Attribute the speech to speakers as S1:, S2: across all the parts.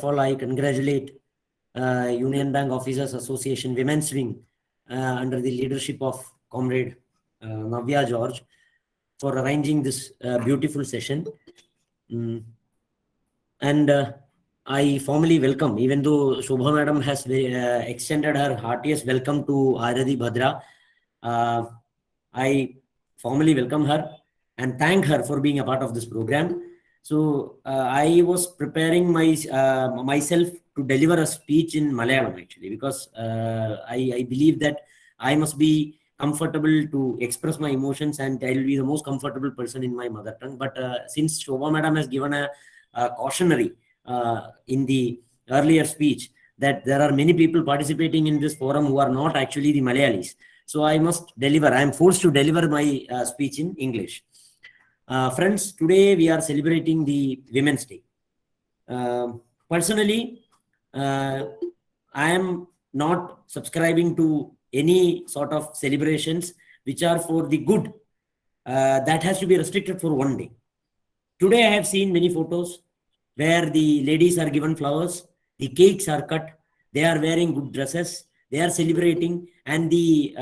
S1: all, I congratulate Union Bank Officers Association Women's Wing under the leadership of Comrade Navya George for arranging this beautiful session. And I formally welcome, even though Shobha Madam has extended her heartiest welcome to Arathi Bhadra, I formally welcome her and thank her for being a part of this program. So I was preparing myself to deliver a speech in Malayalam actually, because I believe that I must be comfortable to express my emotions and I will be the most comfortable person in my mother tongue. But since Shobha Madam has given a cautionary in the earlier speech that there are many people participating in this forum who are not actually the Malayalis, so I must deliver. I am forced to deliver my speech in English. Friends, today we are celebrating the Women's Day. Personally, I am not subscribing to any sort of celebrations which are for the good. That has to be restricted for one day. Today I have seen many photos where the ladies are given flowers, the cakes are cut, they are wearing good dresses, they are celebrating, and the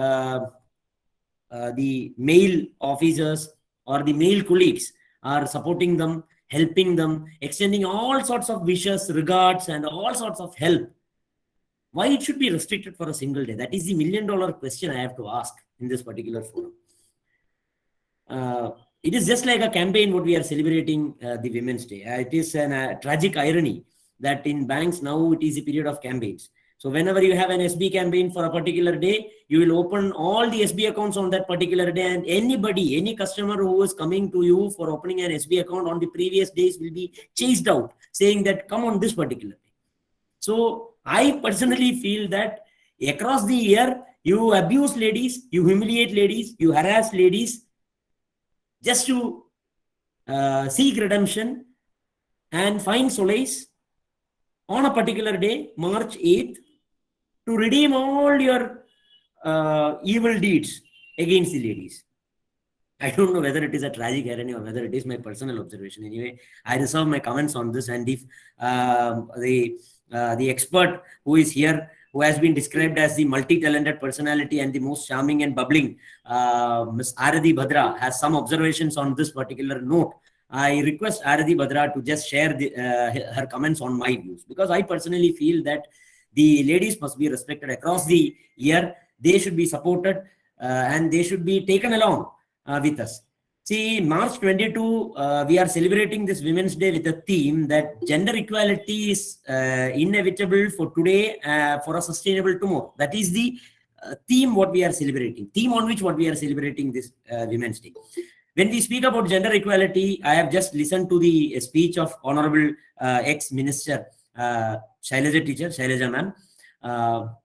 S1: male officers or the male colleagues are supporting them, helping them, extending all sorts of wishes, regards, and all sorts of help. Why it should be restricted for a single day? That is the million-dollar question I have to ask in this particular forum. It is just like a campaign what we are celebrating the Women's Day. It is a tragic irony that in banks now it is a period of campaigns. So whenever you have an SB campaign for a particular day, you will open all the SB accounts on that particular day, and any customer who is coming to you for opening an SB account on the previous days will be chased out, saying that come on this particular day. So I personally feel that across the year, you abuse ladies, you humiliate ladies, you harass ladies just to seek redemption and find solace on a particular day, March 8th, to redeem all your evil deeds against the ladies. I don't know whether it is a tragic irony or whether it is my personal observation. Anyway, I reserve my comments on this, and if the expert who is here, who has been described as the multi-talented personality and the most charming and bubbling, Ms. Arathi Bhadra, has some observations on this particular note, I request Arathi Bhadra to just share her comments on my views, because I personally feel that the ladies must be respected across the year. They should be supported and they should be taken along with us. See, March 22, we are celebrating this Women's Day with a theme that gender equality is inevitable for today, for a sustainable tomorrow. That is the theme what we are celebrating, theme on which what we are celebrating this Women's Day. When we speak about gender equality, I have just listened to the speech of Honorable ex-Minister Shailaja ma'am.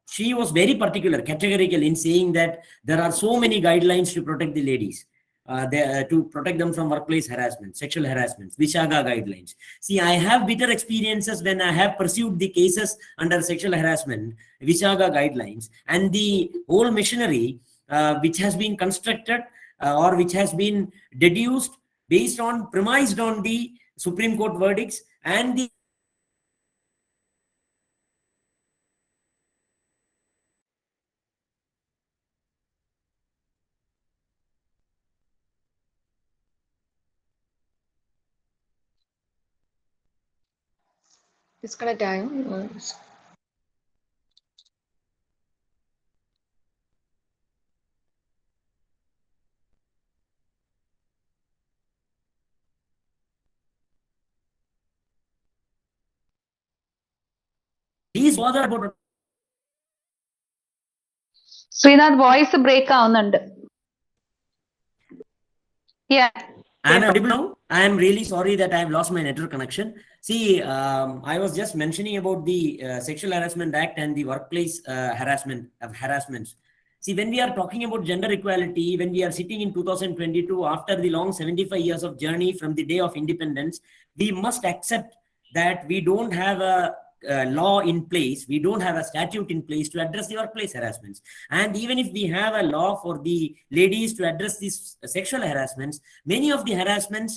S1: She was very particular, categorical in saying that there are so many guidelines to protect the ladies. To protect them from workplace harassment, sexual harassment, Vishaga guidelines. See, I have bitter experiences when I have pursued the cases under sexual harassment, Vishaga guidelines, and the whole machinery which has been constructed or which has been deduced based on, premised on the Supreme Court verdicts and the
S2: disconnect ആയോ?
S1: please bother about
S2: Sreenath voice break ആവുന്നുണ്ട്. Yeah.
S1: I'm audible now. I am really sorry that I have lost my network connection. See, I was just mentioning about the Sexual Harassment Act and the workplace harassments. See, when we are talking about gender equality, when we are sitting in 2022 after the long 75 years of journey from the day of independence, we must accept that we don't have a law in place, we don't have a statute in place to address the workplace harassments. And even if we have a law for the ladies to address these sexual harassments, many of the harassments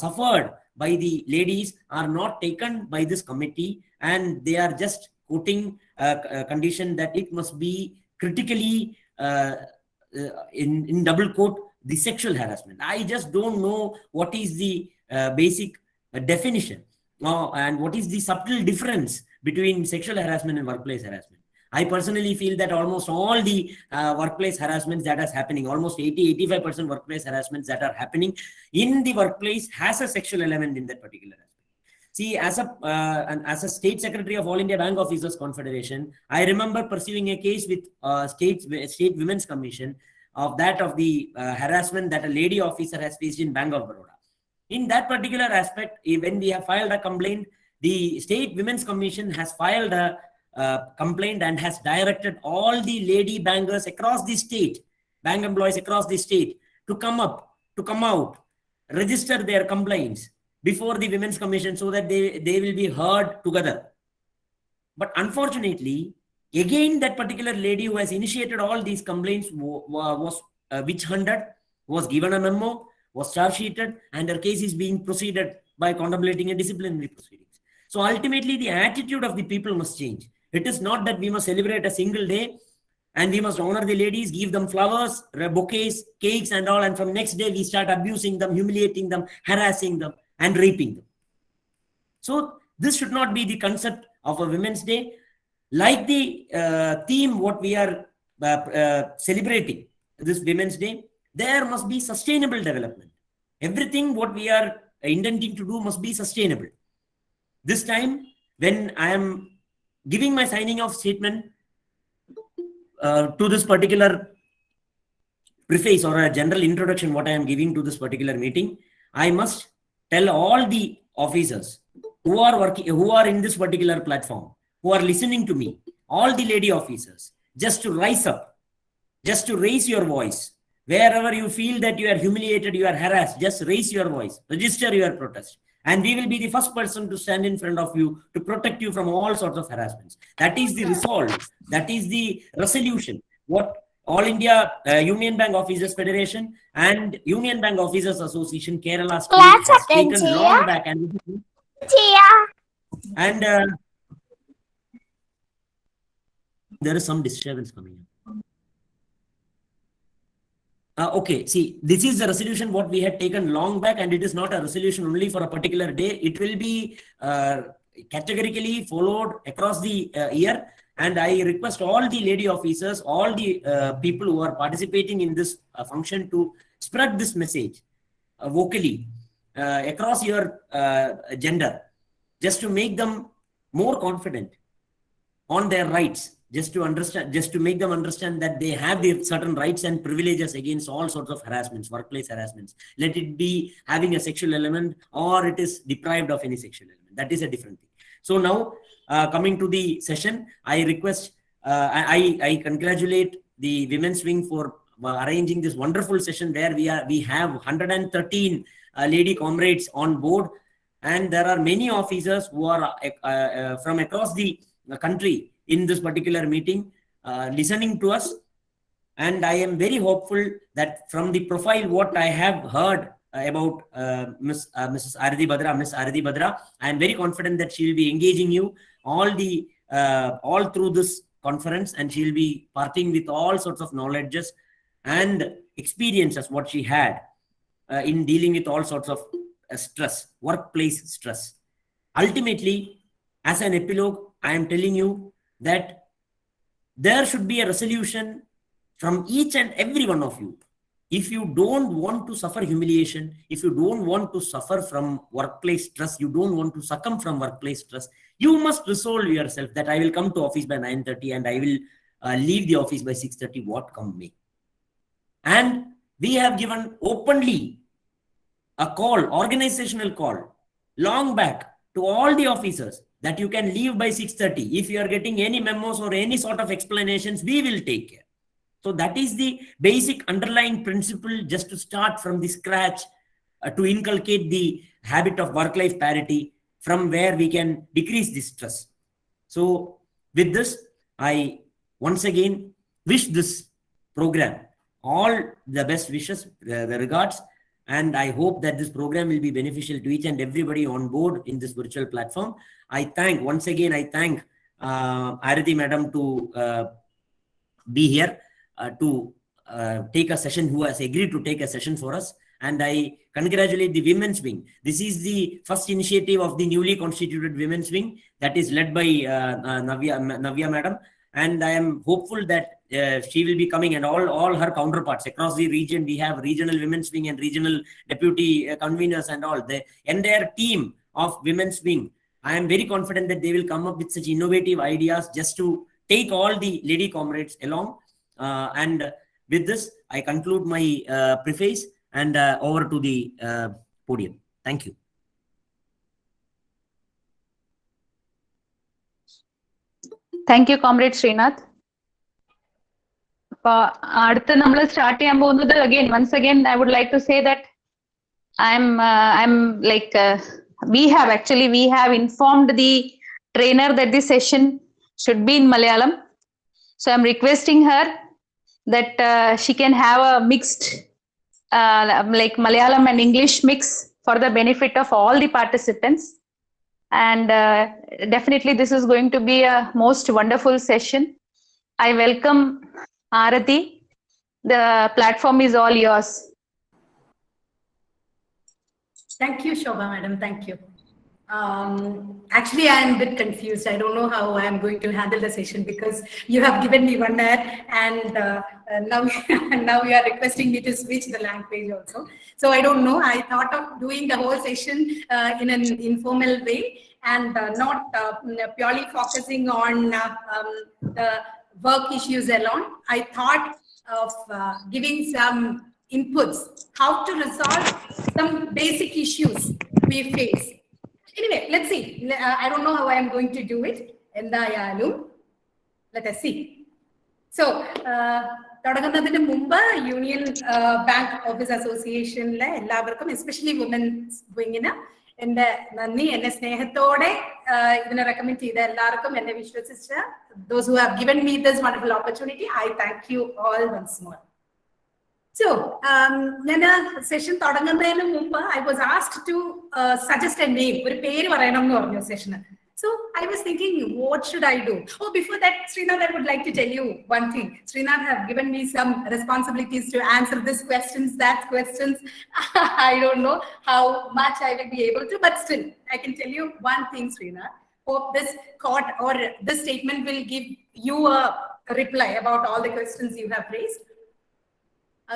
S1: suffered by the ladies are not taken by this committee, and they are just quoting a condition that it must be critically in double quote the sexual harassment. I just don't know what is the basic definition and what is the subtle difference between sexual harassment and workplace harassment. I personally feel that almost all the workplace harassments that is happening, almost 80-85% workplace harassments that are happening in the workplace has a sexual element in that particular aspect. See, as a state secretary of All India Bank Officers Confederation, I remember pursuing a case with State Women's Commission of the harassment that a lady officer has faced in Bank of Baroda. In that particular aspect, when we have filed a complaint, the State Women's Commission has filed a complaint and has directed all the lady bankers across the state, bank employees across the state, to come out, register their complaints before the Women's Commission so that they will be heard together. But unfortunately, again, that particular lady who has initiated all these complaints was witch hunted, was given a memo, was charge sheeted, and her case is being proceeded by contemplating a disciplinary proceedings. So ultimately, the attitude of the people must change. It is not that we must celebrate a single day and we must honor the ladies, give them flowers, bouquets, cakes and all, and from next day we start abusing them, humiliating them, harassing them and raping them. So this should not be the concept of a Women's Day. Like the theme what we are celebrating this Women's Day, there must be sustainable development. Everything what we are intending to do must be sustainable. This time, when I am giving my signing off statement to this particular preface or a general introduction what I am giving to this particular meeting, I must tell all the officers who are in this particular platform, who are listening to me, all the lady officers, just to rise up, just to raise your voice. Wherever you feel that you are humiliated, you are harassed, just raise your voice, register your protest. And we will be the first person to stand in front of you to protect you from all sorts of harassments. That is the resolve. That is the resolution. What All India Union Bank Officers Federation and Union Bank Officers Association Kerala State has taken long back. And there is some disturbance coming in. Okay, see, this is the resolution what we had taken long back, and it is not a resolution only for a particular day. It will be categorically followed across the year. And I request all the lady officers, all the people who are participating in this function to spread this message vocally across your gender, just to make them more confident on their rights. Just to make them understand that they have the certain rights and privileges against all sorts of harassments, workplace harassments. Let it be having a sexual element or it is deprived of any sexual element. That is a different thing. So now, coming to the session, I request, I congratulate the Women's Wing for arranging this wonderful session where we have 113 lady comrades on board, and there are many officers who are from across the country in this particular meeting, listening to us. And I am very hopeful that from the profile what I have heard about Miss Arathi Bhadra, I am very confident that she will be engaging you all through this conference, and she will be parting with all sorts of knowledges and experiences what she had in dealing with all sorts of stress, workplace stress. Ultimately, as an epilogue, I am telling you that there should be a resolution from each and every one of you. If you don't want to suffer humiliation, if you don't want to suffer from workplace stress, you don't want to succumb from workplace stress, you must resolve yourself that I will come to office by 9:30 and I will leave the office by 6:30, what come may. And we have given openly a call, organizational call, long back to all the officers that you can leave by 6:30. If you are getting any memos or any sort of explanations, we will take care. So that is the basic underlying principle, just to start from the scratch, to inculcate the habit of work-life parity, from where we can decrease this stress. So with this, I once again wish this program all the best wishes, the regards, And I hope that this program will be beneficial to each and everybody on board in this virtual platform. I thank Arathi Madam to be here to take a session, who has agreed to take a session for us. And I congratulate the Women's Wing. This is the first initiative of the newly constituted Women's Wing that is led by Navya Madam. And I am hopeful that she will be coming, and all her counterparts across the region. We have regional Women's Wing and regional deputy conveners and all. The entire team of Women's Wing, I am very confident that they will come up with such innovative ideas just to take all the lady comrades along. And with this, I conclude my preface and over to the podium. Thank you.
S2: Thank you, Comrade Srinath. Once again, I would like to say that we have informed the trainer that this session should be in Malayalam. So I'm requesting her that she can have a mixed, Malayalam and English mix for the benefit of all the participants. And definitely this is going to be a most wonderful session. I welcome Arathi. The platform is all yours.
S3: Thank you, Shobha Madam. Thank you. Actually, I am a bit confused. I don't know how I am going to handle the session because you have given me 1 hour and now you are requesting me to switch the language also. So I don't know. I thought of doing the whole session in an informal way and not purely focusing on the work issues alone. I thought of giving some inputs, how to resolve some basic issues we face. Anyway, let's see. I don't know how I am going to do it. Let us see. So, Union Bank Office Association, especially Women's Wing, and those who have given me this wonderful opportunity, I thank you all once more. So, in a session, I was asked to suggest a name, session. So I was thinking, what should I do? Oh, before that, Srinath, I would like to tell you one thing. Srinath have given me some responsibilities to answer this questions, that questions. I don't know how much I will be able to, but still, I can tell you one thing, Srinath. Hope this quote or this statement will give you a reply about all the questions you have raised.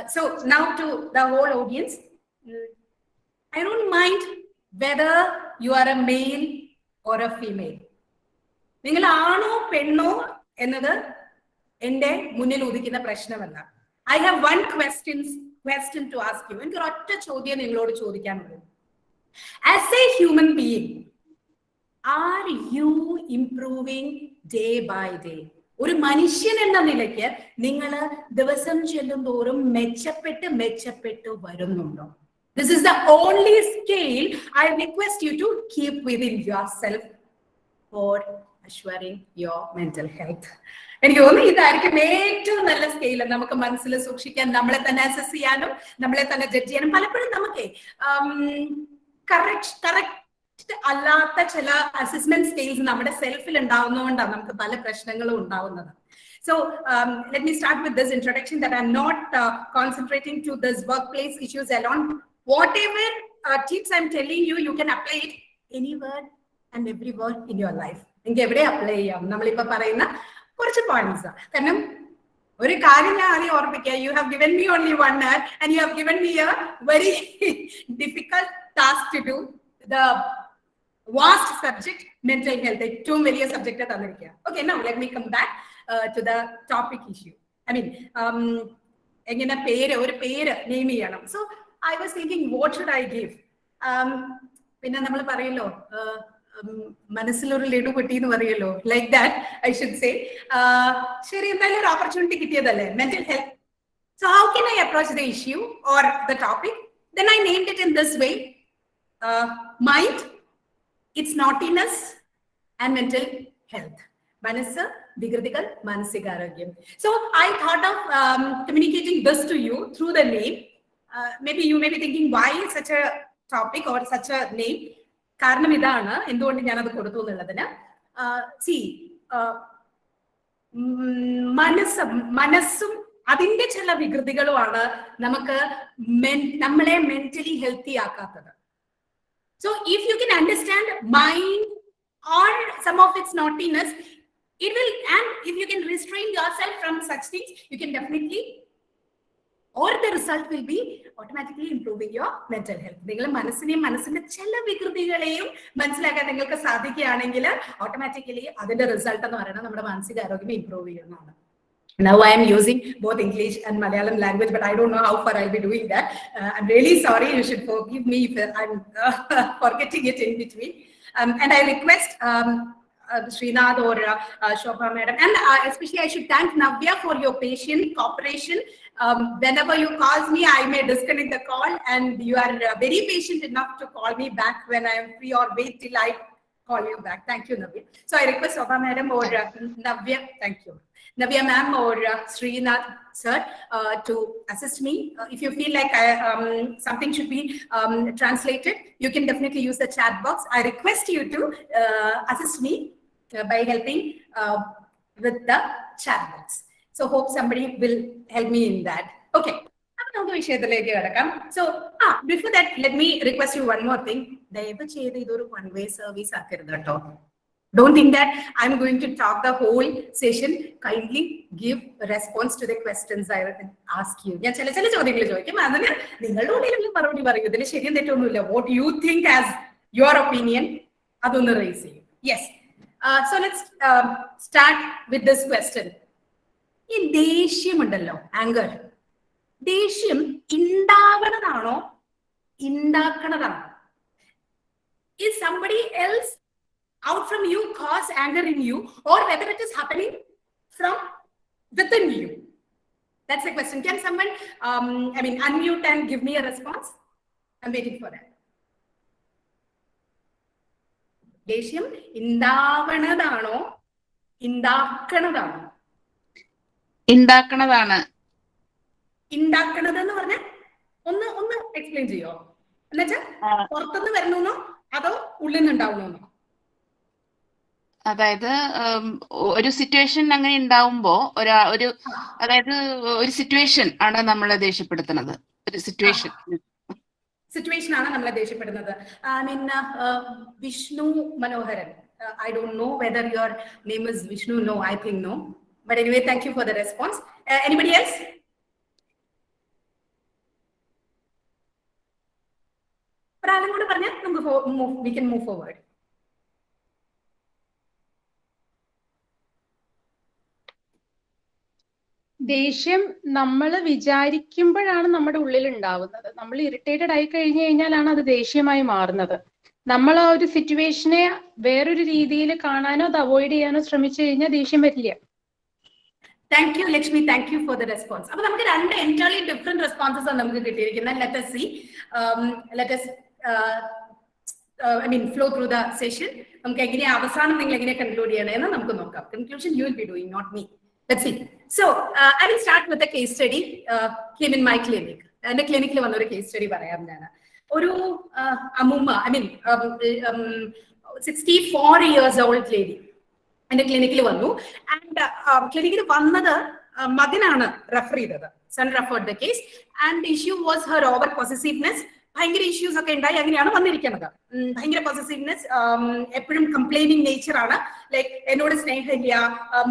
S3: So now to the whole audience, I don't mind whether you are a male or a female. നിങ്ങൾ ആണോ പെണ്ണോ എന്നത് എൻ്റെ മുന്നിൽ ഉദിക്കുന്ന പ്രശ്നമല്ല. I have one question to ask you. എനിക്ക് ഒരൊറ്റ ചോദ്യം നിങ്ങളോട് ചോദിക്കാനുള്ളൂ. As a human being, are you improving day by day? ഒരു മനുഷ്യൻ എന്ന നിലയ്ക്ക് നിങ്ങൾ ദിവസം ചെല്ലുന്തോറും മെച്ചപ്പെട്ട് വരുന്നുണ്ടോ? This is the only scale I request you to keep within yourself for assuring your mental health. എനിക്ക് തോന്നുന്നു ഇതായിരിക്കും ഏറ്റവും നല്ല സ്കെയിൽ നമുക്ക് മനസ്സിൽ സൂക്ഷിക്കാൻ, നമ്മളെ തന്നെ അസസ് ചെയ്യാനും നമ്മളെ തന്നെ ജഡ്ജ് ചെയ്യാനും. പലപ്പോഴും നമുക്ക് കറക്റ്റ് അല്ലാത്ത ചില അസസ്മെന്റ് സ്കെയിൽസ് നമ്മുടെ സെൽഫിൽ ഉണ്ടാവുന്നതുകൊണ്ടാണ് നമുക്ക് പല പ്രശ്നങ്ങളും ഉണ്ടാവുന്നത്. So let me start with this introduction that I'm not concentrating to this workplace issues alone. Whatever tips I'm telling you, you can apply it anywhere and everywhere in your life. നിങ്ങൾക്ക് എവിടെ apply ചെയ്യാം. നമ്മളിപ്പോ പറയുന്ന കുറച്ച് points. കാരണം ഒരു കാര്യം ഞാൻ ആദ്യം ഓർമ്മിക്കുക, you have given me only 1 hour and you have given me a very difficult task to do. The vast subject, mental health, ഏറ്റവും വലിയ subject തന്നിരിക്കുക. Okay, now let me come back to the topic issue. I mean, എങ്ങനെ ഒരു പേര് name ചെയ്യണം. So I was thinking, what should I give? പിന്നെ നമ്മൾ പറയല്ലോ, മനസ്സിലൊരു ലഡു പൊട്ടി എന്ന് പറയല്ലോ, like that I should say. ശരി, എന്തായാലും ഒരു ഓപ്പർച്യൂണിറ്റി കിട്ടിയതല്ലേ, mental health. So how can I approach the issue or the topic? Then I named it in this way: mind, its naughtiness, and mental health. മനസ്സ്, വികൃതികൾ, മാനസികാരോഗ്യം. So I thought of communicating this to you through the name. maybe you may be thinking, why such a topic or such a name? കാരണം ഇതാണ് എന്തുകൊണ്ട് ഞാനത് കൊടുത്തു എന്നുള്ളതിന്. മനസ്സും അതിന്റെ ചില വികൃതികളുമാണ് നമുക്ക് നമ്മളെ മെന്റലി ഹെൽത്തി ആക്കാത്തത്. So if you can understand mind or some of its naughtiness, it will, and if you can restrain yourself from such things, you can definitely, or the result will be automatically improving your mental health. നിങ്ങൾ മനസ്സിന്റെ ചില വികൃതികളെയും മനസ്സിലാക്കാൻ നിങ്ങൾക്ക് സാധിക്കുകയാണെങ്കിൽ automatically അതിന്റെ result എന്ന് പറയുന്നത് നമ്മുടെ മാനസികാരോഗ്യം ഇംപ്രൂവ് ചെയ്യുന്നതാണ്. Now I am using both English and Malayalam language, but I don't know how far I'll be doing that. I'm really sorry. You should forgive me if I'm forgetting it in between. And I request Srinath or Shobha madam, and especially I should thank Navya for your patient cooperation. Whenever you call me, I may disconnect the call, and you are very patient enough to call me back when I am free, or wait till I call you back. Thank you, Navya. So I request Shobha madam or Navya, thank you. Navya ma'am or Srinath sir to assist me. If you feel like something should be translated, you can definitely use the chat box. I request you to assist me by helping with the chat box. So hope somebody will help me in that. Okay. So before that, let me request you one more thing. One-way service. Don't think that I'm going to talk the whole session. Kindly give response to the questions I will ask you. What you think as your opinion, yes. So let's start with this question. Anger. Is somebody else out from you cause anger in you, or whether it is happening from within you? That's the question. Can someone unmute and give me a response? I'm waiting for that. ദേഷ്യം ഉണ്ടാവണതാണോ ഉണ്ടാക്കണതാണോ? ഉണ്ടാക്കണതെന്ന് പറഞ്ഞാൽ ഒന്ന് explain ചെയ്യോ? എന്നുവെച്ചാൽ പുറത്തുനിന്ന് വരണോന്നോ അതോ ഉള്ളിൽ നിന്നുണ്ടാവണോന്നോ?
S4: അതായത് ഒരു സിറ്റുവേഷൻ അങ്ങനെ ഉണ്ടാവുമ്പോ അതായത് ഒരു സിറ്റുവേഷൻ ആണ് നമ്മളെ ദേഷ്യപ്പെടുത്തുന്നത്. ഒരു സിറ്റുവേഷൻ
S3: ആണ് നമ്മളെ ദേഷ്യപ്പെടുന്നത്. വിഷ്ണു മനോഹരൻ, I don't know whether your name is Vishnu. No, I think no. But anyway, thank you for the response. Anybody else? We can move forward.
S5: ദേഷ്യം നമ്മൾ വിചാരിക്കുമ്പോഴാണ് നമ്മുടെ ഉള്ളിൽ ഉണ്ടാവുന്നത്. നമ്മൾ ഇറിറ്റേറ്റഡ് ആയി കഴിഞ്ഞു കഴിഞ്ഞാലാണ് അത് ദേഷ്യമായി മാറുന്നത്. നമ്മൾ ആ ഒരു സിറ്റുവേഷനെ വേറൊരു രീതിയിൽ കാണാനോ അത് അവോയ്ഡ് ചെയ്യാനോ ശ്രമിച്ചു കഴിഞ്ഞാൽ ദേഷ്യം വരില്ല.
S3: Thank you, Lakshmi. Thank you for the response. അപ്പോൾ നമുക്ക് രണ്ട് entirely different responses ആണ് നമുക്ക് കിട്ടിയിരിക്കുന്നത്. Let us see. Let us flow through the session. നമുക്ക് എങ്ങനെ അവസാനം നിങ്ങൾ എങ്ങനെ കൺക്ലൂഡ് ചെയ്യണമെന്ന് നമുക്ക് നോക്കാം. Conclusion you will be doing, not me. Let's see. So I will start with a case study. Came in my clinic. എന്റെ ക്ലിനിക്കിൽ വന്ന ഒരു കേസ് സ്റ്റഡി പറയാം ഞാൻ. ഒരു അമ്മൂമ്മ, 64 years old lady എന്റെ ക്ലിനിക്കിൽ വന്നു. ആൻഡ് ക്ലിനിക്കിൽ വന്നത് മകനാണ് റെഫർ ചെയ്തത്. Son referred the case and issue was her over possessiveness. ഭയങ്കര ഇഷ്യൂസ് ഒക്കെ ഉണ്ടായി, അങ്ങനെയാണ് വന്നിരിക്കുന്നത്. ഭയങ്കര പൊസസീവ്നെസ്, എപ്പോഴും കംപ്ലൈനിങ് നേച്ചർ ആണ്. ലൈക്ക് എന്നോട് സ്നേഹമില്ല,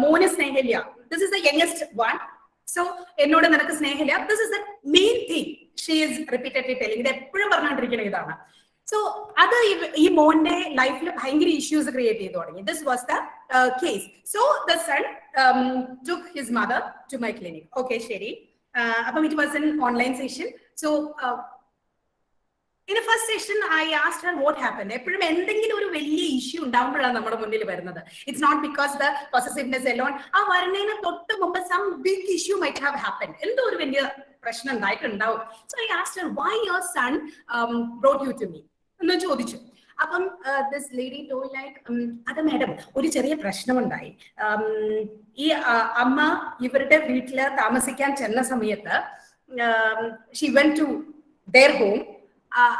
S3: മോന് സ്നേഹമില്ല. This is the youngest one. So എന്നോട് നിനക്ക് സ്നേഹമില്ല. This is the main thing she is repeatedly telling. ഇത് എപ്പോഴും പറഞ്ഞുകൊണ്ടിരിക്കുന്ന ഇതാണ്. സോ അത് ഈ മോന്റെ ലൈഫിൽ ഭയങ്കര ഇഷ്യൂസ് ക്രിയേറ്റ് ചെയ്തു തുടങ്ങി. This was the case. So the son took his mother to my clinic. Okay, ശരി. അപ്പം it was an online session. So in the first session, I asked her what happened. എപ്പോഴും എന്തെങ്കിലും ഒരു വലിയ issue ഉണ്ടാകുമ്പോഴാണ് നമ്മുടെ മുന്നിൽ വരുന്നത്. It's not because the possessiveness alone. ആ വരുന്നതിന് തൊട്ട് മുമ്പ് some big issue might have happened. എന്തോ ഒരു വലിയ പ്രശ്നം ഉണ്ടായിട്ടുണ്ടാവും. So I asked her, why your son brought you to me? എന്ന് ചോദിച്ചു. അപ്പം this lady told like, അത് മാഡം ഒരു ചെറിയ പ്രശ്നമുണ്ടായി. ഈ അമ്മ ഇവരുടെ വീട്ടില് താമസിക്കാൻ ചെന്ന സമയത്ത് she went to their home.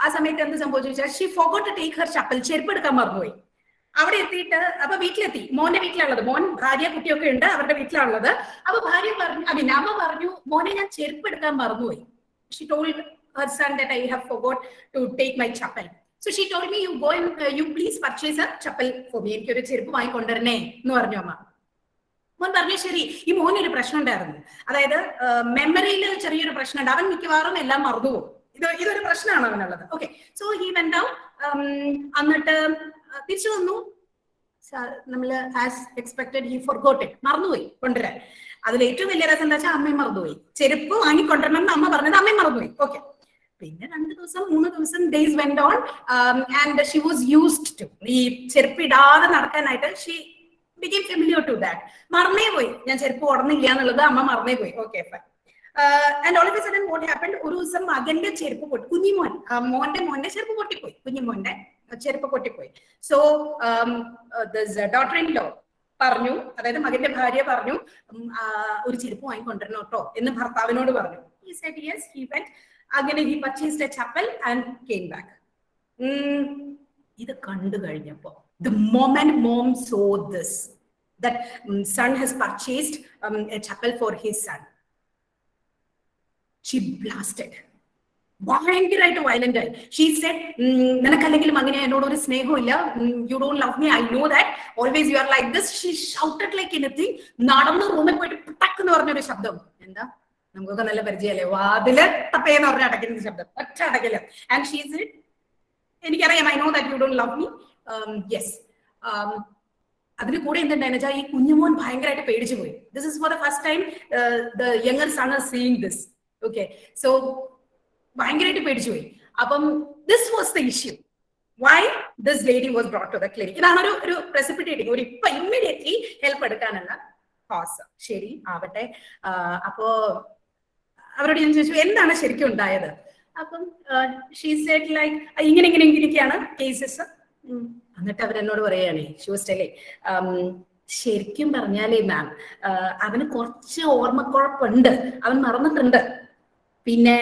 S3: ആ സമയത്ത് എന്ത് സംഭവിച്ചു വെച്ചാൽ she forgot to take her chappal, ചെരുപ്പ് എടുക്കാൻ മറന്നുപോയി. അവിടെ എത്തിയിട്ട് അപ്പൊ വീട്ടിലെത്തി, മോന്റെ വീട്ടിലാണുള്ളത്, മോൻ ഭാര്യ കുട്ടിയൊക്കെ ഉണ്ട് അവരുടെ വീട്ടിലാണുള്ളത്. അപ്പൊ ഭാര്യ പറഞ്ഞു, അമ്മ പറഞ്ഞു, മോനെ ഞാൻ ചെരുപ്പ് എടുക്കാൻ മറന്നുപോയി. She told her son that I have forgot to take my chappal. So she told me, you go and you please purchase a chappal for me. എനിക്കൊരു ചെരുപ്പ് വാങ്ങിക്കൊണ്ടിരുന്നേ എന്ന് പറഞ്ഞു അമ്മ. മോൻ പറഞ്ഞു ശരി. ഈ മോനൊരു പ്രശ്നം ഉണ്ടായിരുന്നു, അതായത് മെമ്മറിയിൽ ചെറിയൊരു പ്രശ്നമുണ്ട്, അവൻ മിക്കവാറും എല്ലാം മറന്നുപോകും. ഇതൊരു പ്രശ്നമാണ് അവനുള്ളത്. Okay, so he went out. എന്നിട്ട് തിരിച്ചു വന്നു. നമ്മള് as expected he forgot it, മറന്നുപോയി കൊണ്ടുവരാൻ. അതിൽ ഏറ്റവും വലിയ രസം എന്താ വെച്ചാൽ അമ്മയും മറന്നുപോയി. ചെരുപ്പ് വാങ്ങിക്കൊണ്ടിരണം എന്ന് അമ്മ പറഞ്ഞത് അമ്മയും മറന്നുപോയി. ഓക്കെ, പിന്നെ 2 ദിവസം 3 ദിവസം days went on and she was used to ഈ ചെരുപ്പ് ഇടാതെ നടക്കാനായിട്ട്. She became familiar to that. മറന്നേ പോയി, ഞാൻ ചെരുപ്പ് ഓടുന്നില്ല എന്നുള്ളത് അമ്മ മറന്നേ പോയി. Okay, fine. And all of a sudden what happened, ഒരു ദിവസം മകന്റെ ചെരുപ്പ് പൊട്ടി, കുഞ്ഞിമോൻ മോന്റെ ചെരുപ്പ് പൊട്ടിപ്പോയി, കുഞ്ഞിമോന്റെ ചെരുപ്പ് പൊട്ടിപ്പോയി. സോ ഡോട്ടർ ഇൻ ലോ പറഞ്ഞു, അതായത് മകന്റെ ഭാര്യ പറഞ്ഞു, ഒരു ചെരുപ്പ് വാങ്ങിക്കൊണ്ടിരണം കേട്ടോ എന്ന് ഭർത്താവിനോട് പറഞ്ഞു. He said yes, he went. അങ്ങനെ he purchased a chappal and came back. ഇത് കണ്ടു കഴിഞ്ഞപ്പോ, the moment mom saw this, that son has purchased a chappal for his son, she blasted. ഭയങ്കരമായിട്ട് വയലന്റ് ആയി. ഷീ സെഡ്, നിനക്കല്ലെങ്കിലും അങ്ങനെ എന്നോട് ഒരു സ്നേഹമില്ല, you don't love me, I know that, always you are like this. She shouted like anything. നടന്ന് റൂമിൽ പോയിട്ട് ടക്ക് എന്ന് പറഞ്ഞൊരു ശബ്ദം. എന്താ, നമുക്കൊക്കെ നല്ല പരിചയമല്ലേ, വാതില് തപ്പേന്ന് പറഞ്ഞ അടയ്ക്കുന്ന ശബ്ദം, ഒറ്റ അടയ്ക്കല്. ആൻഡ് ഷീ സെഡ്, എനിക്കറിയാം, I know that you don't love me. Yes. അതിന് കൂടെ എന്തുണ്ടായെന്ന് വെച്ചാൽ ഈ കുഞ്ഞുമോൻ ഭയങ്കരമായിട്ട് പേടിച്ചു പോയി. This is for the first time the younger son is seeing this. Okay, so ഭയങ്കരമായിട്ട് പേടിച്ചു പോയി. അപ്പം this was the issue, why this lady was brought to the clinic. ഇതാണ് ഒരു പ്രസിപ്പിറ്റേറ്റിംഗ്, ഒരു ഇപ്പൊ ഇമ്മീഡിയറ്റ്ലി ഹെൽപ്പ് എടുക്കാനുള്ള കോസ്. ശരി ആവട്ടെ. അപ്പോ അവരോട് ഞാൻ ചോദിച്ചു എന്താണ് ശരിക്കും ഉണ്ടായത്. അപ്പം ഷീ സെഡ് ലൈക്ക് ഇങ്ങനെയൊക്കെയാണ് കേസസ്. എന്നിട്ട് അവരെന്നോട് പറയുകയാണേ, ഷീ വാസ് ടെല്ലിങ്, ശരിക്കും പറഞ്ഞാലേ മാം, അവന് കുറച്ച് ഓർമ്മക്കുഴപ്പമുണ്ട്, അവൻ മറന്നിട്ടുണ്ട്. പിന്നെ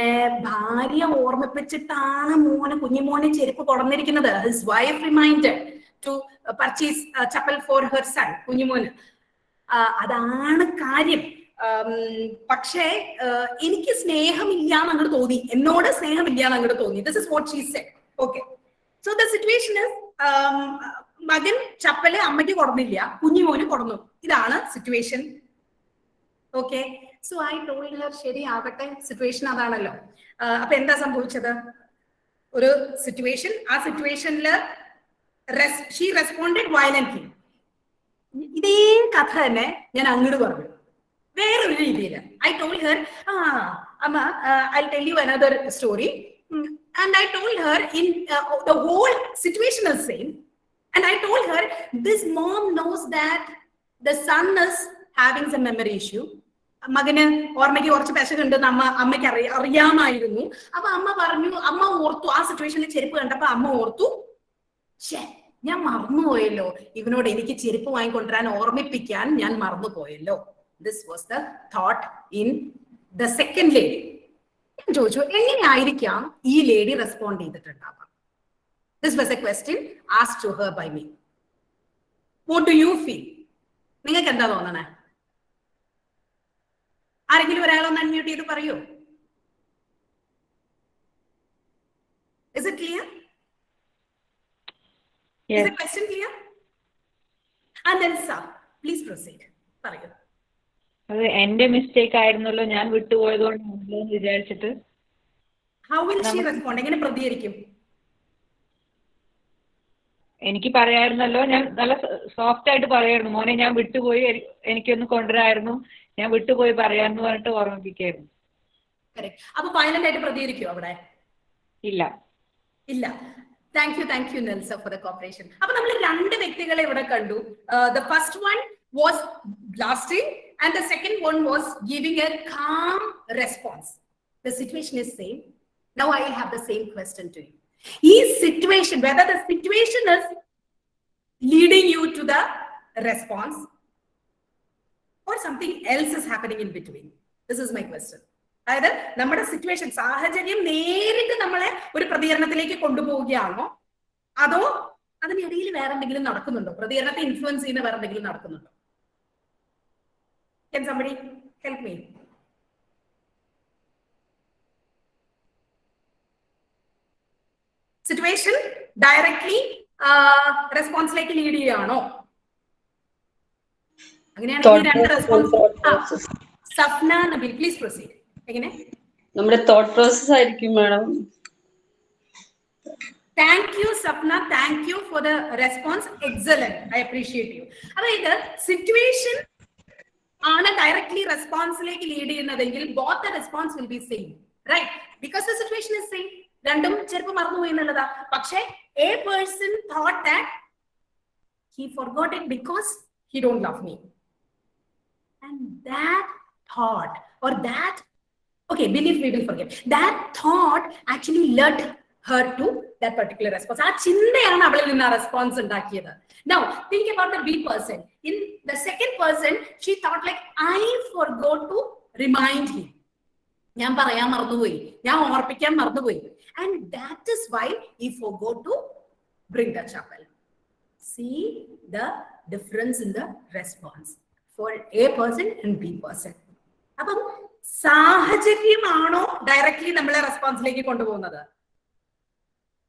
S3: ഭാര്യ ഓർമ്മിപ്പിച്ചിട്ടാണ് കുഞ്ഞുമോനെ ചെരുപ്പ് കൊടന്നിരിക്കുന്നത്. His wife reminded to purchase chappal for her son, കുഞ്ഞുമോന്. അതാണ് കാര്യം. പക്ഷേ എനിക്ക് സ്നേഹമില്ല എന്നങ്ങോട്ട് തോന്നി, എന്നോട് സ്നേഹമില്ല എന്നങ്ങോട്ട് തോന്നി. This is what she said. Okay, so the situation is, മകൻ ചപ്പല് അമ്മയ്ക്ക് കൊടന്നില്ല, കുഞ്ഞുമോന് കൊടന്നു. ഇതാണ് situation. Okay, so I told her, ശരി ആവട്ടെ, സിറ്റുവേഷൻ അതാണല്ലോ. അപ്പൊ എന്താ സംഭവിച്ചത്, ഒരു സിറ്റുവേഷൻ, ആ സിറ്റുവേഷനില് ഷീ റെസ്പോണ്ടഡ് വയലന്റ്ലി. ഇതേ കഥ തന്നെ ഞാൻ അങ്ങോട്ട് പറഞ്ഞു വേറൊരു രീതിയില്. ഐ ടോൾഡ് ഹർ, അമ്മ, I tell U another story. And I told her the whole situation is same. And I told her, this mom knows that the son is having some memory issue. മകന് ഓർമ്മയ്ക്ക് കുറച്ച് പെശകുണ്ടെന്ന് അമ്മയ്ക്ക് അറിയാമായിരുന്നു. അപ്പൊ അമ്മ പറഞ്ഞു, അമ്മ ഓർത്തു, ആ സിറ്റുവേഷനിൽ ചെരുപ്പ് കണ്ടപ്പോ അമ്മ ഓർത്തു, ഞാൻ മറന്നുപോയല്ലോ, ഇവനോട് എനിക്ക് ചെരുപ്പ് വാങ്ങിക്കൊണ്ടുവരാൻ ഓർമ്മിപ്പിക്കാൻ ഞാൻ മറന്നുപോയല്ലോ. This was the thought in the second lady. ഞാൻ ചോദിച്ചു, എങ്ങനെയായിരിക്കാം ഈ ലേഡി റെസ്പോണ്ട് ചെയ്തിട്ടുണ്ടാവാം? This was a question asked to her by me. What do you feel? നിങ്ങൾക്ക് എന്താ തോന്നണേ? ആരെങ്കിലും ഒരാളൊന്ന് അൺമ്യൂട്ട് ചെയ്ത് പറയൂ. Is it clear? Yes. Is the question clear? And then sir, please proceed. പറയൂ.
S6: അത് എന്റെ മിസ്റ്റേക്ക് ആയിരുന്നല്ലോ, ഞാൻ വിട്ടുപോയതുകൊണ്ടാണല്ലോ എന്ന് വിചാരിച്ചിട്ട്.
S3: How will she respond? എങ്ങനെ പ്രതികരിക്കും?
S6: എനിക്ക് പറയായിരുന്നല്ലോ, ഞാൻ നല്ല സോഫ്റ്റ് ആയിട്ട് പറയായിരുന്നു, മോനെ ഞാൻ വിട്ടുപോയി, എനിക്കൊന്ന് കൊണ്ടുവരായിരുന്നു, ഞാൻ വിട്ടുപോയി പറയാന്ന് പറഞ്ഞിട്ട് ഓർമ്മിപ്പിക്കായിരുന്നു.
S3: അപ്പൊ വയലന്റ് ആയിട്ട് പ്രതികരിക്കുമോ അവിടെ?
S6: ഇല്ല.
S3: ഇല്ല. Thank you Nelsa for the cooperation. അപ്പൊ നമ്മൾ രണ്ട് വ്യക്തികളെ ഇവിടെ കണ്ടു. The first one was blasting and the second one was giving a calm response. The situation is same. Now I have the same question to you. Is situation, whether the situation is leading you to the response or something else is happening in between? This is my question. അതായത് നമ്മുടെ situation, സാഹചര്യം നേരിട്ട് നമ്മളെ ഒരു പ്രതികരണത്തിലേക്ക് കൊണ്ടുപോവുകയാണോ, അതോ അതിനിടയിൽ വേറെ എന്തെങ്കിലും നടക്കുന്നുണ്ടോ, പ്രതികരണത്തെ ഇൻഫ്ലുവൻസ് ചെയ്യുന്ന വേറെ എന്തെങ്കിലും നടക്കുന്നുണ്ടോ? Can somebody help me? Situation directly റെസ്പോൺസിലേക്ക് ലീഡ് ചെയ്യുകയാണോ? അങ്ങനെയാണെങ്കിൽ രണ്ട് response. Safna Nabeel, please proceed. എങ്ങനെ?
S7: നമ്മുടെ തോട്ട് പ്രോസസ് ആയിരിക്കും madam.
S3: Thank you, Sapna. Thank you for the response. Excellent. I appreciate you. അതായത് സിറ്റുവേഷൻ ആണ് ഡയറക്ട്ലി റെസ്പോൺസിലേക്ക് ലീഡ് ചെയ്യുന്നതെങ്കിൽ both the response will be same, right? Because the situation is same. രണ്ടും ചിലപ്പോൾ മറന്നുപോയി എന്നുള്ളതാ. പക്ഷേ a person thought that he forgot it because he don't love me. And that thought or that, okay, believe we will forget. That thought actually led her to that particular response. ആ ചിന്തയാണ് അവളിൽ നിന്ന് ആ response ഉണ്ടാക്കിയത്. Now think about the B person. In the second person, she thought like, I forgot to remind him. ഞാൻ പറയാൻ മറന്നുപോയി, ഞാൻ ഓർപ്പിക്കാൻ മറന്നുപോയി. And that is why he forgot to bring the chapel. See the difference in the response for A person and B person. അപ്പം സാഹചര്യമാണോ directly നമ്മളെ റെസ്പോൺസിലേക്ക് കൊണ്ടുപോകുന്നത്?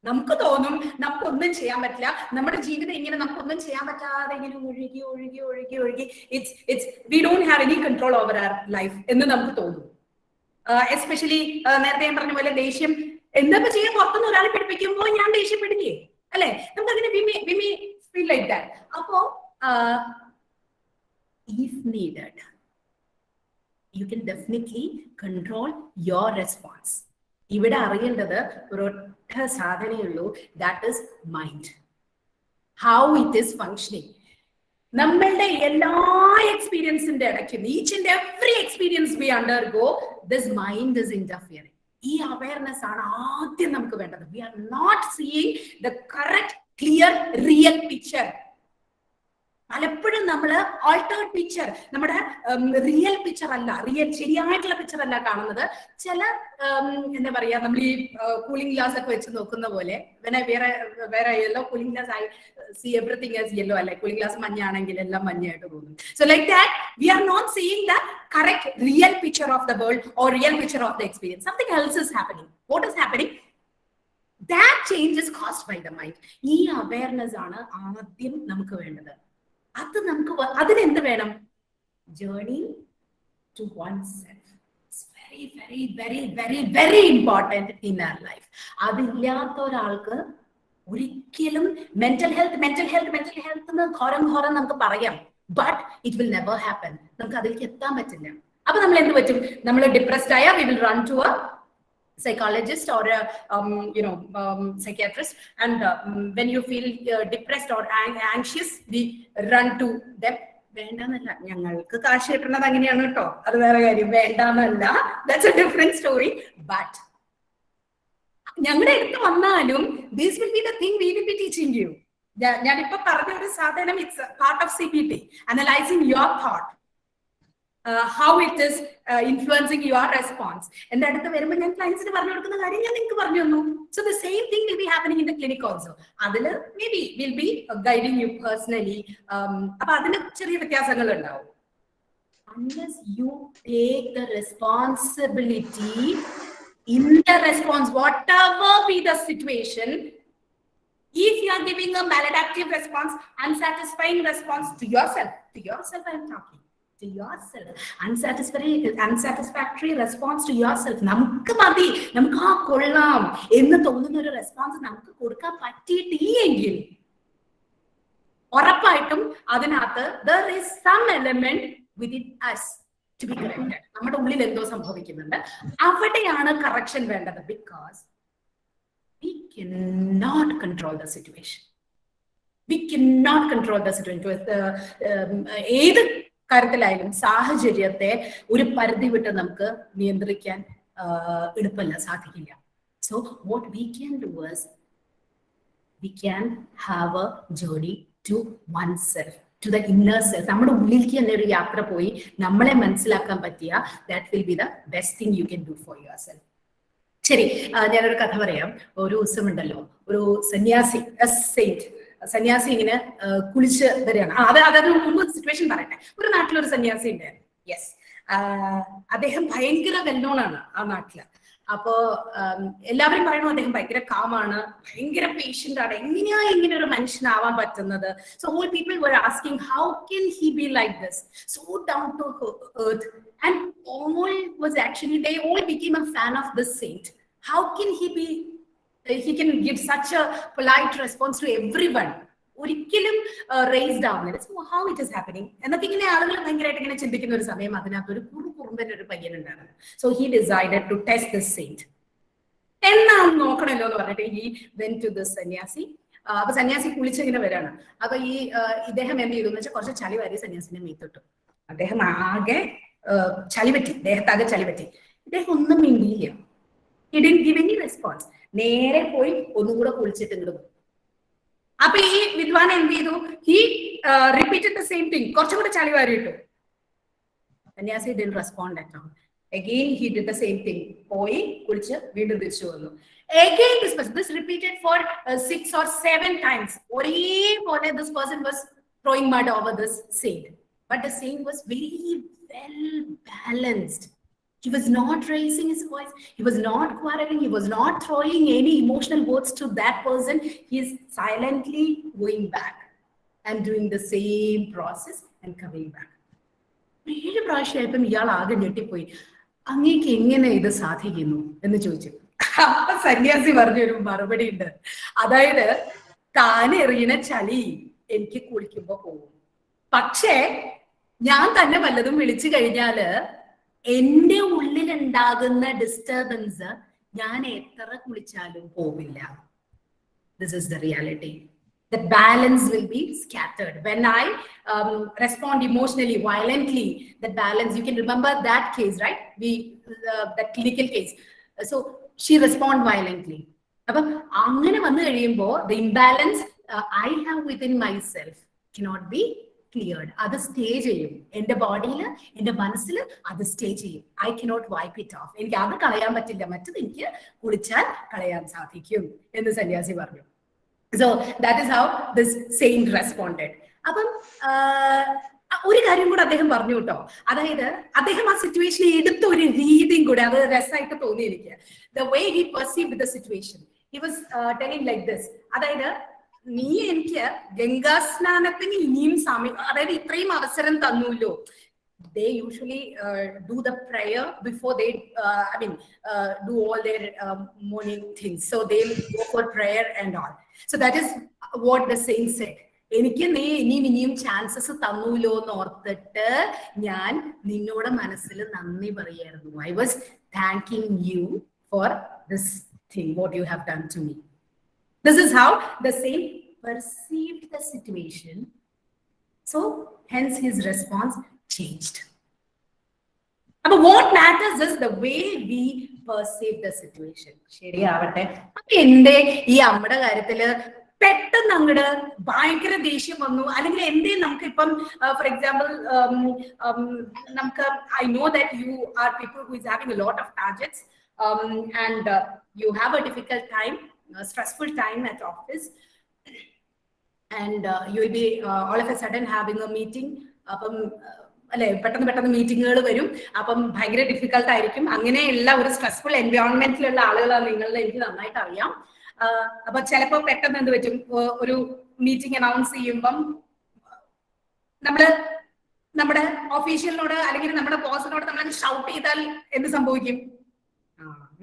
S3: നമുക്ക് തോന്നും നമുക്കൊന്നും ചെയ്യാൻ പറ്റില്ല, നമ്മുടെ ജീവിതം ഇങ്ങനെ നമുക്കൊന്നും ചെയ്യാൻ പറ്റാതെ ഇങ്ങനെ ഒഴുകി ഒഴുകി ഒഴുകി ഒഴുകി it's we don't have any control over our life എന്ന് നമുക്ക് തോന്നും. എസ്പെഷ്യലി നേരത്തെ ഞാൻ പറഞ്ഞ പോലെ ദേഷ്യം എന്താ ചെയ്യാൻ, പുറത്തുനിന്ന് ഒരാളെ പഠിപ്പിക്കുമ്പോൾ ഞാൻ ദേഷ്യപ്പെടില്ലേ, അല്ലെ? നമുക്ക് അങ്ങനെ we may feel like that. അപ്പോ if needed, you can definitely control your response. ഇവിടെ അറിയേണ്ടത് ഒരൊറ്റ സാധനമേ ഉള്ളൂ, that is mind, how it is functioning. നമ്മളുടെ എല്ലാ എക്സ്പീരിയൻസിന്റെ ഇടയ്ക്ക്, each and every experience we undergo, this mind is interfering. ഈ അവയർനെസ് ആണ് ആദ്യം നമുക്ക് വേണ്ടത്. We are not seeing the correct clear real picture. പലപ്പോഴും നമ്മൾ ആൾട്ടേർഡ് പിക്ചർ, നമ്മുടെ റിയൽ പിക്ചർ അല്ല, ശരിയായിട്ടുള്ള പിക്ചർ അല്ല കാണുന്നത്. ചില എന്താ പറയാ, നമ്മൾ ഈ കൂളിംഗ് ഗ്ലാസ് ഒക്കെ വെച്ച് നോക്കുന്ന പോലെ, വേറെ yellow cooling glass, I see everything as yellow, അല്ലെ? കൂളിംഗ് ഗ്ലാസ് മഞ്ഞാണെങ്കിൽ എല്ലാം മഞ്ഞയായിട്ട് തോന്നും. So like that we are not seeing the correct real picture of the world or real picture of the experience. Something else is happening. What is happening? That change is caused by the mind. ഈ awareness ആണ് ആദ്യം നമുക്ക് വേണ്ടത്. അത് നമുക്ക് അതിനെന്ത് വേണം? Journey to oneself. It's very very very very very important in our life. അതില്ലാത്ത ഒരാൾക്ക് ഒരിക്കലും മെന്റൽ ഹെൽത്ത് എന്ന് ഘോരം നമുക്ക് പറയാം, but it will never happen. നമുക്ക് അതിലേക്ക് എത്താൻ പറ്റില്ല. അപ്പൊ നമ്മൾ എന്ത് പറ്റും? നമ്മൾ ഡിപ്രസ്ഡ് ആയാൽ we will run to a psychologist or a psychiatrist, and when you feel depressed or anxious, we run to them. വേണ്ടെന്നല്ല, ഞങ്ങൾക്ക് കാശ് കിട്ടുന്നത് അങ്ങനെയാണ് കേട്ടോ, അത് വേറെ കാര്യം. വേണ്ടെന്നല്ല, that's a different story. But ഞങ്ങളുടെ അടുത്ത് വന്നാലും this will be the thing we will be teaching you. ഞാനിപ്പോ പറഞ്ഞ ഒരു സാധനം, it's part of CBT, analyzing your thought, how it is influencing your response. എന്റെ അടുത്ത് വരുമ്പോൾ ഞാൻ ക്ലയൻസിന് പറഞ്ഞു കൊടുക്കുന്ന കാര്യം ഞാൻ നിങ്ങൾക്ക് പറഞ്ഞു തന്നു. So the same thing will be happening in the clinic also. അതില് maybe we'll be guiding you personally. അപ്പൊ അതിന് ചെറിയ വ്യത്യാസങ്ങൾ ഉണ്ടാവും. Unless you take the responsibility in the response, whatever be the situation, if you are giving a maladaptive response, unsatisfying response to yourself I am talking. To yourself, unsatisfactory response to yourself. നമുക്ക് മതി, നമുക്ക് കൊള്ളാം എന്ന് തോന്നുന്ന ഒരു response നമുക്ക് കൊടുക്കാൻ പറ്റിയിട്ടില്ലെങ്കിൽ ഉറപ്പായിട്ടും അതിനകത്ത് there is some element within us to be corrected. നമ്മുടെ ഉള്ളിൽ എന്തോ സംഭവിക്കുന്നുണ്ട്, അവിടെയാണ് കറക്ഷൻ വേണ്ടത്. because we cannot control the situation. ഏത് കാര്യത്തിലായാലും സാഹചര്യത്തെ ഒരു പരിധി വിട്ട് നമുക്ക് നിയന്ത്രിക്കാൻ എളുപ്പമല്ല, സാധിക്കില്ല. So what we can do is we can have a journey to oneself. to the inner self. നമ്മുടെ ഉള്ളിലേക്ക് തന്നെ ഒരു യാത്ര പോയി നമ്മളെ മനസ്സിലാക്കാൻ പറ്റിയ that will be the best thing you can do for yourself. ശരി, ഞാനൊരു കഥ പറയാം. ഒരു ദിവസം ഉണ്ടല്ലോ, ഒരു സന്യാസി സന്യാസി ഇങ്ങനെ കുളിച്ച് വരികയാണ്. അതായത് മുമ്പ് സിറ്റുവേഷൻ പറയട്ടെ. ഒരു നാട്ടിലൊരു സന്യാസി ഉണ്ടായിരുന്നു. യെസ്, അദ്ദേഹം ഭയങ്കര വെല്ലോണാണ് ആ നാട്ടില്. അപ്പോ എല്ലാവരും പറയണു അദ്ദേഹം ഭയങ്കര കാമാണ്, ഭയങ്കര പേഷ്യന്റ് ആണ്, എങ്ങനെയാ ഇങ്ങനെ ഒരു മനുഷ്യനാവാൻ പറ്റുന്നത്? So all people were asking how can he be like this, so down to earth, and all was actually they all became a fan of this saint. How can he can give such a polite response to everyone, ഒരിക്കലും raised ആവുന്നില്ല. So how it is happening എന്നൊക്കെ ഇങ്ങനെ ആളുകൾ ഭയങ്കരമായിട്ട് ഇങ്ങനെ ചിന്തിക്കുന്ന ഒരു സമയം അതിനകത്ത് ഒരു കുറുമ്പൻ ഒരു പയ്യനുണ്ടായിരുന്നു. So he decided to test this saint. എന്നാ നോക്കണല്ലോ എന്ന് പറഞ്ഞിട്ട് ഹി വെന്റ് ടു ദിസ് സന്യാസി. അപ്പൊ സന്യാസി കുളിച്ചിങ്ങനെ വരാണ്. അപ്പൊ ഇദ്ദേഹം എന്ത് ചെയ്തു എന്ന് വെച്ചാൽ കുറച്ച് ചളി വാരി സന്യാസിന്റെ മീത്തിട്ടു. അദ്ദേഹം ആകെ ചളി പറ്റി, ദേഹത്താകെ ചളി പറ്റി. ഇദ്ദേഹം ഒന്നും മിണ്ടിയില്ല. He didn't give any response. നേരെ പോയി ഒന്നുകൂടെ കുളിച്ചിട്ട് ഇങ്ങോട്ട് പോയി. അപ്പൊ ഈ വിദ്വാൻ എന്ത് ചെയ്തു? He repeated the same thing. കുറച്ചുകൂടെ ചളി വാരിയിട്ടു. സന്യാസി didn't respond at all. Again he did the same thing. പോയി കുളിച്ച് വീണ്ടും തിരിച്ചു വന്നു. Again this repeated for 6 or 7 times. ഒരേപോലെ this person was throwing mud over this saint. But the saint was very well balanced. He was not raising his voice. He was not quarreling. He was not throwing any emotional words to that person. He is silently going back and doing the same process and coming back. ഏഴ് പ്രാവശ്യമായപ്പം ഇയാൾ ആകെ ഞെട്ടിപ്പോയി. അങ്ങേക്ക് എങ്ങനെ ഇത് സാധിക്കുന്നു എന്ന് ചോദിച്ചു. അപ്പൊ സന്യാസി പറഞ്ഞൊരു മറുപടി ഉണ്ട്. അതായത്, താൻ എറിയണ ചളി എനിക്ക് കുളിക്കുമ്പോ പോകും, പക്ഷേ ഞാൻ തന്നെ വല്ലതും വിളിച്ചു കഴിഞ്ഞാല് എന്റെ ഉള്ളിലുണ്ടാകുന്ന ഡിസ്റ്റർബൻസ് ഞാൻ എത്ര കുളിച്ചാലും പോവില്ല. This is the reality. The balance will be scattered. When I respond emotionally, violently, that balance, you can remember that case, right? That clinical case. So she respond violently. Appo angane vannu kazhiyumbo the imbalance I have within myself cannot be cleared. അത് stay ചെയ്യും എന്റെ ബോഡിയിൽ, എന്റെ മനസ്സിൽ അത് stay ചെയ്യും. I cannot wipe it off. എനിക്ക് അത് കളയാൻ പറ്റില്ല, മറ്റത് എനിക്ക് കുളിച്ചാൽ കളയാൻ സാധിക്കും എന്ന് സന്യാസി പറഞ്ഞു. So that is how this Saint responded. അപ്പം ഒരു കാര്യം കൂടെ അദ്ദേഹം പറഞ്ഞു കേട്ടോ. അതായത് അദ്ദേഹം ആ സിറ്റുവേഷനെ എടുത്ത ഒരു രീതിയും കൂടെ അത് രസമായിട്ട് തോന്നി എനിക്ക്. The way he perceived the situation, he was telling like this. അതായത്, നീ എനിക്ക് ഗംഗാസ്നാനത്തിന് ഇനിയും സമയം, അതായത് ഇത്രയും അവസരം തന്നൂല്ലോ. They usually do the prayer before they do all their morning things. So they'll go for prayer and all. So that is what the saint said. എനിക്ക് നീ ഇനിയും ചാൻസസ് തന്നൂല്ലോ എന്ന് ഓർത്തിട്ട് ഞാൻ നിന്നോട് മനസ്സിൽ നന്ദി പറയായിരുന്നു. I was thanking you for this thing, what you have done to me. This is how the saint perceived the situation. So hence his response changed. But what matters is the way we perceive the situation. ശരിയാവട്ടെ. അപ്പൊ എന്റെ ഈ അമ്മയുടെ കാര്യത്തില് പെട്ടെന്ന് അങ്ങോട്ട് ഭയങ്കര ദേഷ്യം വന്നു, അല്ലെങ്കിൽ എന്തേ നമുക്ക് ഇപ്പം ഫോർ എക്സാമ്പിൾ നമുക്ക് I know that you are people who is having a lot of targets and you have A difficult time, stressful time at office, and you will be all of a sudden having a meeting. അപ്പം അല്ലെ, പെട്ടെന്ന് മീറ്റിങ്ങുകൾ വരും. അപ്പം ഭയങ്കര difficult ആയിരിക്കും. അങ്ങനെയുള്ള ഒരു stressful എൻവയോൺമെന്റിലുള്ള ആളുകളാണ് നിങ്ങളെ എനിക്ക് നന്നായിട്ട് അറിയാം. അപ്പൊ ചിലപ്പോ പെട്ടെന്ന് എന്ത് പറ്റും, ഒരു മീറ്റിംഗ് അനൗൺസ് ചെയ്യുമ്പം നമ്മുടെ ഓഫീഷ്യലിനോട് അല്ലെങ്കിൽ നമ്മുടെ ബോസിനോട് നമ്മൾ ഷൗട്ട് ചെയ്താൽ എന്ത് സംഭവിക്കും?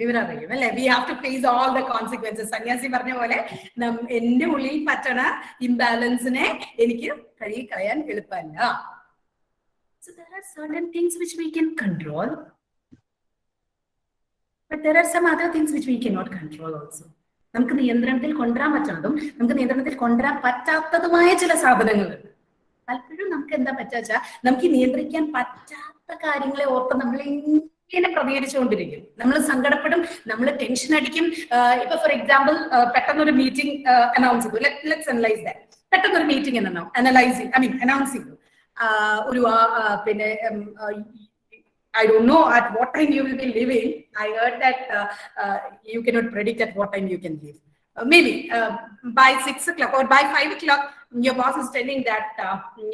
S3: വിവരം അറിയും അല്ലെ. We have to face all the consequences. സന്യാസി പറഞ്ഞ പോലെ എന്റെ ഉള്ളിൽ പറ്റണ ഇംബാലൻസിനെ എനിക്ക് കളയാൻ എളുപ്പമല്ല. So there are certain things which we can control, but there are some other things which we cannot control also. നമുക്ക് നിയന്ത്രണത്തിൽ കൊണ്ടുവരാൻ പറ്റുന്നതും നമുക്ക് നിയന്ത്രണത്തിൽ കൊണ്ടുവരാൻ പറ്റാത്തതുമായ ചില സാധനങ്ങളുണ്ട്. പലപ്പോഴും നമുക്ക് എന്താ പറ്റാച്ചാ, നമുക്ക് നിയന്ത്രിക്കാൻ പറ്റാത്ത കാര്യങ്ങളെ ഓർത്ത് നമ്മൾ ഇങ്ങനെ പ്രതികരിച്ചുകൊണ്ടിരിക്കും. നമ്മൾ സങ്കടപ്പെടും, നമ്മൾ ടെൻഷൻ അടിക്കും. ഇപ്പൊ ഫോർ എക്സാമ്പിൾ പെട്ടെന്നൊരു മീറ്റിംഗ് അനൗൺസ് ചെയ്തു. Let's analyse that. പെട്ടെന്നൊരു മീറ്റിംഗ് അനൗൺസ് ചെയ്തു. ഒരു പിന്നെ I don't know at what time you will be leaving. I heard that you cannot predict at what time you can leave. Maybe by 6 o'clock or by 5 o'clock, your boss is telling that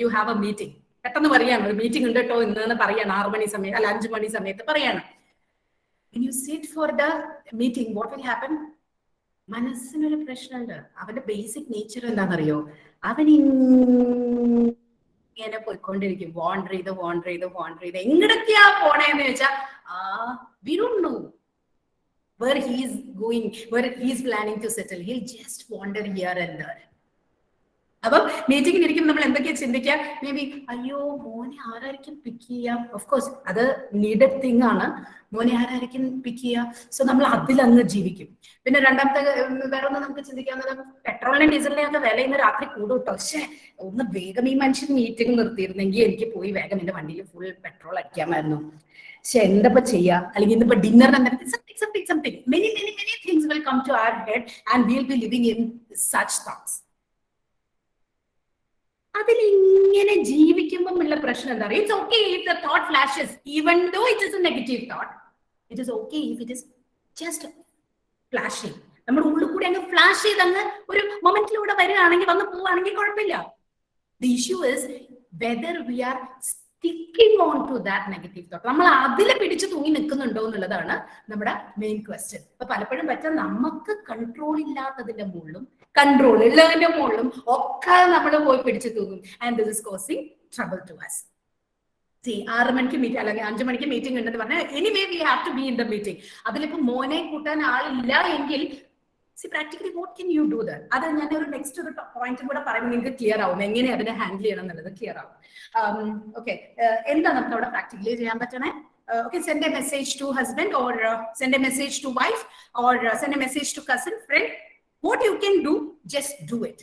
S3: you have a meeting. പെട്ടെന്ന് പറയാണ് ഒരു meeting ഉണ്ട് കേട്ടോ ഇന്ന് പറയാണ് 6 മണി സമയത്ത് അല്ല 5 മണി സമയത്ത് പറയാണ്. When you sit for the meeting, what will happen? മനസ്സിനൊരു പ്രശ്നമുണ്ട്. അവന്റെ ബേസിക് നേച്ചർ എന്താണെന്നറിയോ? അവൻ ഇങ്ങനെ പോയിക്കൊണ്ടിരിക്കും, വാണ്ടർ ചെയ്ത് എങ്ങടൊക്കെയാ പോണേന്ന് വെച്ചാൽ we don't know where he is going, where he is planning to settle. He'll just wander here and there. അപ്പം മീറ്റിംഗിന് ഇരിക്കും നമ്മൾ എന്തൊക്കെയാ ചിന്തിക്കുക? മേ ബി അയ്യോ മോനെ ആരായിരിക്കും പിക്ക് ചെയ്യുക? ഓഫ് കോഴ്സ് അത് നീഡഡ് തിങ് ആണ്. മോനെ ആരായിരിക്കും പിക്ക് ചെയ്യുക? സോ നമ്മൾ അതിലങ്ങ് ജീവിക്കും. പിന്നെ രണ്ടാമത്തെ വേറെ ഒന്ന് നമുക്ക് ചിന്തിക്കാവുന്നത്, പെട്രോളിനും ഡീസലിനെ ഒക്കെ വില ഇന്ന് രാത്രി കൂടും കേട്ടോ. പക്ഷേ ഒന്ന് വേഗം ഈ മനുഷ്യൻ മീറ്റിംഗ് നിർത്തിയിരുന്നെങ്കിൽ എനിക്ക് പോയി വേഗം എന്റെ വണ്ടിയിൽ ഫുൾ പെട്രോൾ അടിക്കാമായിരുന്നു. പക്ഷെ എന്തപ്പോ ചെയ്യാ? അല്ലെങ്കിൽ ഇന്നിപ്പോ ഡിന്നറിന് something many things will come to our head and we'll be living in such thoughts. അതിലിങ്ങനെ ജീവിക്കുമ്പോൾ ഉള്ള പ്രശ്നം എന്താ പറയുക? It's okay if the thought flashes, even though it is a negative thought. It is okay if it is just flashing. നമ്മുടെ ഉള്ളിൽ കൂടി അങ്ങ് ഫ്ലാഷ് ചെയ്ത് അങ്ങ് ഒരു മൊമെന്റിലൂടെ വരികയാണെങ്കിൽ വന്ന് പോവുകയാണെങ്കിൽ കുഴപ്പമില്ല. The issue is whether we are sticking on to that negative thought. നമ്മൾ അതിൽ പിടിച്ചു തൂങ്ങി നിൽക്കുന്നുണ്ടോ എന്നുള്ളതാണ് നമ്മുടെ മെയിൻ ക്വസ്റ്റ്യൻ. അപ്പൊ പലപ്പോഴും പറ്റാൻ നമുക്ക് കൺട്രോൾ ഇല്ലാത്തതിന്റെ മുകളിലും കൺട്രോൾ ഉള്ളതിന്റെ മുകളിലും ഒക്കെ നമ്മൾ പോയി പിടിച്ചു തൂങ്ങും. And this is causing trouble to us. 6 മണിക്ക് മീറ്റിംഗ് അല്ലെങ്കിൽ 5 മണിക്ക് മീറ്റിംഗ് ഉണ്ടെന്ന് പറഞ്ഞാൽ anyway we have to be in the meeting. അതിലിപ്പോ മോനെ കൂട്ടാൻ ആളില്ല എങ്കിൽ practically what can you do that? അത് ഞാൻ ഒരു നെക്സ്റ്റ് ഒരു പോയിന്റും കൂടെ പറയുമ്പോൾ നിങ്ങൾക്ക് ക്ലിയർ ആവും എങ്ങനെ അതിനെ ഹാൻഡിൽ ചെയ്യണം എന്നുള്ളത് ക്ലിയർ ആവും. ഓക്കെ, എന്താ നമുക്ക് അവിടെ പ്രാക്ടിക്കലി ചെയ്യാൻ പറ്റണേ? Okay, send a message to husband or send a message to wife or send a message to cousin, friend. What you can do, just do it.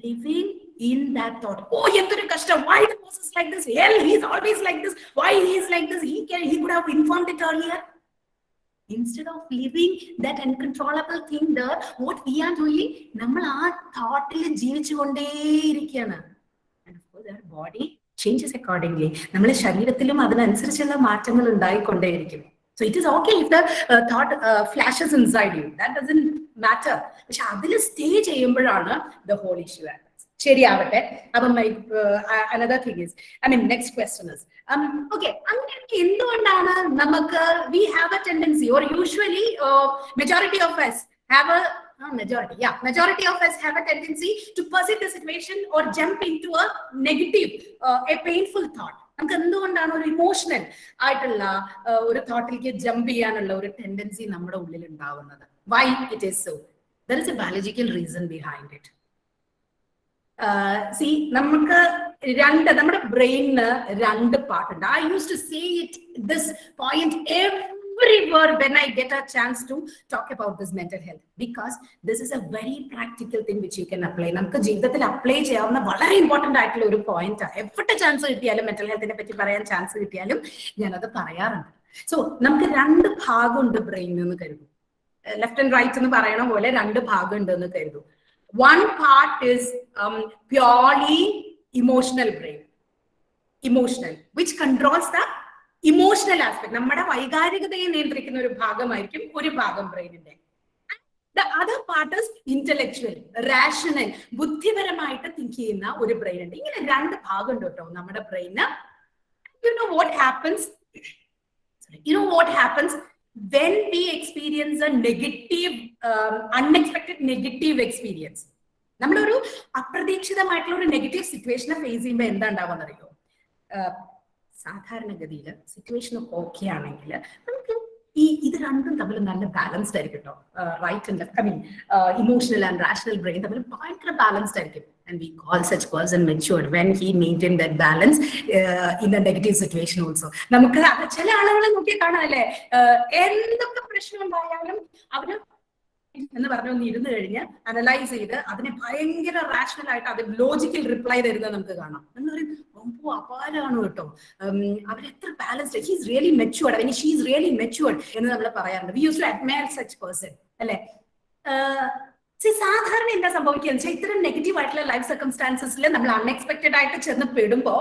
S3: Living in that thought. Oh, yentoru kashtam. Why the boss is like this? Hell, he's always like this. Why he is like this? He could have informed it earlier. Instead of living that uncontrollable thing there, what we are doing, നമ്മൾ ആ തോട്ടിൽ ജീവിച്ചുകൊണ്ടേ ഇരിക്കുകയാണ്. And of course, our body changes accordingly. നമ്മുടെ ശരീരത്തിലും അതിനനുസരിച്ചുള്ള മാറ്റങ്ങൾ ഉണ്ടായിക്കൊണ്ടേയിരിക്കും. So it is okay if the thought flashes inside you. That doesn't matter. പക്ഷെ അതിൽ സ്റ്റേ ചെയ്യുമ്പോഴാണ് the whole issue happens. ശരിയാവട്ടെ. അപ്പം another thing is, next question is, okay, അങ്ങനെ എന്തുകൊണ്ടാണ് നമുക്ക് we have a tendency or usually majority of us have a majority of us have a tendency to perceive the situation or jump into a negative, a painful thought. നമുക്ക് എന്തുകൊണ്ടാണ് ഒരു emotional ആയിട്ടുള്ള ഒരു തോട്ടിലേക്ക് jump ചെയ്യാനുള്ള ഒരു tendency നമ്മുടെ ഉള്ളിൽ ഉണ്ടാവുന്നത്? Why it is so? There is a biological reason behind it. See, നമുക്ക് നമ്മുടെ ബ്രെയിനിന് 2 പാർട്ട് ഉണ്ട്. I used to say it this point everywhere when I get a chance to talk about this mental health, because this is a very practical thing which you can apply. നമുക്ക് ജീവിതത്തിൽ apply ചെയ്യാവുന്ന വളരെ important ആയിട്ടുള്ള ഒരു point. എവിടെ chance കിട്ടിയാലും mental ഹെൽത്തിനെ പറ്റി പറയാൻ ചാൻസ് കിട്ടിയാലും ഞാനത് പറയാറുണ്ട്. സോ നമുക്ക് 2 ഭാഗമുണ്ട് ബ്രെയിനിൽ എന്ന് കരുതും. ലെഫ്റ്റ് ആൻഡ് റൈറ്റ് എന്ന് പറയണ പോലെ 2 ഭാഗം ഉണ്ട് എന്ന് കരുതും. One part is purely emotional brain, emotional, which controls the emotional aspect. നമ്മുടെ വൈകാരികതയെ നിയന്ത്രിക്കുന്ന ഒരു ഭാഗമായിരിക്കും ഒരു ഭാഗം ബ്രെയിനിന്റെ. The other part is intellectual, rational, ബുദ്ധിപരമായിട്ട് തിങ്ക് ചെയ്യുന്ന ഒരു ബ്രെയിൻ ഉണ്ട്. ഇങ്ങനെ 2 ഭാഗം ഉണ്ട് കേട്ടോ നമ്മുടെ ബ്രെയിന്. You know what happens when we experience a negative, unexpected negative experience? നമ്മളൊരു അപ്രതീക്ഷിതമായിട്ടുള്ള ഒരു നെഗറ്റീവ് സിറ്റുവേഷനെ ഫേസ് ചെയ്യുമ്പോൾ എന്താ ഉണ്ടാവുക അറിയോ? സാധാരണഗതിയിൽ സിറ്റുവേഷൻ ഓക്കെ ആണെങ്കിൽ നമുക്ക് ഇത് 2 തമ്മിൽ നല്ല ബാലൻസ്ഡ് ആയിരിക്കും കേട്ടോ. Right and left, emotional and rational brain തമ്മിൽ ഭയങ്കര ബാലൻസ്ഡ് ആയിരിക്കും. And we call such person matured when he maintained that balance in a negative situation also. നമുക്ക് ചില ആളുകളെ നോക്കി കാണാല്ലേ, എന്തൊക്കെ പ്രശ്നം ഉണ്ടായാലും അവര് എന്ന് പറഞ്ഞൊന്ന് ഇരുന്ന് കഴിഞ്ഞ് അനലൈസ് ചെയ്ത് അതിനെ ഭയങ്കര റാഷണൽ ആയിട്ട് അത് ലോജിക്കൽ റിപ്ലൈ തരുന്നത് നമുക്ക് കാണാം. എന്ന് പറയും അപാരമാണ് കേട്ടോ, അവരെത്ര ബാലൻസ്ഡ്, ഹീസ് റിയലി മെച്ചുവേർഡ് അല്ലെങ്കിൽ ഷീസ് റിയലി മെച്ചുവേർഡ് എന്ന് നമ്മൾ പറയാറുണ്ട്. We use to admire such person അല്ലെ. സാധാരണ എന്താ സംഭവിക്കുക വെച്ചാൽ ഇത്തരം നെഗറ്റീവ് ആയിട്ടുള്ള ലൈഫ് സർക്കംസ്റ്റാൻസസിൽ നമ്മൾ അൺഎക്സ്പെക്ടഡ് ആയിട്ട് ചെന്ന് പെടുമ്പോ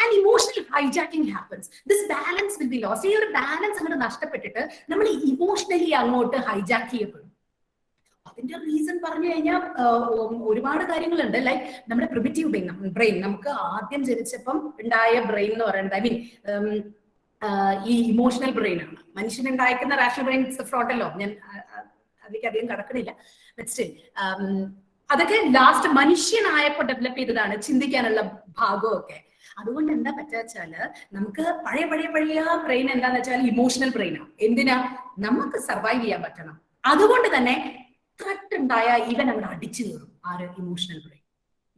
S3: an emotional hijacking happens. This balance will be lost. ഈ ഒരു ബാലൻസ് അങ്ങോട്ട് നഷ്ടപ്പെട്ടിട്ട് നമ്മൾ ഇമോഷണലി അങ്ങോട്ട് ഹൈജാക്ക് ചെയ്യപ്പെടും. അതിന്റെ റീസൺ പറഞ്ഞു കഴിഞ്ഞാൽ ഒരുപാട് കാര്യങ്ങളുണ്ട്. ലൈക്ക് നമ്മുടെ പ്രിമിറ്റീവ് ബ്രെയിൻ, നമുക്ക് ആദ്യം ജനിച്ചപ്പം ഉണ്ടായ ബ്രെയിൻ എന്ന് പറയുന്നത്, ഐ മീൻ ഈ ഇമോഷണൽ ബ്രെയിൻ ആണ്. മനുഷ്യൻ ഉണ്ടായിരിക്കുന്ന റാഷണൽ ബ്രെയിൻ ഫ്രോണ്ടൽ ലോബ്, ഞാൻ അതിലേക്ക് അധികം കടക്കണില്ല. ബട്ട് സ്റ്റിൽ അതൊക്കെ ലാസ്റ്റ് മനുഷ്യനായപ്പോൾ ഡെവലപ്പ് ചെയ്തതാണ്, ചിന്തിക്കാനുള്ള ഭാഗമൊക്കെ. അതുകൊണ്ട് എന്താ പറ്റാച്ചാല് നമുക്ക് പഴയ ബ്രെയിൻ എന്താന്ന് വെച്ചാൽ ഇമോഷണൽ ബ്രെയിനാണ്. എന്തിനാ? നമുക്ക് സർവൈവ് ചെയ്യാൻ പറ്റണം. അതുകൊണ്ട് തന്നെ ത്രെറ്റ് ഉണ്ടായ ഇവൻ അവിടെ അടിച്ചു കയറും ആര്? Emotional brain.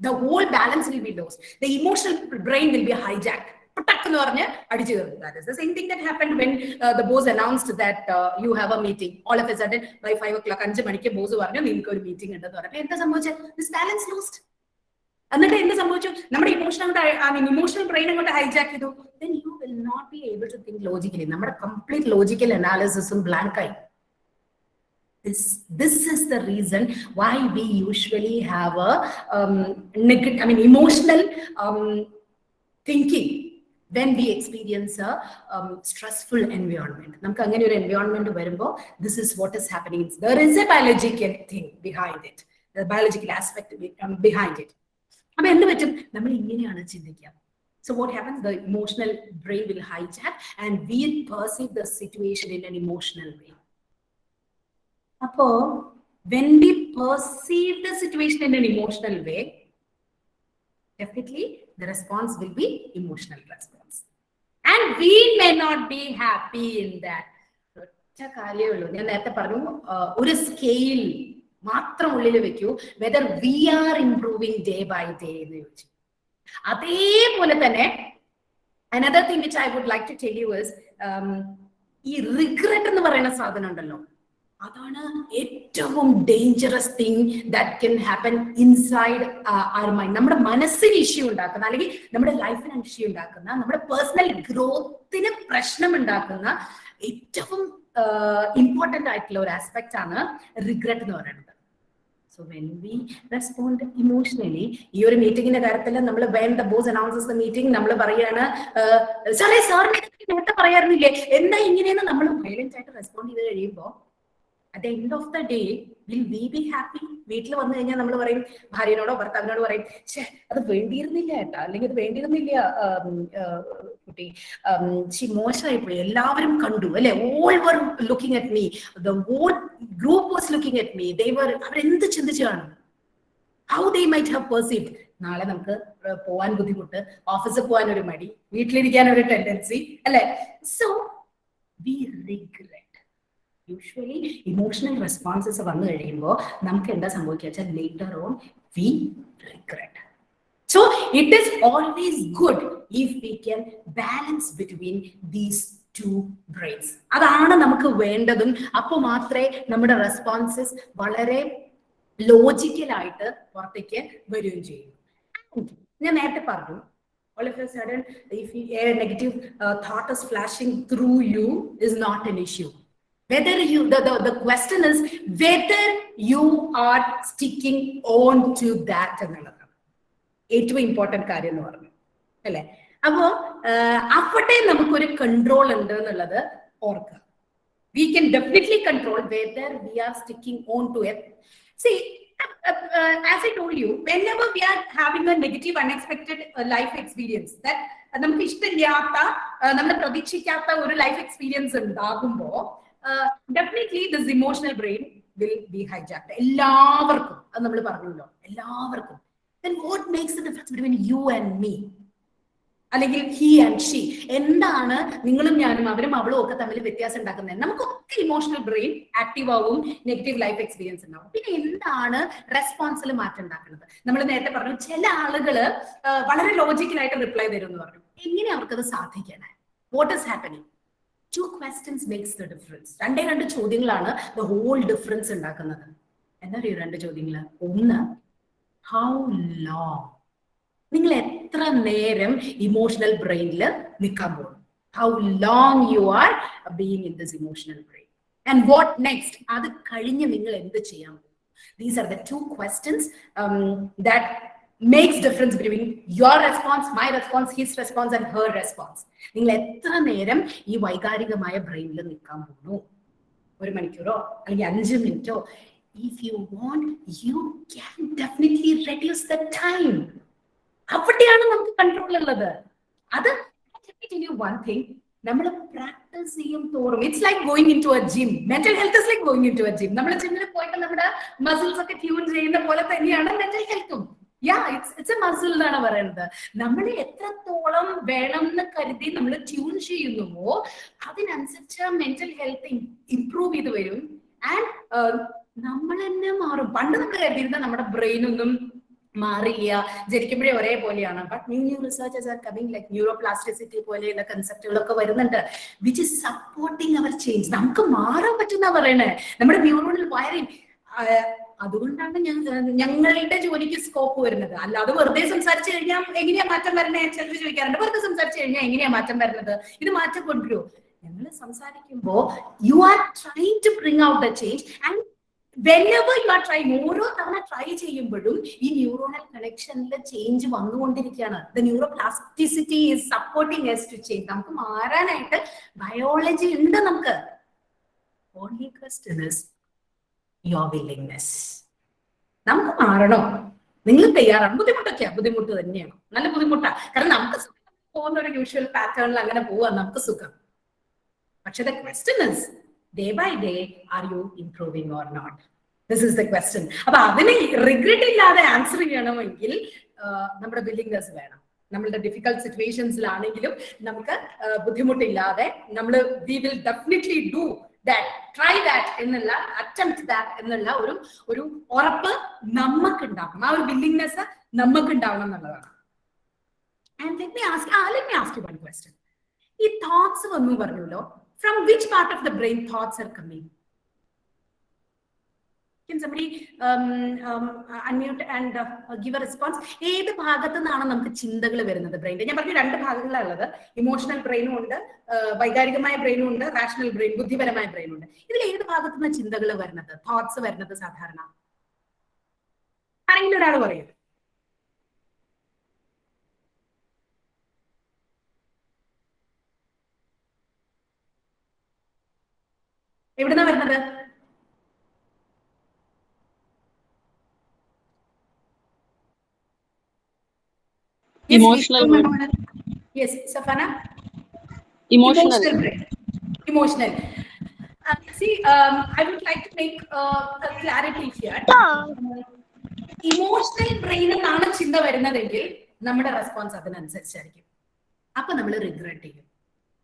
S3: The whole balance will be lost. The emotional brain will be hijacked. എന്ന് പറഞ്ഞ് അടിച്ചു കയറും. That is the same thing that happened when the boss announced that you have a meeting. All of a sudden by 5 o'clock 5 മണിക്ക് boss പറഞ്ഞു നിങ്ങൾക്ക് ഒരു meeting ഉണ്ടെന്ന് പറഞ്ഞു. എന്താ സംഭവിച്ചത്? This balance lost. എന്നിട്ട് എന്ത് സംഭവിച്ചു? നമ്മുടെ ഇമോഷണൽ ബ്രെയിൻ അങ്ങോട്ട് ഹൈജാക്ക് ചെയ്തു. Then you will not be able to think logically. നമ്മുടെ കംപ്ലീറ്റ് ലോജിക്കൽ അനാലിസിസും ബ്ലാങ്ക് ആയി. This is the reason why we usually have a emotional thinking when we experience a stressful environment. നമുക്ക് അങ്ങനെ ഒരു environment വരുമ്പോൾ this is what is happening. There is a biological thing behind it, the biological aspect behind it. അപ്പൊ എന്ത് പറ്റും? നമ്മൾ ഇങ്ങനെയാണ് ചിന്തിക്കുക. So what happens? The emotional brain will hijack and we perceive the situation in an emotional way. അപ്പോ when we perceive the situation in an emotional way, definitely the response will be emotional response, and we may not be happy in that. ഒറ്റ കാര്യമേ ഉള്ളൂ, ഞാൻ നേരത്തെ പറഞ്ഞു, ഒരു scale മാത്രം ഉള്ളിൽ വെക്കൂ, whether we are improving day by day എന്ന് ചോദിച്ചു. അതേപോലെ തന്നെ another thing which I would like to tell you is ഈ റിഗ്രറ്റ് എന്ന് പറയുന്ന സാധനം ഉണ്ടല്ലോ, അതാണ് ഏറ്റവും dangerous thing that can happen inside our mind. നമ്മുടെ മനസ്സിന് ഇഷ്യൂ ഉണ്ടാക്കുന്ന, അല്ലെങ്കിൽ നമ്മുടെ ലൈഫിന് ഇഷ്യൂ ഉണ്ടാക്കുന്ന, നമ്മുടെ പേഴ്സണൽ ഗ്രോത്തിന് പ്രശ്നം ഉണ്ടാക്കുന്ന ഏറ്റവും ഇമ്പോർട്ടന്റ് ആയിട്ടുള്ള ഒരു ആസ്പെക്ട് ആണ് റിഗ്രറ്റ് എന്ന് പറയുന്നത്. So when we respond emotionally, ഈ ഒരു മീറ്റിംഗിന്റെ കാര്യത്തിൽ നമ്മൾ when the boss announces the meeting, നമ്മൾ പറയാണ് സാറേ നേരത്തെ പറയാറുന്നില്ലേ എന്താ ഇങ്ങനെയെന്ന് നമ്മൾ വയലന്റ് ആയിട്ട് റെസ്പോണ്ട് ചെയ്ത് കഴിയുമ്പോൾ at the end of the day will we be happy? വീട്ടിൽ വന്നു കഴിഞ്ഞാൽ നമ്മൾ പറയും, ഭാര്യനോടോ ഭർത്താവിനോട് പറയും, അത് വേണ്ടിയിരുന്നില്ല ഏട്ടാ, അല്ലെങ്കിൽ അത് വേണ്ടിയിരുന്നില്ല കുട്ടി, മോശമായി പോയി, എല്ലാവരും കണ്ടു അല്ലെ, all were looking at me, the whole group was looking at me, അവരെന്ത് ചിന്തിച്ചു കാണും, how they might have perceived. നാളെ നമുക്ക് പോവാൻ ബുദ്ധിമുട്ട്, ഓഫീസിൽ പോകാൻ ഒരു മടി, വീട്ടിലിരിക്കാൻ ഒരു ടെൻഡൻസി അല്ലെ. So we regret. Usually emotional responses വന്നു കഴിയുമ്പോൾ നമുക്ക് എന്താ സംഭവിക്കുക വെച്ചാൽ later on we regret. So it is always good if we can balance between these two brains. അതാണ് നമുക്ക് വേണ്ടതും. അപ്പോൾ മാത്രമേ നമ്മുടെ റെസ്പോൺസസ് വളരെ ലോജിക്കലായിട്ട് പുറത്തേക്ക് വരികയും ചെയ്യും. ഞാൻ നേരത്തെ പറഞ്ഞു, all of a sudden if a negative thought is flashing through you is not an issue. Whether you, the question is whether you are sticking on to that എന്നുള്ളതാണ് ഏറ്റവും ഇമ്പോർട്ടന്റ് കാര്യം എന്ന് പറഞ്ഞു അല്ലെ. അപ്പോ അവിടെ നമുക്കൊരു കൺട്രോൾ ഉണ്ട് എന്നുള്ളത് ഓർക്കുക. We can definitely control whether we are sticking on to it. See, as I told you, whenever we are having a negative unexpected life experience, that നമുക്ക് ഇഷ്ടമില്ലാത്ത, നമ്മൾ പ്രതീക്ഷിക്കാത്ത ഒരു ലൈഫ് എക്സ്പീരിയൻസ് ഉണ്ടാകുമ്പോ definitely this emotional brain will be hijacked. എല്ലാവർക്കും അത് നമ്മൾ പറഞ്ഞല്ലോ, എല്ലാവർക്കും. Then what makes the difference between you and me? അല്ലെങ്കിൽ he and she? എന്താണ് നിങ്ങളും ഞാനും അവരും അവളും ഒക്കെ തമ്മിൽ വ്യത്യാസം ഉണ്ടാക്കുന്നത്? നമുക്കൊക്കെ ഇമോഷണൽ ബ്രെയിൻ ആക്റ്റീവ് ആവും, നെഗറ്റീവ് ലൈഫ് എക്സ്പീരിയൻസ് ഉണ്ടാവും. പിന്നെ എന്താണ് റെസ്പോൺസിൽ മാറ്റം ഉണ്ടാക്കുന്നത്? നമ്മൾ നേരത്തെ പറഞ്ഞു, ചില ആളുകള് വളരെ ലോജിക്കലായിട്ട് റിപ്ലൈ തരും എന്ന് പറഞ്ഞു. എങ്ങനെ അവർക്കത് സാധിക്കാനായി? What is happening? 2 questions makes the difference. രണ്ട് ചോദ്യങ്ങളാണ് the whole difference ഉണ്ടാക്കുന്നത്. എന്താ പറയുക 2 ചോദ്യങ്ങള്? ഒന്ന്, how long? നിങ്ങൾ എത്ര നേരം ഇമോഷണൽ ബ്രെയിനിൽ നിൽക്കാൻ പോകും? How long you are being in this emotional brain and what next? അത് കഴിഞ്ഞ് നിങ്ങൾ എന്ത് ചെയ്യാൻ പോകും? These are the two questions that makes difference between your response, my response, his response and her response. നിങ്ങൾ എത്ര നേരം ഈ വൈകാരികമായ ബ്രെയിനിൽ നിൽക്കാൻ പോകുന്നു? 1 മണിക്കൂറോ അല്ലെങ്കിൽ 5 മിനിറ്റോ? If you want, you can definitely reduce the time. അവിടെയാണ് നമുക്ക് കൺട്രോൾ ഉള്ളത്. അത് let me tell you one thing. നമ്മൾ പ്രാക്ടീസ് ചെയ്യും തോറും it's like going into a gym. Mental health is like going into a gym. നമ്മൾ ജിമ്മിൽ പോയിട്ട് നമ്മുടെ മസിൽസ് ഒക്കെ ട്യൂൺ ചെയ്യുന്ന പോലെ തന്നെയാണ് മെന്റൽ ഹെൽത്തും. ഇറ്റ്സ് എ മസിൽ എന്നാണ് പറയുന്നത്. നമ്മൾ എത്രത്തോളം വേണം എന്ന് കരുതി നമ്മൾ ട്യൂൺ ചെയ്യുന്നുവോ അതിനനുസരിച്ച് മെന്റൽ ഹെൽത്ത് ഇംപ്രൂവ് ചെയ്ത് വരും. ആൻഡ് നമ്മൾ തന്നെ മാറും. പണ്ട് നമ്മൾ കരുതിയിരുന്ന നമ്മുടെ ബ്രെയിനൊന്നും മാറില്ല, ജനിക്കുമ്പോഴേ ഒരേപോലെയാണ്. But new researches are coming, like neuroplasticity പോലെയുള്ള കൺസെപ്റ്റുകളൊക്കെ വരുന്നുണ്ട്, which is supporting our change. നമുക്ക് മാറാൻ പറ്റുന്ന പറയണേ, നമ്മുടെ ന്യൂറോണൽ വയറിംഗ്. അതുകൊണ്ടാണ് ഞങ്ങളുടെ ജോലിക്ക് സ്കോപ്പ് വരുന്നത്. അല്ലാതെ വെറുതെ സംസാരിച്ചു കഴിഞ്ഞാൽ എങ്ങനെയാ മാറ്റം വരണേ? ചിലർ ചോദിക്കാറുണ്ട്, വെറുതെ സംസാരിച്ചു കഴിഞ്ഞാൽ എങ്ങനെയാ മാറ്റം വരുന്നത്? ഇത് മാറ്റം കൊണ്ടുവരുമോ? ഞങ്ങൾ സംസാരിക്കുമ്പോ you are trying to bring out the change. And whenever you are trying, ഓരോ തവണ ട്രൈ ചെയ്യുമ്പോഴും ഈ ന്യൂറോണൽ കണക്ഷനിൽ ചേഞ്ച് വന്നുകൊണ്ടിരിക്കുകയാണ്. The neuroplasticity is supporting us to change. നമുക്ക് മാറാനായിട്ട് ബയോളജി ഉണ്ട് നമുക്ക്. Only question is your willingness. നമുക്ക് മാറണോ? നിങ്ങൾ തയ്യാറാണ്? ബുദ്ധിമുട്ടൊക്കെയാ, ബുദ്ധിമുട്ട് തന്നെയാണ്, നല്ല ബുദ്ധിമുട്ടാ. കാരണം നമുക്ക് പോകുന്ന ഒരു യൂഷ്വൽ പാറ്റേണിൽ അങ്ങനെ പോവാൻ നമുക്ക് സുഖം. പക്ഷെ the question is, day by day, are you improving or not? This is the question. അപ്പൊ അതിന് റിഗ്രറ്റ് ഇല്ലാതെ ആൻസർ ചെയ്യണമെങ്കിൽ നമ്മുടെ വില്ലിങ്നെസ് വേണം. നമ്മളുടെ ഡിഫിക്കൽട്ട് സിറ്റുവേഷൻസിലാണെങ്കിലും നമുക്ക് ബുദ്ധിമുട്ടില്ലാതെ നമ്മൾ we will definitely do that, try that എന്നുള്ള, attempt that എന്നുള്ള ഒരു ഉറപ്പ് നമുക്ക് ഉണ്ടാക്കണം. ആ ഒരു വില്ലിങ്നെസ് നമുക്ക് ഉണ്ടാവണം എന്നുള്ളതാണ്. And let me ask you one question. ഈ തോട്ട്സ് വന്നു പറഞ്ഞല്ലോ, from which part of the brain thoughts are coming? Can somebody unmute and give a response? ഏത് ഭാഗത്തു നിന്നാണ് നമുക്ക് ചിന്തകൾ വരുന്നത് ബ്രെയിനിൽ? ഞാൻ പറഞ്ഞു 2 ഭാഗങ്ങളാണ് ഉള്ളത്. ഇമോഷണൽ ബ്രെയിനും ഉണ്ട്, വൈകാരികമായ ബ്രെയിനും ഉണ്ട്, റാഷണൽ ബ്രെയിൻ, ബുദ്ധിപരമായ ബ്രെയിനും ഉണ്ട്. ഇതിൽ ഏത് ഭാഗത്തു നിന്ന് ചിന്തകൾ വരുന്നത്, തോട്ട്സ് വരുന്നത് സാധാരണ? ആരെങ്കിലും ഒരാൾ പറയും. എവിടുന്നാ വരുന്നത്?
S7: Emotional brain.
S3: Yes, Safana?
S7: Emotional
S3: brain. Emotional. See, I would like to make a clarity here. Emotional ബ്രെയിനിൽ ആണ് ചിന്ത വരുന്നതെങ്കിൽ നമ്മുടെ റെസ്പോൺസ് അതിനനുസരിച്ചായിരിക്കും. അപ്പൊ നമ്മൾ റിഗ്രറ്റ് ചെയ്യും.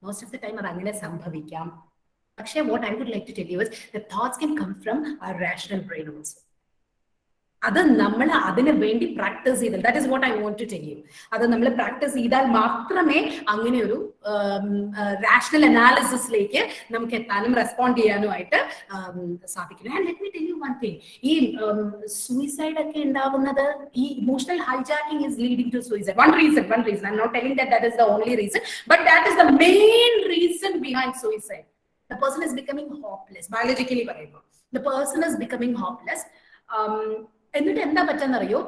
S3: മോസ്റ്റ് ഓഫ് ദ ടൈം അത് അങ്ങനെ സംഭവിക്കാം. പക്ഷേ what I would like to tell you is the thoughts can come from our rational brain also. അത് നമ്മൾ അതിനു വേണ്ടി പ്രാക്ടീസ് ചെയ്താൽ, that is what I want to tell you. അത് നമ്മൾ പ്രാക്ടീസ് ചെയ്താൽ മാത്രമേ അങ്ങനെ ഒരു റാഷണൽ അനാലിസിസിലേക്ക് നമുക്ക് എത്താനും റെസ്പോണ്ട് ചെയ്യാനുമായിട്ട് സാധിക്കുന്നു. And let me tell you one thing. ഈ സൂയിസൈഡ് ഒക്കെ ഉണ്ടാവുന്നത്, ഈ emotional hijacking is leading to suicide. One reason. I am not telling that is the only reason, but that is the main reason behind suicide. The person is becoming hopeless. Biologically പറയുമ്പോൾ the person is becoming hopeless. എന്നിട്ട് എന്താ പറ്റാന്നറിയോ,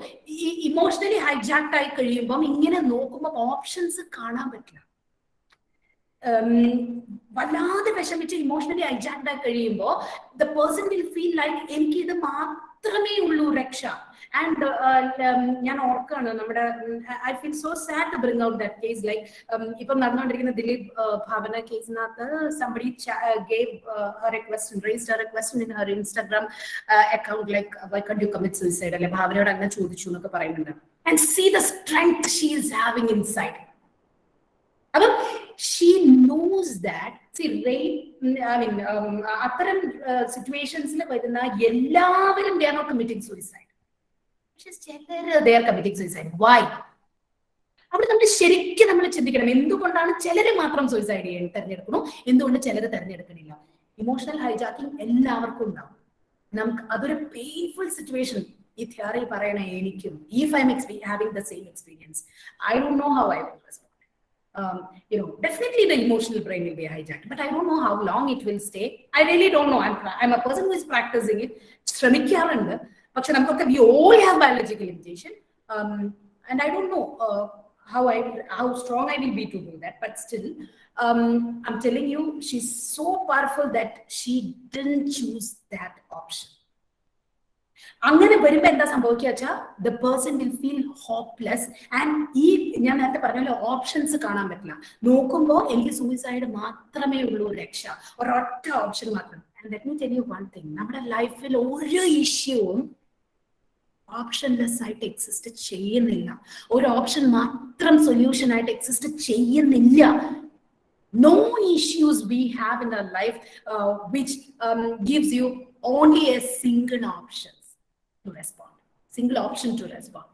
S3: ഈ emotionally hijacked ആയി കഴിയുമ്പം ഇങ്ങനെ നോക്കുമ്പോൾ options കാണാൻ പറ്റില്ല. വല്ലാതെ വിഷമിച്ച് ഇമോഷണലി ഹൈജാക്ട് ആയി കഴിയുമ്പോൾ the person will feel like എനിക്ക് ഇത് മാത്രമേ ഉള്ളൂ രക്ഷ. ആൻഡ് ഞാൻ ഓർക്കാണ് നമ്മുടെ, I feel so sad to bring out that case. Like ഇപ്പം നടന്നുകൊണ്ടിരിക്കുന്ന ദിലീപ് ഭാവന കേസിനകത്ത് somebody gave her a question, raised her a question in her Instagram account, like why can't you commit suicide? അല്ലെ ഭാവനയോട് അങ്ങനെ ചോദിച്ചു എന്നൊക്കെ പറയുന്നുണ്ട്. And see the strength she is having inside. അപ്പം she knows that, see, അത്തരം സിറ്റുവേഷൻസിൽ വരുന്ന എല്ലാവരും they are not committing suicide. They are committing suicide. Why? അവിടെ നമ്മൾ ശരിക്കും നമ്മൾ ചിന്തിക്കണം, എന്തുകൊണ്ടാണ് ചിലര് മാത്രം സൂയിസൈഡ് തെരഞ്ഞെടുക്കണു, എന്തുകൊണ്ട് ചിലര് തെരഞ്ഞെടുക്കണില്ല? ഇമോഷണൽ ഹൈജാക്കിംഗ് എല്ലാവർക്കും ഉണ്ടാവും. നമുക്ക് അതൊരു പെയിൻഫുൾ സിറ്റുവേഷൻ. ഈ തിയറി പറയണ എനിക്കും, if I'm having the same experience, I don't know how I will respond. Definitely the emotional brain will be hijacked, but I don't know how long it will stay. I really don't know. I'm a person who is practicing it. ശ്രമിക്കാറുണ്ട്. പക്ഷെ നമുക്കൊക്കെ we all have biological limitation, and I don't know how strong I will be to do that, but still I'm telling you, she's so powerful that she didn't choose that option. അങ്ങനെ വരുമ്പോ എന്താ സംഭവിക്കുക വെച്ചാൽ the person will feel hopeless. And ഈ ഞാൻ നേരത്തെ പറഞ്ഞല്ലോ, options കാണാൻ പറ്റില്ല. നോക്കുമ്പോൾ എനിക്ക് സൂയിസൈഡ് മാത്രമേ ഉള്ളൂ രക്ഷ, ഒരൊറ്റ ഓപ്ഷൻ മാത്രം. And let me tell you one thing, നമ്മുടെ ലൈഫിൽ ഒരു ഇഷ്യൂവും ഓപ്ഷൻലെസ് ആയിട്ട് എക്സിസ്റ്റ് ചെയ്യുന്നില്ല. ഒരു ഓപ്ഷൻ മാത്രം സൊല്യൂഷൻ ആയിട്ട് എക്സിസ്റ്റ് ചെയ്യുന്നില്ല. No issues we have in our life which gives you only a single option to respond. Single option to respond.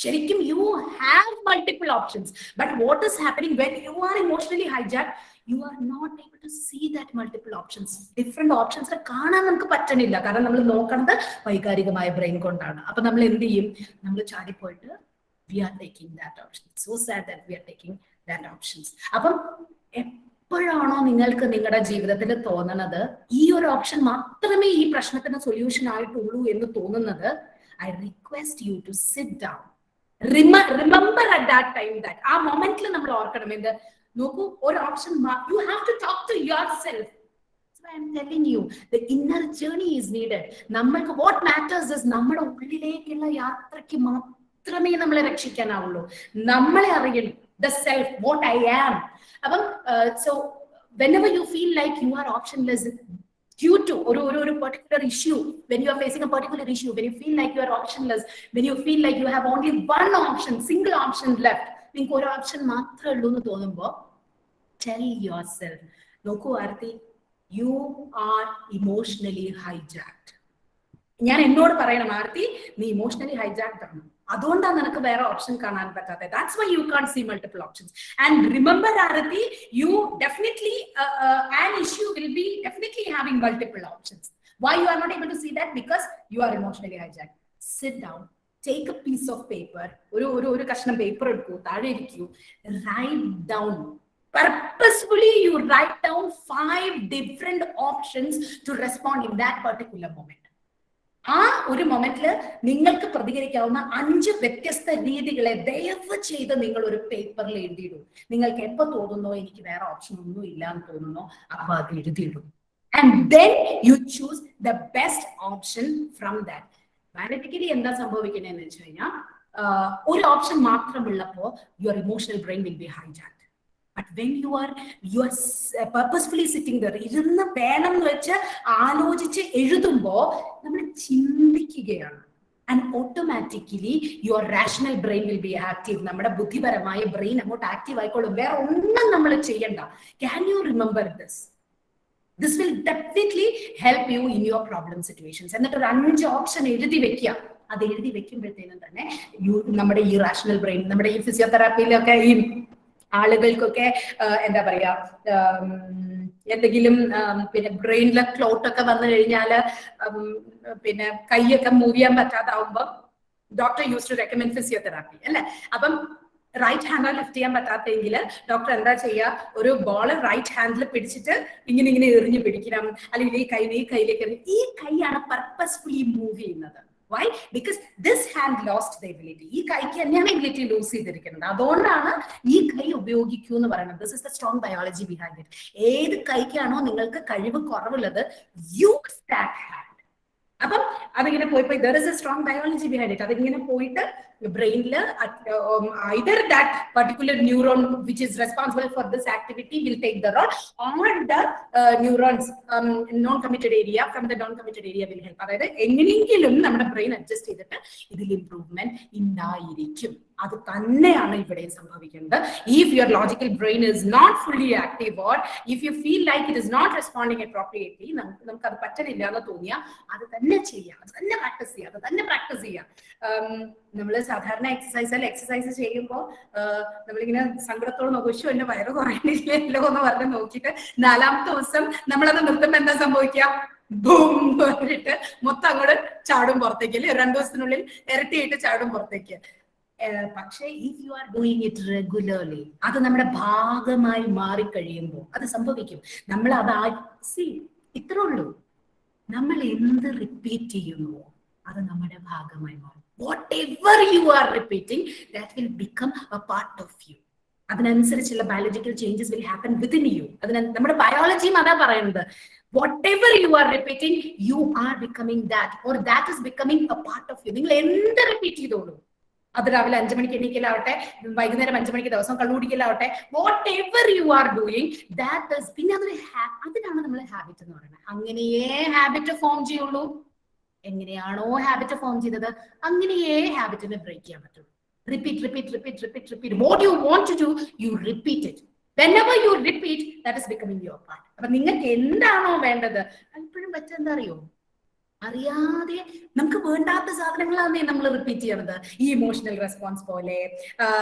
S3: Sherikim, you have multiple options, but what is happening when you are emotionally hijacked? You are not able to see that multiple options. Different options കാണാൻ നമുക്ക് പറ്റണില്ല, കാരണം നമ്മൾ നോക്കുന്നത് വൈകാരികമായ brain കൊണ്ടാണ്. അപ്പൊ നമ്മൾ എന്ത് ചെയ്യും? നമ്മൾ ചാടിപ്പോയിട്ട് we are taking that option. It's so sad that we are taking that options. അപ്പം എപ്പോഴാണോ നിങ്ങൾക്ക് നിങ്ങളുടെ ജീവിതത്തിൽ തോന്നുന്നത് ഈ ഒരു ഓപ്ഷൻ മാത്രമേ ഈ പ്രശ്നത്തിന് സൊല്യൂഷൻ ആയിട്ടുള്ളൂ എന്ന് തോന്നുന്നത്, I request you to sit down. Remember at that time that ആ മൊമെന്റിൽ നമ്മൾ ഓർക്കണം എന്ത്? നോക്കൂ, ഒരു option you have to talk to yourself. I am telling you, the inner journey is needed. നമ്മൾക്ക് what matters is നമ്മുടെ ഉള്ളിലേക്കുള്ള യാത്രയ്ക്ക് മാത്രമേ നമ്മളെ രക്ഷിക്കാനാവുള്ളൂ. നമ്മളെ അറിയണം, the self, what I am. So whenever you feel like you are optionless due to or particular issue, when you are facing a particular issue, when you feel like you are optionless, when you feel like you have only one option, single option left, നിങ്ങൾക്ക് ഒരു option മാത്രമേ ഉള്ളൂ എന്ന് തോന്നുമ്പോൾ, tell yourself, നോക്കൂ ആരതി, you are emotionally hijacked. ഞാൻ എന്നോട് പറയണം, ആരതി നീ ഇമോഷണലി ഹൈജാക്ട് ആണ്, അതുകൊണ്ടാണ് നിനക്ക് വേറെ ഓപ്ഷൻ കാണാൻ പറ്റാത്തത്. That's why you can't see multiple options. And remember, Arathi, you definitely an issue will be definitely having multiple options. Why you are not able to see that? Because you are emotionally hijacked. Sit down, take a piece of paper, ഒരു കഷ്ണം paper എടുക്കൂ, താഴെ ഇരിക്കൂ, write down. Purposefully you write down 5 different options to respond in that particular moment. ആ ഒരു മൊമെന്റില് നിങ്ങൾക്ക് പ്രതികരിക്കാവുന്ന 5 വ്യത്യസ്ത രീതികളെ ദയവ് ചെയ്ത് നിങ്ങൾ ഒരു പേപ്പറിൽ എഴുതിയിടും. നിങ്ങൾക്ക് എപ്പോ തോന്നുന്നോ എനിക്ക് വേറെ ഓപ്ഷൻ ഒന്നും ഇല്ല എന്ന് തോന്നുന്നോ അപ്പൊ അത് എഴുതിയിടും. And then you choose the best option from that. Magnetically എന്താ സംഭവിക്കണേന്ന് വെച്ച് കഴിഞ്ഞാൽ, ഒരു ഓപ്ഷൻ മാത്രമുള്ളപ്പോ your emotional brain will be hijacked. But when you are purposefully sitting there, ഇരുന്ന് വേണം എന്ന് വെച്ച് ആലോചിച്ച് എഴുതുമ്പോ നമ്മൾ ചിന്തിക്കുകയാണ്. And automatically your rational brain will be active. നമ്മുടെ ബുദ്ധിപരമായ ബ്രെയിൻ അങ്ങോട്ട് ആക്റ്റീവ് ആയിക്കോളും. വേറെ ഒന്നും നമ്മൾ ചെയ്യണ്ട. Can you remember this? This will definitely help you in your problem situations. എന്നിട്ട് ഒരു 5 ഓപ്ഷൻ എഴുതി വെക്കുക. അത് എഴുതി വെക്കുമ്പോഴത്തേനും തന്നെ നമ്മുടെ ഈ റാഷണൽ ബ്രെയിൻ, നമ്മുടെ ഈ ഫിസിയോതെറാപ്പിയിലൊക്കെ ഈ ആളുകൾക്കൊക്കെ എന്താ പറയാ, എന്തെങ്കിലും പിന്നെ ബ്രെയിനിലെ ക്ലോട്ട് ഒക്കെ വന്നു കഴിഞ്ഞാല് പിന്നെ കൈയൊക്കെ മൂവ് ചെയ്യാൻ പറ്റാതാവുമ്പോ doctor use to recommend physiotherapy അല്ലെ. അപ്പം റൈറ്റ് ഹാൻഡ് ലെഫ്റ്റ് ചെയ്യാൻ പറ്റാത്തെങ്കിൽ ഡോക്ടർ എന്താ ചെയ്യുക, ഒരു ബോൾ റൈറ്റ് ഹാൻഡിൽ പിടിച്ചിട്ട് ഇങ്ങനെ എറിഞ്ഞു പിടിക്കണം, അല്ലെങ്കിൽ ഈ കൈയിലേക്ക് ഈ കൈയാണ് പർപ്പസ്ഫുള്ളി മൂവ് ചെയ്യുന്നത്. Why? Because this hand lost the ability. ഈ കൈക്ക് തന്നെയാണ് എബിലിറ്റി ലൂസ് ചെയ്തിരിക്കുന്നത്. അതുകൊണ്ടാണ് ഈ കൈ ഉപയോഗിക്കൂ എന്ന് പറയുന്നത്. This is the strong biology behind it. ഏത് കൈക്കാണോ നിങ്ങൾക്ക് കഴിവ് കുറവുള്ളത്, use that hand. അപ്പം അതിങ്ങനെ പോയി there is a strong biology behind it. അതിങ്ങനെ പോയിട്ട് ബ്രെയിനില് either that particular neuron which is responsible for this activity will take the role, or the neurons non-committed area from the non-committed area will help. അതായത് എങ്ങനെയെങ്കിലും നമ്മുടെ brain adjust ചെയ്തിട്ട് ഇതിൽ improvement ഉണ്ടായിരിക്കും. അത് തന്നെയാണ് ഇവിടെ സംഭവിക്കുന്നത്. If your logical brain is not fully active, or if you feel like it is not responding appropriately, നമുക്ക് അത് പറ്റണില്ല എന്ന് തോന്നിയാൽ അത് തന്നെ ചെയ്യാം, അത് തന്നെ പ്രാക്ടീസ് ചെയ്യാം. നമ്മള് സാധാരണ എക്സസൈസ് ചെയ്യുമ്പോൾ നമ്മളിങ്ങനെ സങ്കടത്തോട് നോക്കിച്ചു എന്റെ വയറ് കുറയണില്ലല്ലോ എന്ന് പറഞ്ഞ് നോക്കിയിട്ട് 4ാമത്തെ ദിവസം നമ്മളത് നിർത്തുമ്പോൾ എന്താ സംഭവിക്കുക, ബൂം പറഞ്ഞിട്ട് മൊത്തം അങ്ങോട്ട് ചാടും പുറത്തേക്ക്, അല്ലെ 2 ദിവസത്തിനുള്ളിൽ ഇരട്ടിയായിട്ട് ചാടും പുറത്തേക്ക്. പക്ഷേ if you are doing it regularly, അത് നമ്മുടെ ഭാഗമായി മാറിക്കഴിയുമ്പോൾ അത് സംഭവിക്കും. നമ്മൾ അത് ഇത്രേ ഉള്ളൂ, നമ്മൾ എന്ത് റിപ്പീറ്റ് ചെയ്യുന്നു അത് നമ്മുടെ ഭാഗമായി മാറും. Whatever you are repeating, that will become a part of you. അതിനനുസരിച്ചുള്ള biological changes will happen within you. അതിന് നമ്മുടെ ബയോളജിയും അതാ പറയുന്നത്. Whatever you are repeating, you are becoming that, or that is becoming a part of you. നിങ്ങൾ എന്ത് repeat ചെയ്തോളൂ, അത് രാവിലെ 5 മണിക്ക് എണീക്കലാവട്ടെ, വൈകുന്നേരം 5 മണിക്ക് ദിവസം കള്ളുകുടിക്കലാവട്ടെ, whatever you are doing that is, പിന്നെ അതിനാണ് നമ്മൾ ഹാബിറ്റ് എന്ന് പറയുന്നത്. അങ്ങനെയേ ഹാബിറ്റ് ഫോം ചെയ്യുള്ളൂ. എങ്ങനെയാണോ ഹാബിറ്റ് ഫോം ചെയ്തത് അങ്ങനെയേ ഹാബിറ്റിനെ ബ്രേക്ക് ചെയ്യാൻ പറ്റുള്ളൂ. Repeat repeat repeat repeat repeat. What you want to do, you repeat it. Whenever you repeat, that is becoming your part. അപ്പൊ നിങ്ങൾക്ക് എന്താണോ വേണ്ടത്, എപ്പോഴും പറ്റുക എന്താ അറിയോ, അറിയാതെ നമുക്ക് വേണ്ടാത്ത സാധനങ്ങളാണ് നമ്മൾ റിപ്പീറ്റ് ചെയ്യണത്. ഈ ഇമോഷണൽ റെസ്പോൺസ് പോലെ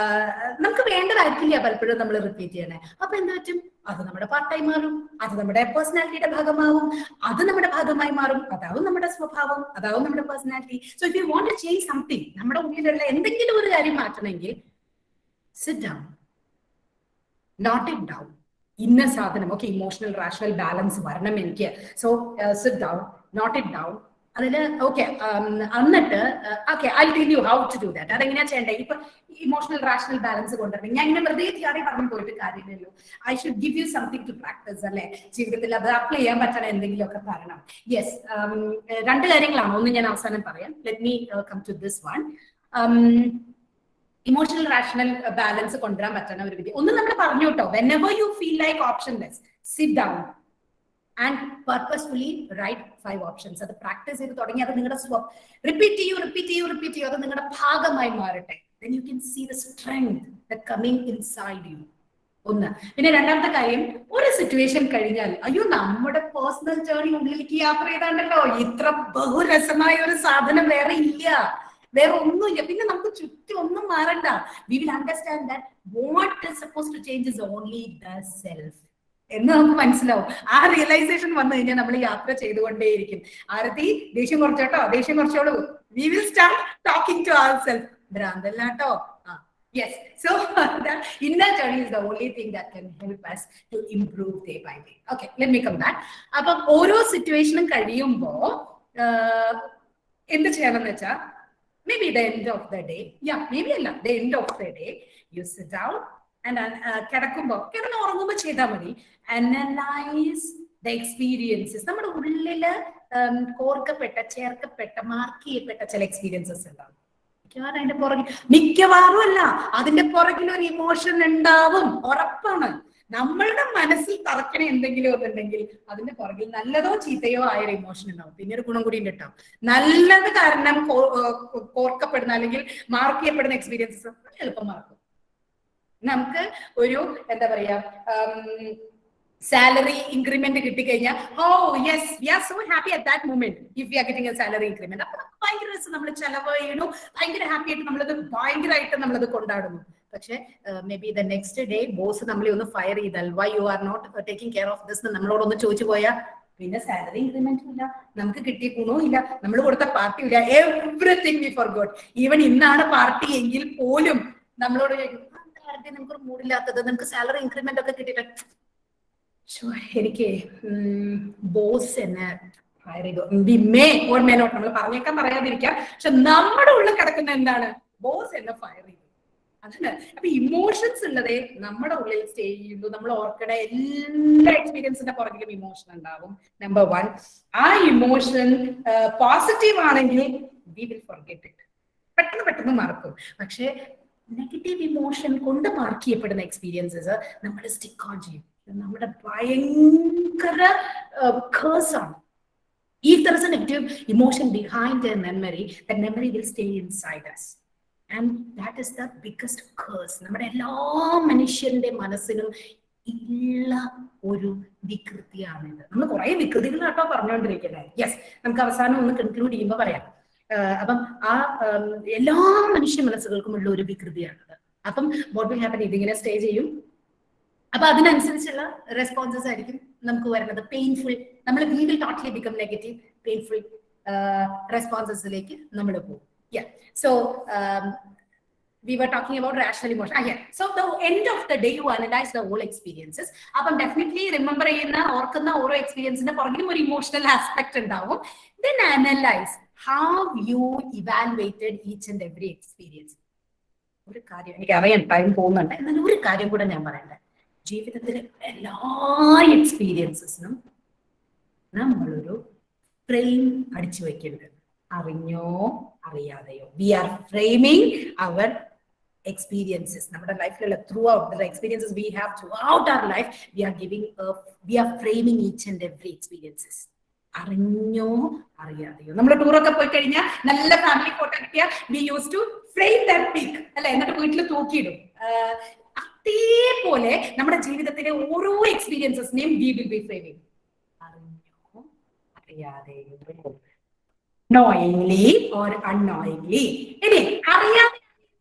S3: നമുക്ക് വേണ്ടതായിരിക്കില്ല പലപ്പോഴും നമ്മൾ റിപ്പീറ്റ് ചെയ്യണേ. അപ്പൊ എന്താ പറ്റും, അത് നമ്മുടെ പാർട്ടായി മാറും, അത് നമ്മുടെ പേഴ്സണാലിറ്റിയുടെ ഭാഗമാവും, അത് നമ്മുടെ ഭാഗമായി മാറും, അതാവും നമ്മുടെ സ്വഭാവം, അതാവും നമ്മുടെ personality. So if you want to change something, നമ്മുടെ ഉള്ളിലുള്ള എന്തെങ്കിലും ഒരു കാര്യം മാറ്റണമെങ്കിൽ, sit down, note it down. ഇന്ന സാധനം, ഓക്കെ, ഇമോഷണൽ റാഷണൽ ബാലൻസ് വരണം എനിക്ക്. So sit down, note it down. അതില് ഓക്കെ, എന്നിട്ട് okay, I tell you how to do that. അതെങ്ങനെയാ ചെയ്യേണ്ടത്? ഇപ്പൊ ഇമോഷണൽ റാഷണൽ ബാലൻസ് കൊണ്ടുവരണം. ഞാൻ ഇങ്ങനെ വെറുതെ തിയറി പറഞ്ഞു പോയിട്ട് കാര്യമില്ലല്ലോ. I should give you something to practice, അല്ലെ? ജീവിതത്തിൽ അത് അപ്ലൈ ചെയ്യാൻ പറ്റണ എന്തെങ്കിലുമൊക്കെ തരണം. യെസ്, 2 കാര്യങ്ങളാണ്. ഒന്ന് ഞാൻ അവസാനം പറയാം. Let me come to this one. Emotional rational balance കൊണ്ടുവരാൻ പറ്റുന്ന ഒരു വിധി ഒന്ന് നമ്മൾ പറഞ്ഞു കേട്ടോ. whenever you feel like optionless, sit down and purposefully write 5 options. അത് പ്രാക്ടീസ് ചെയ്ത് തുടങ്ങി അത് നിങ്ങളുടെ റിപ്പീറ്റ് ചെയ്യൂ. അത് നിങ്ങളുടെ ഭാഗമായി മാറട്ടെ. then you can see the strength that coming inside you. ഒന്ന്. പിന്നെ രണ്ടാമത്തെ കാര്യം, ഒരു സിറ്റുവേഷൻ കഴിഞ്ഞാൽ, അയ്യോ നമ്മുടെ പേഴ്സണൽ ജേർണി ഉള്ളിലേക്ക് യാത്ര ചെയ്താണ്ടല്ലോ, ഇത്ര ബഹുരസമായ ഒരു സാധനം വേറെ ഇല്ല, വേറെ ഒന്നുമില്ല. പിന്നെ നമുക്ക് ചുറ്റും ഒന്നും മാറണ്ട. We will understand that what is suppose to change is only the self എന്ന് നമുക്ക് മനസ്സിലാവും. ആ റിയലൈസേഷൻ വന്നു കഴിഞ്ഞാൽ നമ്മൾ യാത്ര ചെയ്തുകൊണ്ടേയിരിക്കും. ആരതി, ദേഷ്യം കുറച്ചോട്ടോ, ദേഷ്യം കുറച്ചോളൂ. We will start talking to our self. ഭ്രാന്തല്ലാട്ടോ. Yes, so inner journey is the only thing that can help us to improve day by day. Okay, let me come back. അപ്പൊ ഓരോ സിറ്റുവേഷനും കഴിയുമ്പോ എന്ത് ചെയ്യണം എന്ന് വെച്ചാൽ, maybe the end of the day, maybe the end of the day, you sit down and കിടന്ന് ഉറങ്ങുമ്പോ ചെയ്താൽ മതി. Analyze the experiences. നമ്മുടെ ഉള്ളില് കോർക്കപ്പെട്ട, ചേർക്കപ്പെട്ട, മാർക്ക് ചെയ്യപ്പെട്ട ചില എക്സ്പീരിയൻസസ് ഉണ്ടാവും. അതിന്റെ പുറകിൽ, മിക്കവാറും അല്ല, അതിന്റെ പുറകിൽ ഒരു ഇമോഷൻ ഉണ്ടാവും, ഉറപ്പാണ്. നമ്മളുടെ മനസ്സിൽ തറക്കണ എന്തെങ്കിലും ഒന്നുണ്ടെങ്കിൽ അതിന്റെ പുറകിൽ നല്ലതോ ചീത്തയോ ആയൊരു ഇമോഷൻ ഉണ്ടാവും. പിന്നെ ഒരു ഗുണം കൂടി ഉണ്ടാവും. നല്ലത് കാരണം കോർക്കപ്പെടുന്ന അല്ലെങ്കിൽ മാർക്ക് ചെയ്യപ്പെടുന്ന എക്സ്പീരിയൻസസ് എളുപ്പം മറക്കും. നമുക്ക് ഒരു എന്താ പറയാ, സാലറി ഇൻക്രിമെന്റ് കിട്ടിക്കഴിഞ്ഞാൽ, oh yes, we are so happy at that moment if we are getting a salary increment. അപ്പൊ ഭയങ്കര രസം, നമ്മൾ ചെലവ് ചെയ്യണു, ഭയങ്കര ഹാപ്പി ആയിട്ട് നമ്മളത് ഭയങ്കരമായിട്ട് നമ്മളത് കൊണ്ടാടുന്നു. പക്ഷെ may be the next day boss നമ്മളെ ഒന്ന് ഫയർ ചെയ്താൽ, why you are not taking care of this നമ്മളോടൊന്ന് ചോദിച്ചു പോയാൽ, പിന്നെ സാലറി ഇൻക്രിമെന്റും ഇല്ല, നമുക്ക് കിട്ടിയ ഗുണവും ഇല്ല, നമ്മൾ കൊടുത്ത പാർട്ടി ഇല്ല, എവ്രിതിങ് വി ഫോർഗോട്ട്. ഈവൻ ഇന്നാണ് പാർട്ടി എങ്കിൽ പോലും നമ്മളോട് നമുക്കൊരു മൂടില്ലാത്തത്, നമുക്ക് സാലറി ഇൻക്രിമെന്റ് ഒക്കെ കിട്ടിയിട്ട് എനിക്ക് ബോസ് എന്നെ ഫയർ ചെയ്തു, നമ്മൾ പറഞ്ഞേക്കാൻ പറയാതിരിക്കാം, പക്ഷെ നമ്മുടെ ഉള്ളിൽ കിടക്കുന്ന എന്താണ്, ബോസ് എന്നെ ഫയർ ചെയ്തു. അതാണ്. അപ്പൊ ഇമോഷൻസ് ഉള്ളതേ നമ്മുടെ ഉള്ളിൽ സ്റ്റേ ചെയ്യുന്നു. നമ്മൾ ഓർക്കണ എല്ലാ എക്സ്പീരിയൻസിന്റെ പുറകിലും ഇമോഷൻ ഉണ്ടാവും. നമ്പർ 1, ആ ഇമോഷൻ പോസിറ്റീവ് ആണെങ്കിൽ വി വിൽ ഫോർഗെറ്റ് ഇറ്റ്, പെട്ടെന്ന് മറക്കും. പക്ഷെ നെഗറ്റീവ് ഇമോഷൻ കൊണ്ട് മാർക്ക് ചെയ്യപ്പെടുന്ന എക്സ്പീരിയൻസസ് നമ്മൾ സ്റ്റിക്ക് ഓൺ ചെയ്യും. നമ്മുടെ ഭയങ്കര കേഴ്സാണ്. If there is a negative emotion behind a memory, that memory will stay inside us. And that is the biggest curse. നമ്മുടെ എല്ലാ മനുഷ്യന്റെ മനസ്സിനും ഉള്ള ഒരു വികൃതിയാണിത്. നമ്മൾ കുറെ വികൃതികൾ കേട്ടോ പറഞ്ഞുകൊണ്ടിരിക്കുന്നത്. യെസ്, നമുക്ക് അവസാനം ഒന്ന് കൺക്ലൂഡ് ചെയ്യുമ്പോൾ പറയാം. അപ്പം ആ എല്ലാ മനുഷ്യ മനസ്സുകൾക്കും ഉള്ള ഒരു വികൃതിയാണത്. അപ്പം വാട്ട് വിൽ ഹാപ്പൻ, ഇതിങ്ങനെ സ്റ്റേ ചെയ്യും. അപ്പൊ അതിനനുസരിച്ചുള്ള റെസ്പോൺസസ് ആയിരിക്കും നമുക്ക് വരുന്നത്. പെയിൻഫുൾ, നമ്മൾ we will totally become negative, painful റെസ്പോൺസസിലേക്ക് നമ്മൾ പോകും. So we were talking about rational emotion. So the end of the day you analyze the whole experiences. Appo definitely remember ചെയ്യുന്ന ഓർക്കുന്ന ഓരോ എക്സ്പീരിയൻസിന്റെ പുറകിലും ഒരു ഇമോഷണൽ ആസ്പെക്ട് ഉണ്ടാവും. Then analyze have you evaluated each and every experience? ഒരു കാര്യം എനിക്കറിയാം time പോകുന്നുണ്ട്, എന്നാലും ഒരു കാര്യം കൂടെ ഞാൻ പറയട്ടെ. ജീവിതത്തിലെ എല്ലാ എക്സ്പീരിയൻസസിനും നമ്മളൊരു ഫ്രെയിം അടിച്ചു വെക്കേണ്ടത്, അറിഞ്ഞോ അറിയാതെയോ. വി ആർ ഫ്രെയിമിങ് അവർ experiences. നമ്മുടെ ലൈഫിലുള്ള throughout the experiences we have throughout our life, we are framing each and every experiences. അറിഞ്ഞോ അറിയാതെയോ. നമ്മൾ ടൂറൊക്കെ പോയി കഴിഞ്ഞാൽ നല്ല ഫാമിലി ഫോട്ടോ കിട്ടിയാൽ we used to frame that pic അല്ലെ, എന്നിട്ട് വീട്ടിൽ തൂക്കിയിടും. അതേപോലെ നമ്മുടെ ജീവിതത്തിലെ ഓരോ എക്സ്പീരിയൻസസിനെയും we will be framing. അറിഞ്ഞോ അറിയാതെയോ, knowingly or unknowingly. ഇനി അറിയാതെ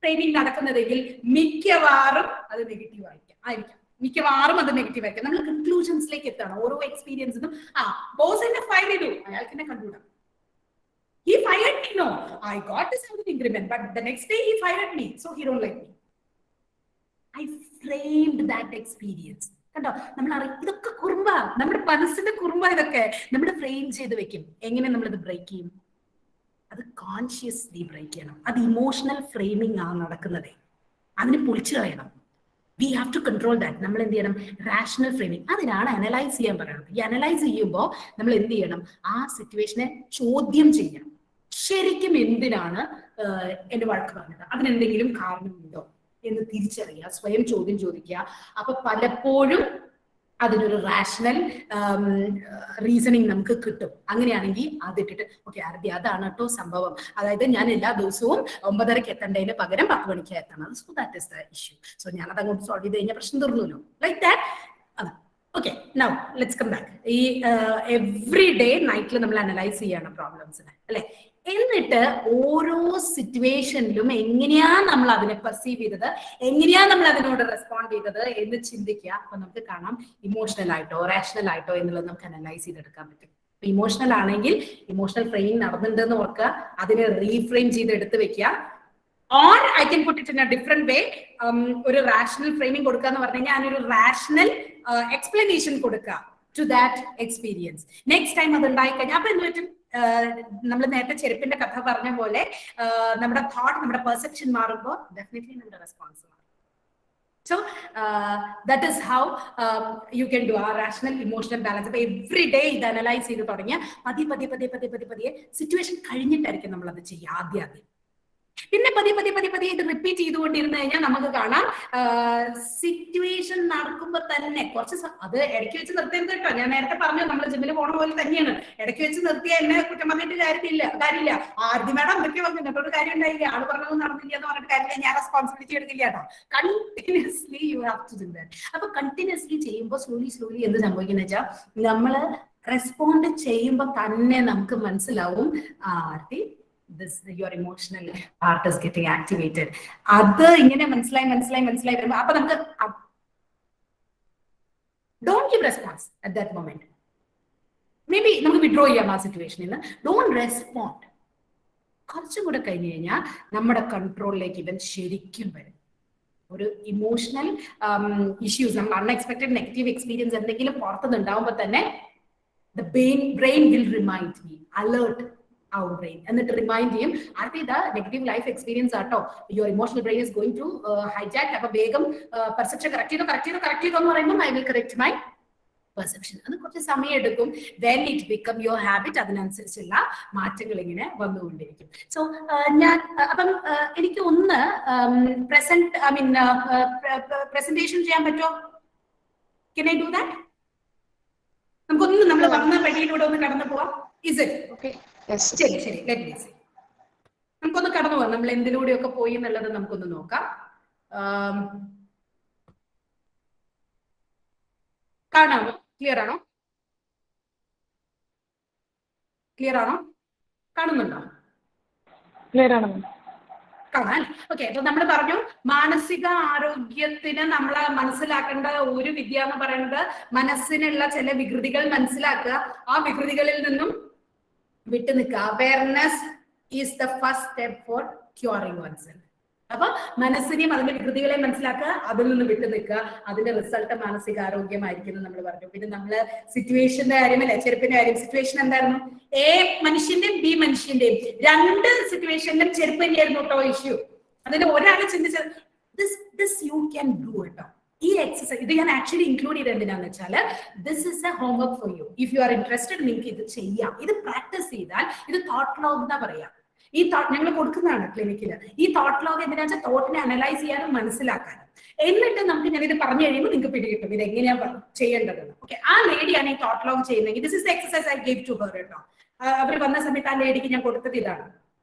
S3: ഫ്രെയിമിംഗ് നടക്കുന്നതെങ്കിൽ മിക്കവാറും അത് നെഗറ്റീവ് ആയിരിക്കാം. മിക്കവാറും അത് നെഗറ്റീവ് ആയിരിക്കും. നമ്മൾ കൺക്ലൂഷൻസിലേക്ക് എത്തണം ഓരോ എക്സ്പീരിയൻസിനും. ബോസ് എന്നെ ഫയർ ചെയ്തു, അയാൾക്ക് എന്നെ കണ്ടുകൂടാ. He fired me, no, I got this increment, but the next day he fired me, so he don't like me. I framed that experience. കണ്ടോ, നമ്മൾ ഇതൊക്കെ കുറുമ്പ, നമ്മുടെ മനസ്സിന്റെ കുറുമ്പ. ഇതൊക്കെ നമ്മൾ ഫ്രെയിം ചെയ്ത് വെക്കും. എങ്ങനെ നമ്മളിത് ബ്രേക്ക് ചെയ്യും? അത് കോൺഷ്യസ്ലി ബ്രേക്ക് ചെയ്യണം. അത് ഇമോഷണൽ ഫ്രെയിമിംഗ് ആണ് നടക്കുന്നത്. അതിന് പൊളിച്ചു കളയണം. We have to control that. നമ്മൾ എന്ത് ചെയ്യണം? Rational framing. അതിനാണ് അനലൈസ് ചെയ്യാൻ പറയുന്നത്. ഈ അനലൈസ് ചെയ്യുമ്പോൾ നമ്മൾ എന്ത് ചെയ്യണം? ആ സിറ്റുവേഷനെ ചോദ്യം ചെയ്യണം. ശരിക്കും എന്തിനാണ് എന്റെ വഴക്ക് പറഞ്ഞത്? അതിനെന്തെങ്കിലും കാരണമുണ്ടോ എന്ന് തിരിച്ചറിയുക, സ്വയം ചോദ്യം ചോദിക്കുക. അപ്പൊ പലപ്പോഴും അതിനൊരു റാഷണൽ റീസണിങ് നമുക്ക് കിട്ടും. അങ്ങനെയാണെങ്കിൽ അതിട്ടിട്ട് ഓക്കെ ആരതി അതാണ് കേട്ടോ സംഭവം, അതായത് ഞാൻ എല്ലാ ദിവസവും 9:30 എത്തേണ്ടതിന് പകരം 10 മണിക്ക് എത്തണം. So that is the issue. So ഞാനത് അങ്ങോട്ട് സോൾവ് ചെയ്ത് കഴിഞ്ഞാൽ പ്രശ്നം തീർന്നല്ലോ. Like that. Okay, now let's come back. ഈ എവറി ഡേ നൈറ്റിൽ നമ്മൾ അനലൈസ് ചെയ്യണം പ്രോബ്ലംസിനെ, അല്ലെ? എന്നിട്ട് ഓരോ സിറ്റുവേഷനിലും എങ്ങനെയാ നമ്മൾ അതിനെ പെർസീവ് ചെയ്തത്, എങ്ങനെയാ നമ്മൾ അതിനോട് റെസ്പോണ്ട് ചെയ്തത് എന്ന് ചിന്തിക്കുക. അപ്പൊ നമുക്ക് കാണാം ഇമോഷണൽ ആയിട്ടോ റാഷണൽ ആയിട്ടോ എന്നുള്ളത് നമുക്ക് അനലൈസ് ചെയ്തെടുക്കാൻ പറ്റും. ഇമോഷണൽ ആണെങ്കിൽ ഇമോഷണൽ ഫ്രെയിമിംഗ് നടന്നിട്ടുണ്ടെന്ന് ഓർക്കുക, അതിനെ റീഫ്രെയിം ചെയ്ത് എടുത്ത് വെക്കുക. Or I can put it in a different way. ഒരു റാഷണൽ ഫ്രെയിമിംഗ് കൊടുക്കുക എന്ന് പറഞ്ഞു കഴിഞ്ഞാൽ അതിനൊരു റാഷണൽ എക്സ്പ്ലനേഷൻ കൊടുക്കുക to that experience. Next time അത് ഉണ്ടായി കഴിഞ്ഞാൽ അപ്പൊ എന്ത് പറ്റും? നമ്മൾ നേരത്തെ ചെരുപ്പിന്റെ കഥ പറഞ്ഞ പോലെ നമ്മുടെ തോട്ട്, നമ്മുടെ പെർസെപ്ഷൻ മാറുമ്പോൾ ഡെഫിനറ്റ്ലി നമ്മുടെ റെസ്പോൺസ് മാറും. So that is how you can do a rational emotional balance. അപ്പൊ എവറി ഡേ ഇത് അനലൈസ് ചെയ്ത് തുടങ്ങിയ പതിയെ സിറ്റുവേഷൻ കഴിഞ്ഞിട്ടായിരിക്കും നമ്മൾ അത് ചെയ്യുക. ആദ്യം പിന്നെ പതിയെ ഇത് റിപ്പീറ്റ് ചെയ്തുകൊണ്ടിരുന്നു കഴിഞ്ഞാൽ നമുക്ക് കാണാം സിറ്റുവേഷൻ നടക്കുമ്പോ തന്നെ കുറച്ച് അത് ഇടയ്ക്ക് വെച്ച് നിർത്തരുത് കേട്ടോ. ഞാൻ നേരത്തെ പറഞ്ഞു നമ്മൾ ജിമ്മിൽ പോണ പോലെ തന്നെയാണ്. ഇടയ്ക്ക് വെച്ച് നിർത്തിയാൽ എന്നെ കുറ്റം പറഞ്ഞിട്ട് കാര്യമില്ല. ആദ്യ മേഡം എന്തൊക്കെ പറഞ്ഞു, എന്നോട് കാര്യം ഉണ്ടായില്ല, ആള് പറഞ്ഞത് നടന്നില്ല എന്ന് പറഞ്ഞിട്ട് കാര്യമില്ല, ഞാൻ റെസ്പോൺസിബിലിറ്റി എടുക്കില്ല കേട്ടോ. Continuously you have to do that. അപ്പൊ കണ്ടിന്യൂസ്ലി ചെയ്യുമ്പോൾ സ്ലോലി എന്ത് സംഭവിക്കുന്ന വെച്ചാൽ നമ്മള് റെസ്പോണ്ട് ചെയ്യുമ്പോൾ തന്നെ നമുക്ക് മനസ്സിലാവും ആർത്തി your emotional part is getting activated. അത് ഇങ്ങനെ മനസ്സിലായി വരുമ്പോ അപ്പൊ നമുക്ക് don't give response at that moment. Maybe നമുക്ക് withdraw ചെയ്യാം ആ സിറ്റുവേഷനിൽ നിന്ന്. Don't respond. കുറച്ചും കൂടെ കഴിഞ്ഞു കഴിഞ്ഞാൽ നമ്മുടെ കൺട്രോളിലേക്ക് ഇവൻ ശരിക്കും വരും. ഒരു ഇമോഷണൽ ഇഷ്യൂസ്, നമ്മൾ അൺഎക്സ്പെക്ടഡ് നെഗറ്റീവ് എക്സ്പീരിയൻസ് എന്തെങ്കിലും പുറത്തുനിന്ന് ഉണ്ടാവുമ്പോൾ തന്നെ the brain will remind me, alert our brain, എന്നിട്ട് റിമൈൻഡ് ചെയ്യും ആർത്തി ഇതാ നെഗറ്റീവ് ലൈഫ് എക്സ്പീരിയൻസ് ആട്ടോ, your emotional brain is going to hijack. അപ്പൊ വേഗം പെർസെപ്ഷൻ കറക്റ്റ് ചെയ്തോ എന്ന് പറയുമ്പോൾ I will correct my perception. അത് കുറച്ച് സമയം എടുക്കും. When it become your habit, അതിനനുസരിച്ചുള്ള മാറ്റങ്ങൾ ഇങ്ങനെ വന്നുകൊണ്ടിരിക്കും. സോ ഞാൻ അപ്പം എനിക്ക് ഒന്ന് പ്രസന്റേഷൻ ചെയ്യാൻ പറ്റുമോ? Can I do that? നമുക്കൊന്ന് നമ്മൾ വന്ന വഴിയിലൂടെ ഒന്ന് കടന്നു പോവാം. Is it? Okay. Yes. ശരി. Let me see. നമുക്കൊന്ന് കടന്നു പോകാം. നമ്മൾ എന്തിലൂടെയൊക്കെ പോയി എന്നുള്ളത് നമുക്കൊന്ന് നോക്കാം. കാണാമോ? ക്ലിയർ ആണോ? കാണുന്നുണ്ടോ?
S7: ക്ലിയർ ആണോ?
S3: കാണാൻ. ഓക്കെ. അപ്പൊ നമ്മൾ പറഞ്ഞു മാനസിക ആരോഗ്യത്തിന് നമ്മൾ മനസ്സിലാക്കേണ്ട ഒരു വിദ്യ എന്ന് പറയുന്നത് മനസ്സിനുള്ള ചില വികൃതികൾ മനസ്സിലാക്കുക, ആ വികൃതികളിൽ നിന്നും വിട്ടു നിൽക്കുക. Awareness is the first step for curing oneself. അപ്പൊ മനസ്സിനെയും അതിന്റെ വികൃതികളെയും മനസ്സിലാക്കുക, അതിൽ നിന്ന് വിട്ടു നിൽക്കുക, അതിന്റെ റിസൾട്ട് മാനസികാരോഗ്യമായിരിക്കും നമ്മൾ പറഞ്ഞു. പിന്നെ നമ്മള് സിറ്റുവേഷന്റെ കാര്യമല്ലേ, ചെരുപ്പിന്റെ കാര്യം. സിറ്റുവേഷൻ എന്തായിരുന്നു? എ മനുഷ്യന്റെയും ബി മനുഷ്യന്റെയും രണ്ട് സിറ്റുവേഷനിലും ചെരുപ്പ് തന്നെയായിരുന്നു കേട്ടോ ഇഷ്യൂ. അതിന് ഒരാള് ചിന്തിച്ചത് ദിസ് യു ക്യാൻ ഡു കേട്ടോ. ഈ എക്സസൈസ് ഇത് ഞാൻ ആക്ച്വലി ഇൻക്ലൂഡ് ചെയ്ത് എന്തിനാന്ന് വെച്ചാൽ this is A homework for you. If you are interested നിങ്ങൾക്ക് ഇത് ചെയ്യാം. ഇത് പ്രാക്ടീസ് ചെയ്താൽ ഇത് തോട്ട് ലോഗ് എന്നാ പറയാം. ഈ തോട്ട് ഞങ്ങൾ കൊടുക്കുന്നതാണ് ക്ലിനിക്കില്. ഈ തോട്ട് ലോഗ് എന്തിനാ വെച്ചാൽ തോട്ടിനെ അനലൈസ് ചെയ്യാനും മനസ്സിലാക്കാനും. എന്നിട്ട് നമുക്ക് ഞാൻ ഇത് പറഞ്ഞു കഴിയുമ്പോൾ നിങ്ങൾക്ക് പിടികിട്ടും ഇത് എങ്ങനെയാ ചെയ്യേണ്ടതെന്ന്. ഓക്കെ, ആ ലേഡിയാണ് ഈ തോട്ട് ലോഗ് ചെയ്യുന്നത്. This is exercise I gave to her കേട്ടോ. അവർ വന്ന സമയത്ത് ആ ലേഡിക്ക് ഞാൻ കൊടുത്തത് ഇതാണ്.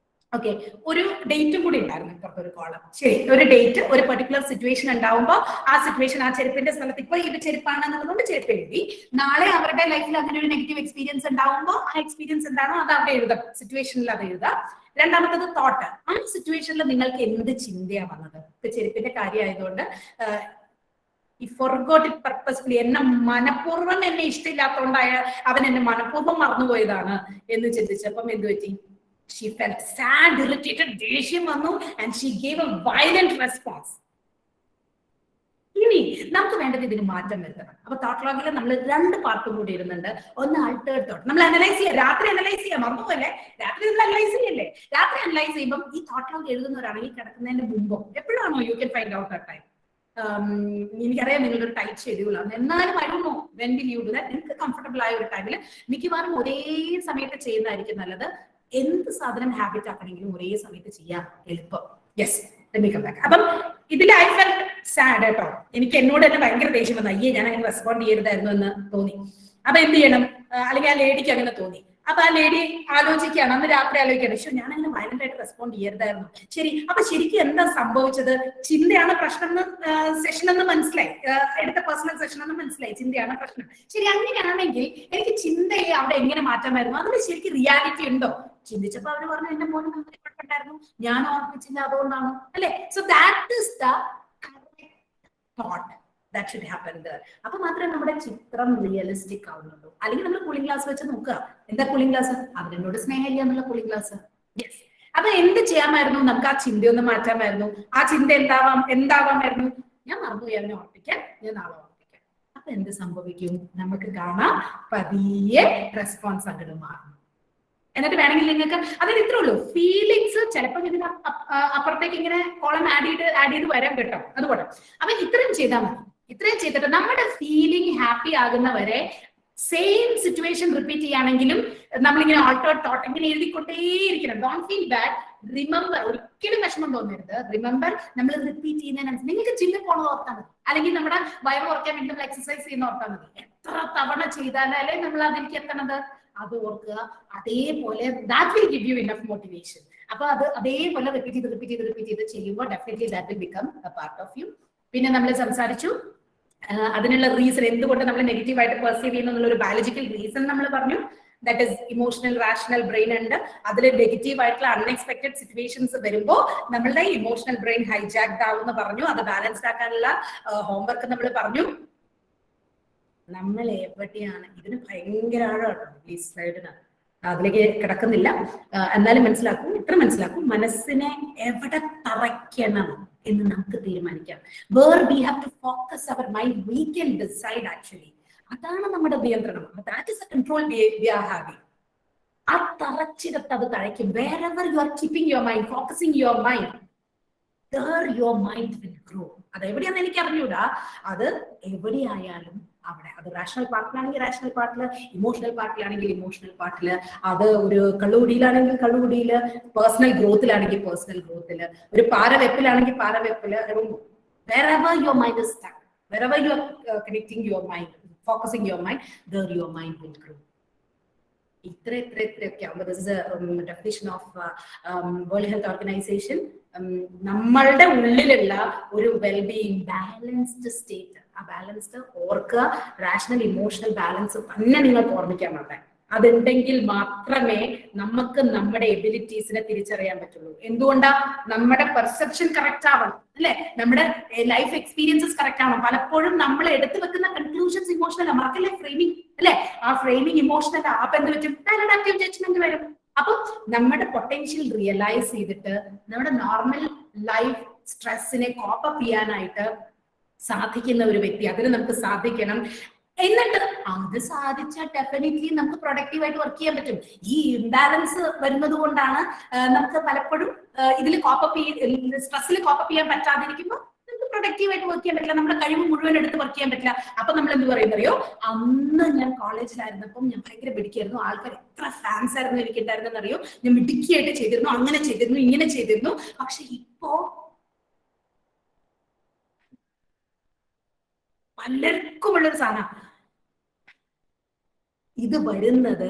S3: ഓക്കെ, ഒരു ഡേറ്റും കൂടി ഉണ്ടായിരുന്നു ഇപ്പുറത്തൊരു കോളം. ശരി, ഒരു ഡേറ്റ്, ഒരു പെർട്ടിക്കുലർ സിറ്റുവേഷൻ ഉണ്ടാവുമ്പോൾ ആ സിറ്റുവേഷൻ ആ ചെരുപ്പിന്റെ സ്ഥലത്ത് ഇപ്പൊ ഇത് ചെരുപ്പാണെന്നുള്ളതുകൊണ്ട് ചെരുപ്പ് എഴുതി. നാളെ അവരുടെ ലൈഫിൽ അങ്ങനെ ഒരു നെഗറ്റീവ് എക്സ്പീരിയൻസ് ഉണ്ടാവുമ്പോൾ ആ എക്സ്പീരിയൻസ് എന്താണോ അത് അവിടെ എഴുതാം, സിറ്റുവേഷനിൽ അത് എഴുതാം. രണ്ടാമത്തത് തോട്ട്. ആ സിറ്റുവേഷനിൽ നിങ്ങൾക്ക് എന്ത് ചിന്തയാണ് വന്നത്? ഇപ്പൊ ചെരുപ്പിന്റെ കാര്യമായതുകൊണ്ട് ഈ ഫോർഗോട്ട് ഇറ്റ് പർപ്പസ്ഫുള്ളി, എന്നെ മനഃപൂർവ്വം എന്നെ ഇഷ്ടമില്ലാത്തതുകൊണ്ടായ അവൻ എന്നെ മനഃപൂർവ്വം മറന്നുപോയതാണ് എന്ന് ചിന്തിച്ചപ്പം എന്ത് പറ്റി? She felt sad, irritated, ദേഷ്യം വന്നു, and she gave a violent response. ഇനി നമുക്ക് വേണ്ടത് ഇതിന് മാറ്റം വരുത്തണം. അപ്പൊ തോട്ട് ലോഗിൽ നമ്മൾ രണ്ട് പാർട്ടും കൂടി ഇടുന്നുണ്ട്. ഒന്ന് ആൾട്ടേർഡ് തോട്ട്, നമ്മൾ അനലൈസ് ചെയ്യാം. രാത്രി അനലൈസ് ചെയ്യാം, മറന്നുപോലെ രാത്രി നമ്മൾ അനലൈസ് ചെയ്യല്ലേ. രാത്രി അനലൈസ് ചെയ്യുമ്പോൾ ഈ തോട്ട് ലോഗ് എഴുതുന്നവരാണെങ്കിൽ കിടക്കുന്നതിന് മുമ്പോ എപ്പോഴാണോ യു ക്യാൻ ഫൈൻഡ് ഔട്ട് ആ ടൈം. എനിക്കറിയാം നിങ്ങളുടെ ഒരു ടൈറ്റ് ഷെഡ്യൂളാണ്, എന്നാലും I don't know when will you do that. നിങ്ങൾക്ക് കംഫർട്ടബിൾ ആയ ഒരു ടൈമിൽ മിക്കവാറും ഒരേ സമയത്ത് ചെയ്യുന്നതായിരിക്കും നല്ലത്. എന്ത് സാധനം ഹാബിറ്റ് ആക്കണമെങ്കിലും ഒരേ സമയത്ത് ചെയ്യാം, എളുപ്പം. യെസ്, അപ്പം ഇതിൽ ഐ ഫെൽറ്റ് സാഡ് കേട്ടോ. എനിക്ക് എന്നോട് തന്നെ ഭയങ്കര ദേഷ്യം വന്നു. അയ്യേ, ഞാൻ അങ്ങനെ റെസ്പോണ്ട് ചെയ്യരുതായിരുന്നു എന്ന് തോന്നി. അപ്പൊ എന്ത് ചെയ്യണം? അല്ലെങ്കിൽ ആ ലേഡിക്ക് അങ്ങനെ തോന്നി. അപ്പൊ ആ ലേഡി ആലോചിക്കുകയാണ്, അന്ന് രാത്രി ആലോചിക്കുകയാണ്, പക്ഷെ ഞാൻ അങ്ങനെ വയലന്റ് ആയിട്ട് റെസ്പോണ്ട് ചെയ്യരുതായിരുന്നു. ശരി, അപ്പൊ ശരിക്കും എന്താ സംഭവിച്ചത്? ചിന്തയാണ് പ്രശ്നം എന്ന് സെഷൻ എന്ന് മനസ്സിലായി, എടുത്ത പേഴ്സണൽ സെഷൻ എന്ന് മനസ്സിലായി. ചിന്തയാണ് പ്രശ്നം. ശരി, അങ്ങനെയാണെങ്കിൽ എനിക്ക് ചിന്തയെ അവിടെ എങ്ങനെ മാറ്റാമായിരുന്നു? അതിൽ ശരിക്കും റിയാലിറ്റി ഉണ്ടോ? ചിന്തിച്ചപ്പോ അവര് പറഞ്ഞു എന്റെ മോന് കുഴപ്പമുണ്ടായിരുന്നു, ഞാൻ ഓർമ്മിച്ചില്ല, അതുകൊണ്ടാണ് അല്ലെ. So that is the thought that should happen there. അപ്പൊ മാത്രമേ നമ്മുടെ ചിത്രം റിയലിസ്റ്റിക് ആവുന്നുള്ളൂ. അല്ലെങ്കിൽ നമ്മൾ കൂളിംഗ് ഗ്ലാസ് വെച്ച് നോക്കുക. എന്താ കൂളിംഗ് ഗ്ലാസ്? അവരെന്നോട് സ്നേഹമില്ല എന്നുള്ള കൂളിംഗ് ഗ്ലാസ്. യെസ്. അപ്പൊ എന്ത് ചെയ്യാമായിരുന്നു? നമുക്ക് ആ ചിന്തയൊന്ന് മാറ്റാമായിരുന്നു. ആ ചിന്ത എന്താവാമായിരുന്നു? ഞാൻ മറന്നുപോയി, അവനെ ഓർപ്പിക്കാൻ, ഞാൻ നാളെ ഓർപ്പിക്കാം. അപ്പൊ എന്ത് സംഭവിക്കും? നമുക്ക് കാണാം പതിയെ റെസ്പോൺസ് അങ്ങോട്ട് മാറും. എന്നിട്ട് വേണമെങ്കിൽ നിങ്ങൾക്ക് അതിന് ഇത്രേ ഉള്ളൂ. ഫീലിങ്സ് ചിലപ്പോൾ ഇതിന് അപ്പുറത്തേക്ക് ഇങ്ങനെ കോളം ആഡ് ചെയ്ത് വരാൻ കേട്ടോ. അതുപോലെ അപ്പൊ ഇത്രയും ചെയ്താൽ മതി. ഇത്രയും ചെയ്തിട്ട് നമ്മുടെ ഫീലിംഗ് ഹാപ്പി ആകുന്നവരെ സെയിം സിറ്റുവേഷൻ റിപ്പീറ്റ് ചെയ്യുകയാണെങ്കിലും നമ്മളിങ്ങനെ ആൾട്ടേർഡ് തോട്ട് ഇങ്ങനെ എഴുതിക്കൊണ്ടേയിരിക്കണം. Don't feel bad. റിമെമ്പർ, ഒരിക്കലും വിഷമം തോന്നരുത്. റിമെമ്പർ, നമ്മൾ റിപ്പീറ്റ് ചെയ്യുന്നതിനനുസരിച്ച് നിങ്ങൾക്ക് ജിമ്മിൽ പോകണം ഓർത്താൽ മതി, അല്ലെങ്കിൽ നമ്മുടെ വയറ് കുറയ്ക്കാൻ വേണ്ടി നമ്മൾ എക്സസൈസ് ചെയ്യുന്ന ഓർത്താൽ മതി. എത്ര തവണ ചെയ്താലേ നമ്മൾ അതിലേക്ക് എത്തണത് അത് ഓർക്കുക. അതേപോലെ that will give you enough motivation. അപ്പൊ അത് അതേപോലെ റിപ്പീറ്റ് ചെയ്ത് ചെയ്യുമ്പോൾ definitely that will become a part of you. പിന്നെ നമ്മൾ സംസാരിച്ചു അതിനുള്ള റീസൺ, എന്തുകൊണ്ട് നമ്മൾ നെഗറ്റീവായിട്ട് പെർസീവ് ചെയ്യുന്നു എന്നുള്ള ഒരു ബയോളജിക്കൽ റീസൺ നമ്മൾ പറഞ്ഞു. That is emotional rational brain ഉണ്ട്. അതിൽ നെഗറ്റീവ് ആയിട്ടുള്ള അൺഎക്സ്പെക്ടഡ് സിറ്റുവേഷൻസ് വരുമ്പോൾ നമ്മളുടെ ഇമോഷണൽ ബ്രെയിൻ ഹൈജാക്ട് ആവുമെന്ന് പറഞ്ഞു. അത് ബാലൻസ്ഡ് ആക്കാനുള്ള ഹോംവർക്ക് നമ്മൾ പറഞ്ഞു. നമ്മൾ എവിടെയാണ്? ഇതിന് ഭയങ്കര ആഴാട്ടോ ഈ സ്ലൈഡിന്, അതിലേക്ക് കിടക്കുന്നില്ല. എന്നാലും ഇത്ര മനസ്സിലാക്കും, മനസ്സിനെ എവിടെ തറയ്ക്കണം എന്ന് നമുക്ക് തീരുമാനിക്കാം. Where we have to focus our mind, we can decide actually. അതാണ് നമ്മുടെ നിയന്ത്രണം. That is a control we are having. ആ തറച്ചിടത്ത് അത് തഴയ്ക്കും. Wherever you are keeping your mind, focusing your mind, there your mind will grow. അത് എവിടെയാന്ന് എനിക്ക് അറിഞ്ഞൂടാ. അത് എവിടെയായാലും അവിടെ, അത് റാഷണൽ പാർട്ടിലാണെങ്കിൽ റാഷണൽ പാർട്ടില്, ഇമോഷണൽ പാർട്ടിലാണെങ്കിൽ ഇമോഷണൽ പാർട്ടില്, അത് ഒരു കള്ളുകുടിയിലാണെങ്കിൽ കള്ളുകുടിയില്, പേഴ്സണൽ ഗ്രോത്തിലാണെങ്കിൽ പേഴ്സണൽ ഗ്രോത്തില്, ഒരു പാരവെപ്പിലാണെങ്കിൽ പാരവെപ്പില്. wherever your mind is stuck, wherever you are connecting your mind, focusing your mind, there your mind will grow. ഇത്രയൊക്കെ ആവുമ്പോൾ this is A definition of world health organisation. നമ്മളുടെ ഉള്ളിലുള്ള ഒരു wellbeing, balanced state. ആ balanced ഓർക്കുക. Rational emotional balance തന്നെ നിങ്ങൾക്ക് ഓർമ്മിക്കാൻ വേണ്ടേ. അതുണ്ടെങ്കിൽ മാത്രമേ നമുക്ക് നമ്മുടെ എബിലിറ്റീസിനെ തിരിച്ചറിയാൻ പറ്റുള്ളൂ. എന്തുകൊണ്ടാ? നമ്മുടെ പെർസെപ്ഷൻ കറക്റ്റ് ആവണം അല്ലെ, നമ്മുടെ ലൈഫ് എക്സ്പീരിയൻസസ് കറക്റ്റ് ആവണം. പലപ്പോഴും നമ്മൾ എടുത്തു വെക്കുന്ന കൺക്ലൂഷൻസ് ഇമോഷണൽ ആണ്. മറക്കല്ലേ ഫ്രെയിമിംഗ് അല്ലെ, ആ ഫ്രെയിമിംഗ് ഇമോഷണൽ. അപ്പൊ എന്ത് പറ്റും? അഡാപ്റ്റീവ് ജഡ്ജ്മെന്റ് വരും. അപ്പൊ നമ്മുടെ പൊട്ടൻഷ്യൽ റിയലൈസ് ചെയ്തിട്ട് നമ്മുടെ നോർമൽ ലൈഫ് സ്ട്രെസ്സിനെ കോപ്പപ്പ് ചെയ്യാനായിട്ട് സാധിക്കുന്ന ഒരു വ്യക്തി. അതിന് നമുക്ക് സാധിക്കണം. എന്നിട്ട് അത് സാധിച്ചാൽ ഡെഫിനറ്റ്ലി നമുക്ക് പ്രൊഡക്റ്റീവായിട്ട് വർക്ക് ചെയ്യാൻ പറ്റും. ഈ ഇംബാലൻസ് വരുന്നത് കൊണ്ടാണ് നമുക്ക് പലപ്പോഴും ഇതിൽ കോപ്പപ്പ് സ്ട്രെസ്സിൽ കോപ്പപ്പ് ചെയ്യാൻ പറ്റാതിരിക്കുമ്പോൾ നമുക്ക് പ്രൊഡക്റ്റീവായിട്ട് വർക്ക് ചെയ്യാൻ പറ്റില്ല, നമ്മുടെ കഴിവ് മുഴുവൻ എടുത്ത് വർക്ക് ചെയ്യാൻ പറ്റില്ല. അപ്പൊ നമ്മൾ എന്ത് പറയുന്നറിയോ, അന്ന് ഞാൻ കോളേജിലായിരുന്നപ്പം ഞാൻ ഭയങ്കര പിടിക്കായിരുന്നു, ആൾക്കാർ എത്ര ഫാൻസ് ആയിരുന്നു എനിക്ക് ഉണ്ടായിരുന്നെന്നറിയോ, ഞാൻ മിടുക്കിയായിട്ട് ചെയ്തിരുന്നു, അങ്ങനെ ചെയ്തിരുന്നു, ഇങ്ങനെ ചെയ്തിരുന്നു. പക്ഷെ ഇപ്പോ പലർക്കും ഉള്ളൊരു സാധനം ഇത് വരുന്നത്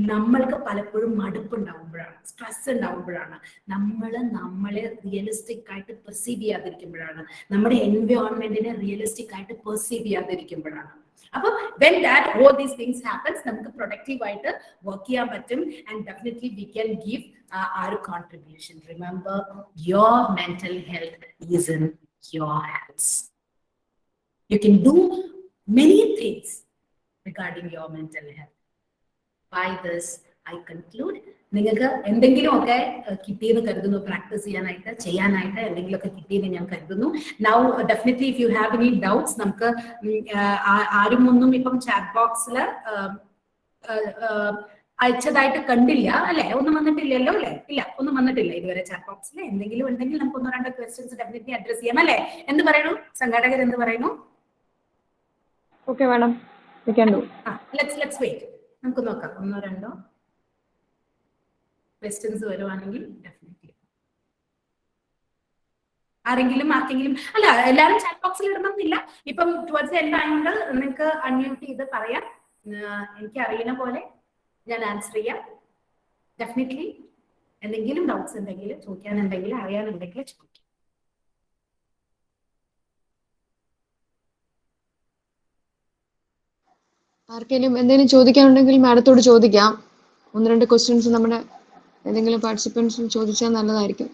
S3: നമ്മൾക്ക് പലപ്പോഴും മടുപ്പുണ്ടാവുമ്പോഴാണ്, സ്ട്രെസ് ഉണ്ടാവുമ്പോഴാണ്, നമ്മളെ റിയലിസ്റ്റിക് ആയിട്ട് പെർസീവ് ചെയ്യാതിരിക്കുമ്പോഴാണ്, നമ്മുടെ എൻവയോൺമെന്റിനെ റിയലിസ്റ്റിക് ആയിട്ട് പെർസീവ് ചെയ്യാതിരിക്കുമ്പോഴാണ്. അപ്പൊ when that all these things happens, നമുക്ക് പ്രൊഡക്റ്റീവ് ആയിട്ട് വർക്ക് ചെയ്യാൻ പറ്റും. And definitely we can give our contribution. Remember, your mental health is in your hands. You can do many things regarding your mental health. By this, I conclude. നിങ്ങൾക്ക് എന്തെങ്കിലും ഒക്കെ കിട്ടിയെന്ന് കരുതുന്നു, practice ചെയ്യാനായിട്ട് എന്തെങ്കിലുമൊക്കെ കിട്ടിയെന്ന് ഞാൻ കരുതുന്നു. Now definitely if you have any doubts, നമുക്ക് ആരും ഒന്നും ഇപ്പം ചാറ്റ് ബോക്സിൽ അയച്ചതായിട്ട് കണ്ടില്ല അല്ലെ? ഒന്നും വന്നിട്ടില്ലല്ലോ അല്ലെ? ഇല്ല, ഒന്നും വന്നിട്ടില്ല ഇതുവരെ ചാറ്റ് ബോക്സിൽ. എന്തെങ്കിലും ഉണ്ടെങ്കിൽ നമുക്ക് 1-2 ക്വസ്റ്റ്യൻസ് ഡെഫിനറ്റ്ലി അഡ്രസ് ചെയ്യാം അല്ലെ? എന്ത് പറയുന്നു സംഘാടകർ, എന്ത് പറയുന്നു?
S7: Okay, madam. We can do.
S3: Let's wait. നമുക്ക് നോക്കാം 1-2 ക്വസ്റ്റ്യൻസ് വരുവാണെങ്കിൽ ഡെഫിനറ്റ്ലി. ആർക്കെങ്കിലും അല്ല, എല്ലാവരും ചാറ്റ് ബോക്സിൽ ഇടണമെന്നില്ല. ഇപ്പം ടുവേർഡ്സ് എൻഡ് ആയതുകൊണ്ട് നിങ്ങൾക്ക് അൺമ്യൂട്ട് ചെയ്ത് പറയാം. എനിക്ക് അറിയുന്ന പോലെ ഞാൻ ആൻസർ ചെയ്യാം. ഡെഫിനറ്റ്ലി എന്തെങ്കിലും ഡൗട്ട്സ് ഉണ്ടെങ്കിൽ, ചോദിക്കാനുണ്ടെങ്കിൽ, അറിയാനുണ്ടെങ്കിൽ ചോദിക്കാം.
S7: ആർക്കെങ്കിലും എന്തെങ്കിലും ചോദിക്കാനുണ്ടെങ്കിൽ മാഡത്തോട് ചോദിക്കാം. 1-2 ക്വസ്റ്റ്യൻസ് നമ്മുടെ ഏതെങ്കിലും പാർട്ടിസിപ്പൻസ് ചോദിച്ചാൽ നല്ലതായിരിക്കും.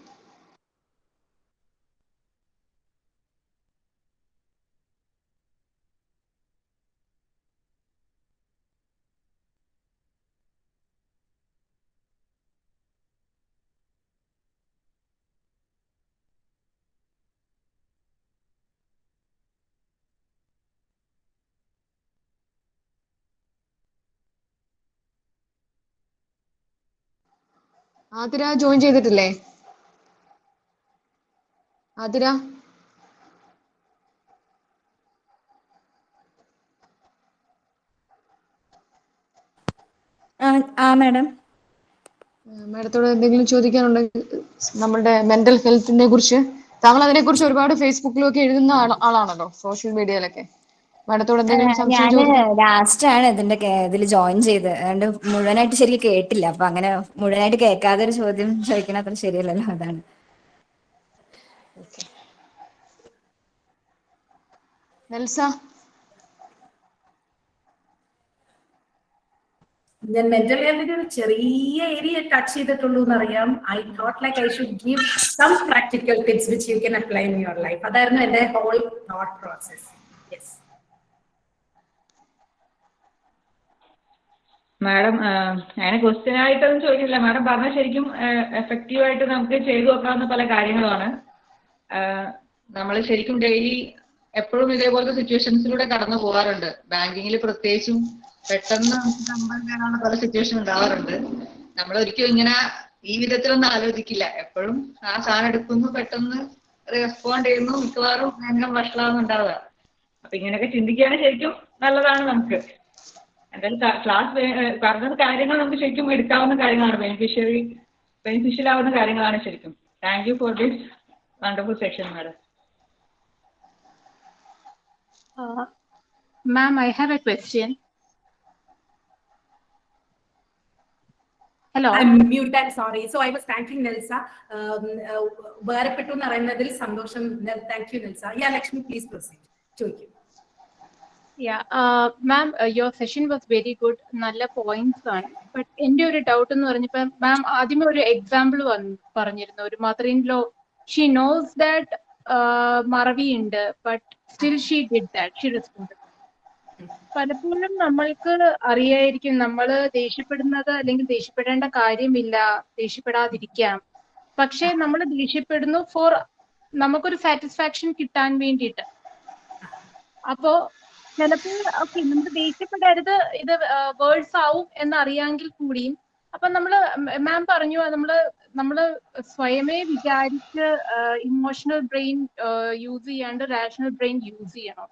S7: ആതിര ജോയിൻ ചെയ്തിട്ടില്ലേ? ആതിര
S8: മാഡം,
S7: മാഡത്തോട് എന്തെങ്കിലും ചോദിക്കാനുണ്ടെങ്കിൽ നമ്മളുടെ മെന്റൽ ഹെൽത്തിനെ കുറിച്ച്, താങ്കൾ അതിനെ കുറിച്ച് ഒരുപാട് ഫേസ്ബുക്കിലൊക്കെ എഴുതുന്ന ആളാണല്ലോ, സോഷ്യൽ മീഡിയയിലൊക്കെ. മാഡത്തോട് എന്തെങ്കിലും സംശയം ചോദിക്കാം?
S8: ലാസ്റ്റ് ആണ് ഇതിൽ ജോയിൻ ചെയ്ത്, അതുകൊണ്ട് മുഴുവനായിട്ട് ശരിക്കും കേട്ടില്ല. അപ്പൊ അങ്ങനെ മുഴുവനായിട്ട് കേൾക്കാതെ ഒരു ചോദ്യം ചോദിക്കണ അത്ര ശരിയല്ലല്ലോ, അതാണ്.
S7: നെൽസ,
S3: ഞാൻ മെന്റൽ ഹെൽത്തിന്റെ ഒരു ചെറിയ ഏരിയ ടച്ച് ചെയ്തിട്ടുള്ളൂ എന്നറിയാം. I thought like I should give some practical tips which you can apply in your life. അതായിരുന്നു എന്റെ whole thought process. Yes
S6: madam, അങ്ങനെ ക്വസ്റ്റ്യൻ ആയിട്ടൊന്നും ചോദിക്കുന്നില്ല. മാഡം പറഞ്ഞാൽ ശരിക്കും എഫക്റ്റീവായിട്ട് നമുക്ക് ചെയ്തു നോക്കാവുന്ന പല കാര്യങ്ങളുമാണ്. നമ്മൾ ശരിക്കും ഡെയിലി എപ്പോഴും ഇതേപോലത്തെ സിറ്റുവേഷൻസിലൂടെ കടന്നു പോകാറുണ്ട്. ബാങ്കിങ്ങിൽ പ്രത്യേകിച്ചും പെട്ടെന്ന് നമുക്ക് പല സിറ്റുവേഷൻ ഉണ്ടാവാറുണ്ട്. നമ്മൾ ഒരിക്കലും ഇങ്ങനെ ഈ വിധത്തിലൊന്നും ആലോചിക്കില്ല. എപ്പോഴും ആ സാധനം എടുക്കുന്നു, പെട്ടെന്ന് റെസ്പോണ്ട് ചെയ്യുന്നു, മിക്കവാറും ഭയങ്കര വഷളാണ് ഉണ്ടാവുക. അപ്പൊ ഇങ്ങനെയൊക്കെ ചിന്തിക്കുകയാണ് ശരിക്കും നല്ലതാണ്. നമുക്ക് എന്തായാലും ക്ലാസ് പറഞ്ഞ കാര്യങ്ങൾ നമുക്ക് ശരിക്കും എടുക്കാവുന്ന കാര്യങ്ങളാണ്, ബെനിഫിഷ്യൽ ആവുന്ന കാര്യങ്ങളാണ് ശരിക്കും. Thank you for this wonderful session, madam.
S5: Ma'am, I have a question. Hello.
S3: I'm muted, sorry. So I was thanking Nelsa. ഉപകാരപ്പെട്ടു എന്ന് പറയുന്നതിൽ സന്തോഷം. Thank you, Nelsa. Yeah, Lakshmi, please proceed. ചോദിക്കൂ.
S5: Yeah, ma'am, your session was very good. നല്ല points ആണ്. But എൻ്റെ ഒരു doubt എന്ന് പറഞ്ഞപ്പോൾ മാം ആദ്യമേ ഒരു എക്സാമ്പിൾ പറഞ്ഞിരുന്നു. ഒരു mother in law, she knows that മറവി ഉണ്ട്, but still she did that, she responded. പലപ്പോഴും നമ്മൾക്ക് അറിയായിരിക്കും നമ്മൾ ദേഷ്യപ്പെടുന്നത്, അല്ലെങ്കിൽ ദേഷ്യപ്പെടേണ്ട കാര്യമില്ല, ദേഷ്യപ്പെടാതിരിക്കാം. പക്ഷെ നമ്മൾ ദേഷ്യപ്പെടുന്നു ഫോർ നമുക്കൊരു സാറ്റിസ്ഫാക്ഷൻ കിട്ടാൻ വേണ്ടിയിട്ട്. അപ്പോ ചിലപ്പോൾ ഓക്കെ നമുക്ക് ദേഷ്യപ്പെടരുത്, ഇത് വേർഡ്സ് ആവും എന്നറിയാമെങ്കിൽ കൂടിയും അപ്പൊ മാം പറഞ്ഞു നമ്മള് സ്വയമേ വിചാരിച്ച് ഇമോഷണൽ ബ്രെയിൻ യൂസ് ചെയ്യാണ്ട് റാഷണൽ ബ്രെയിൻ യൂസ് ചെയ്യണം.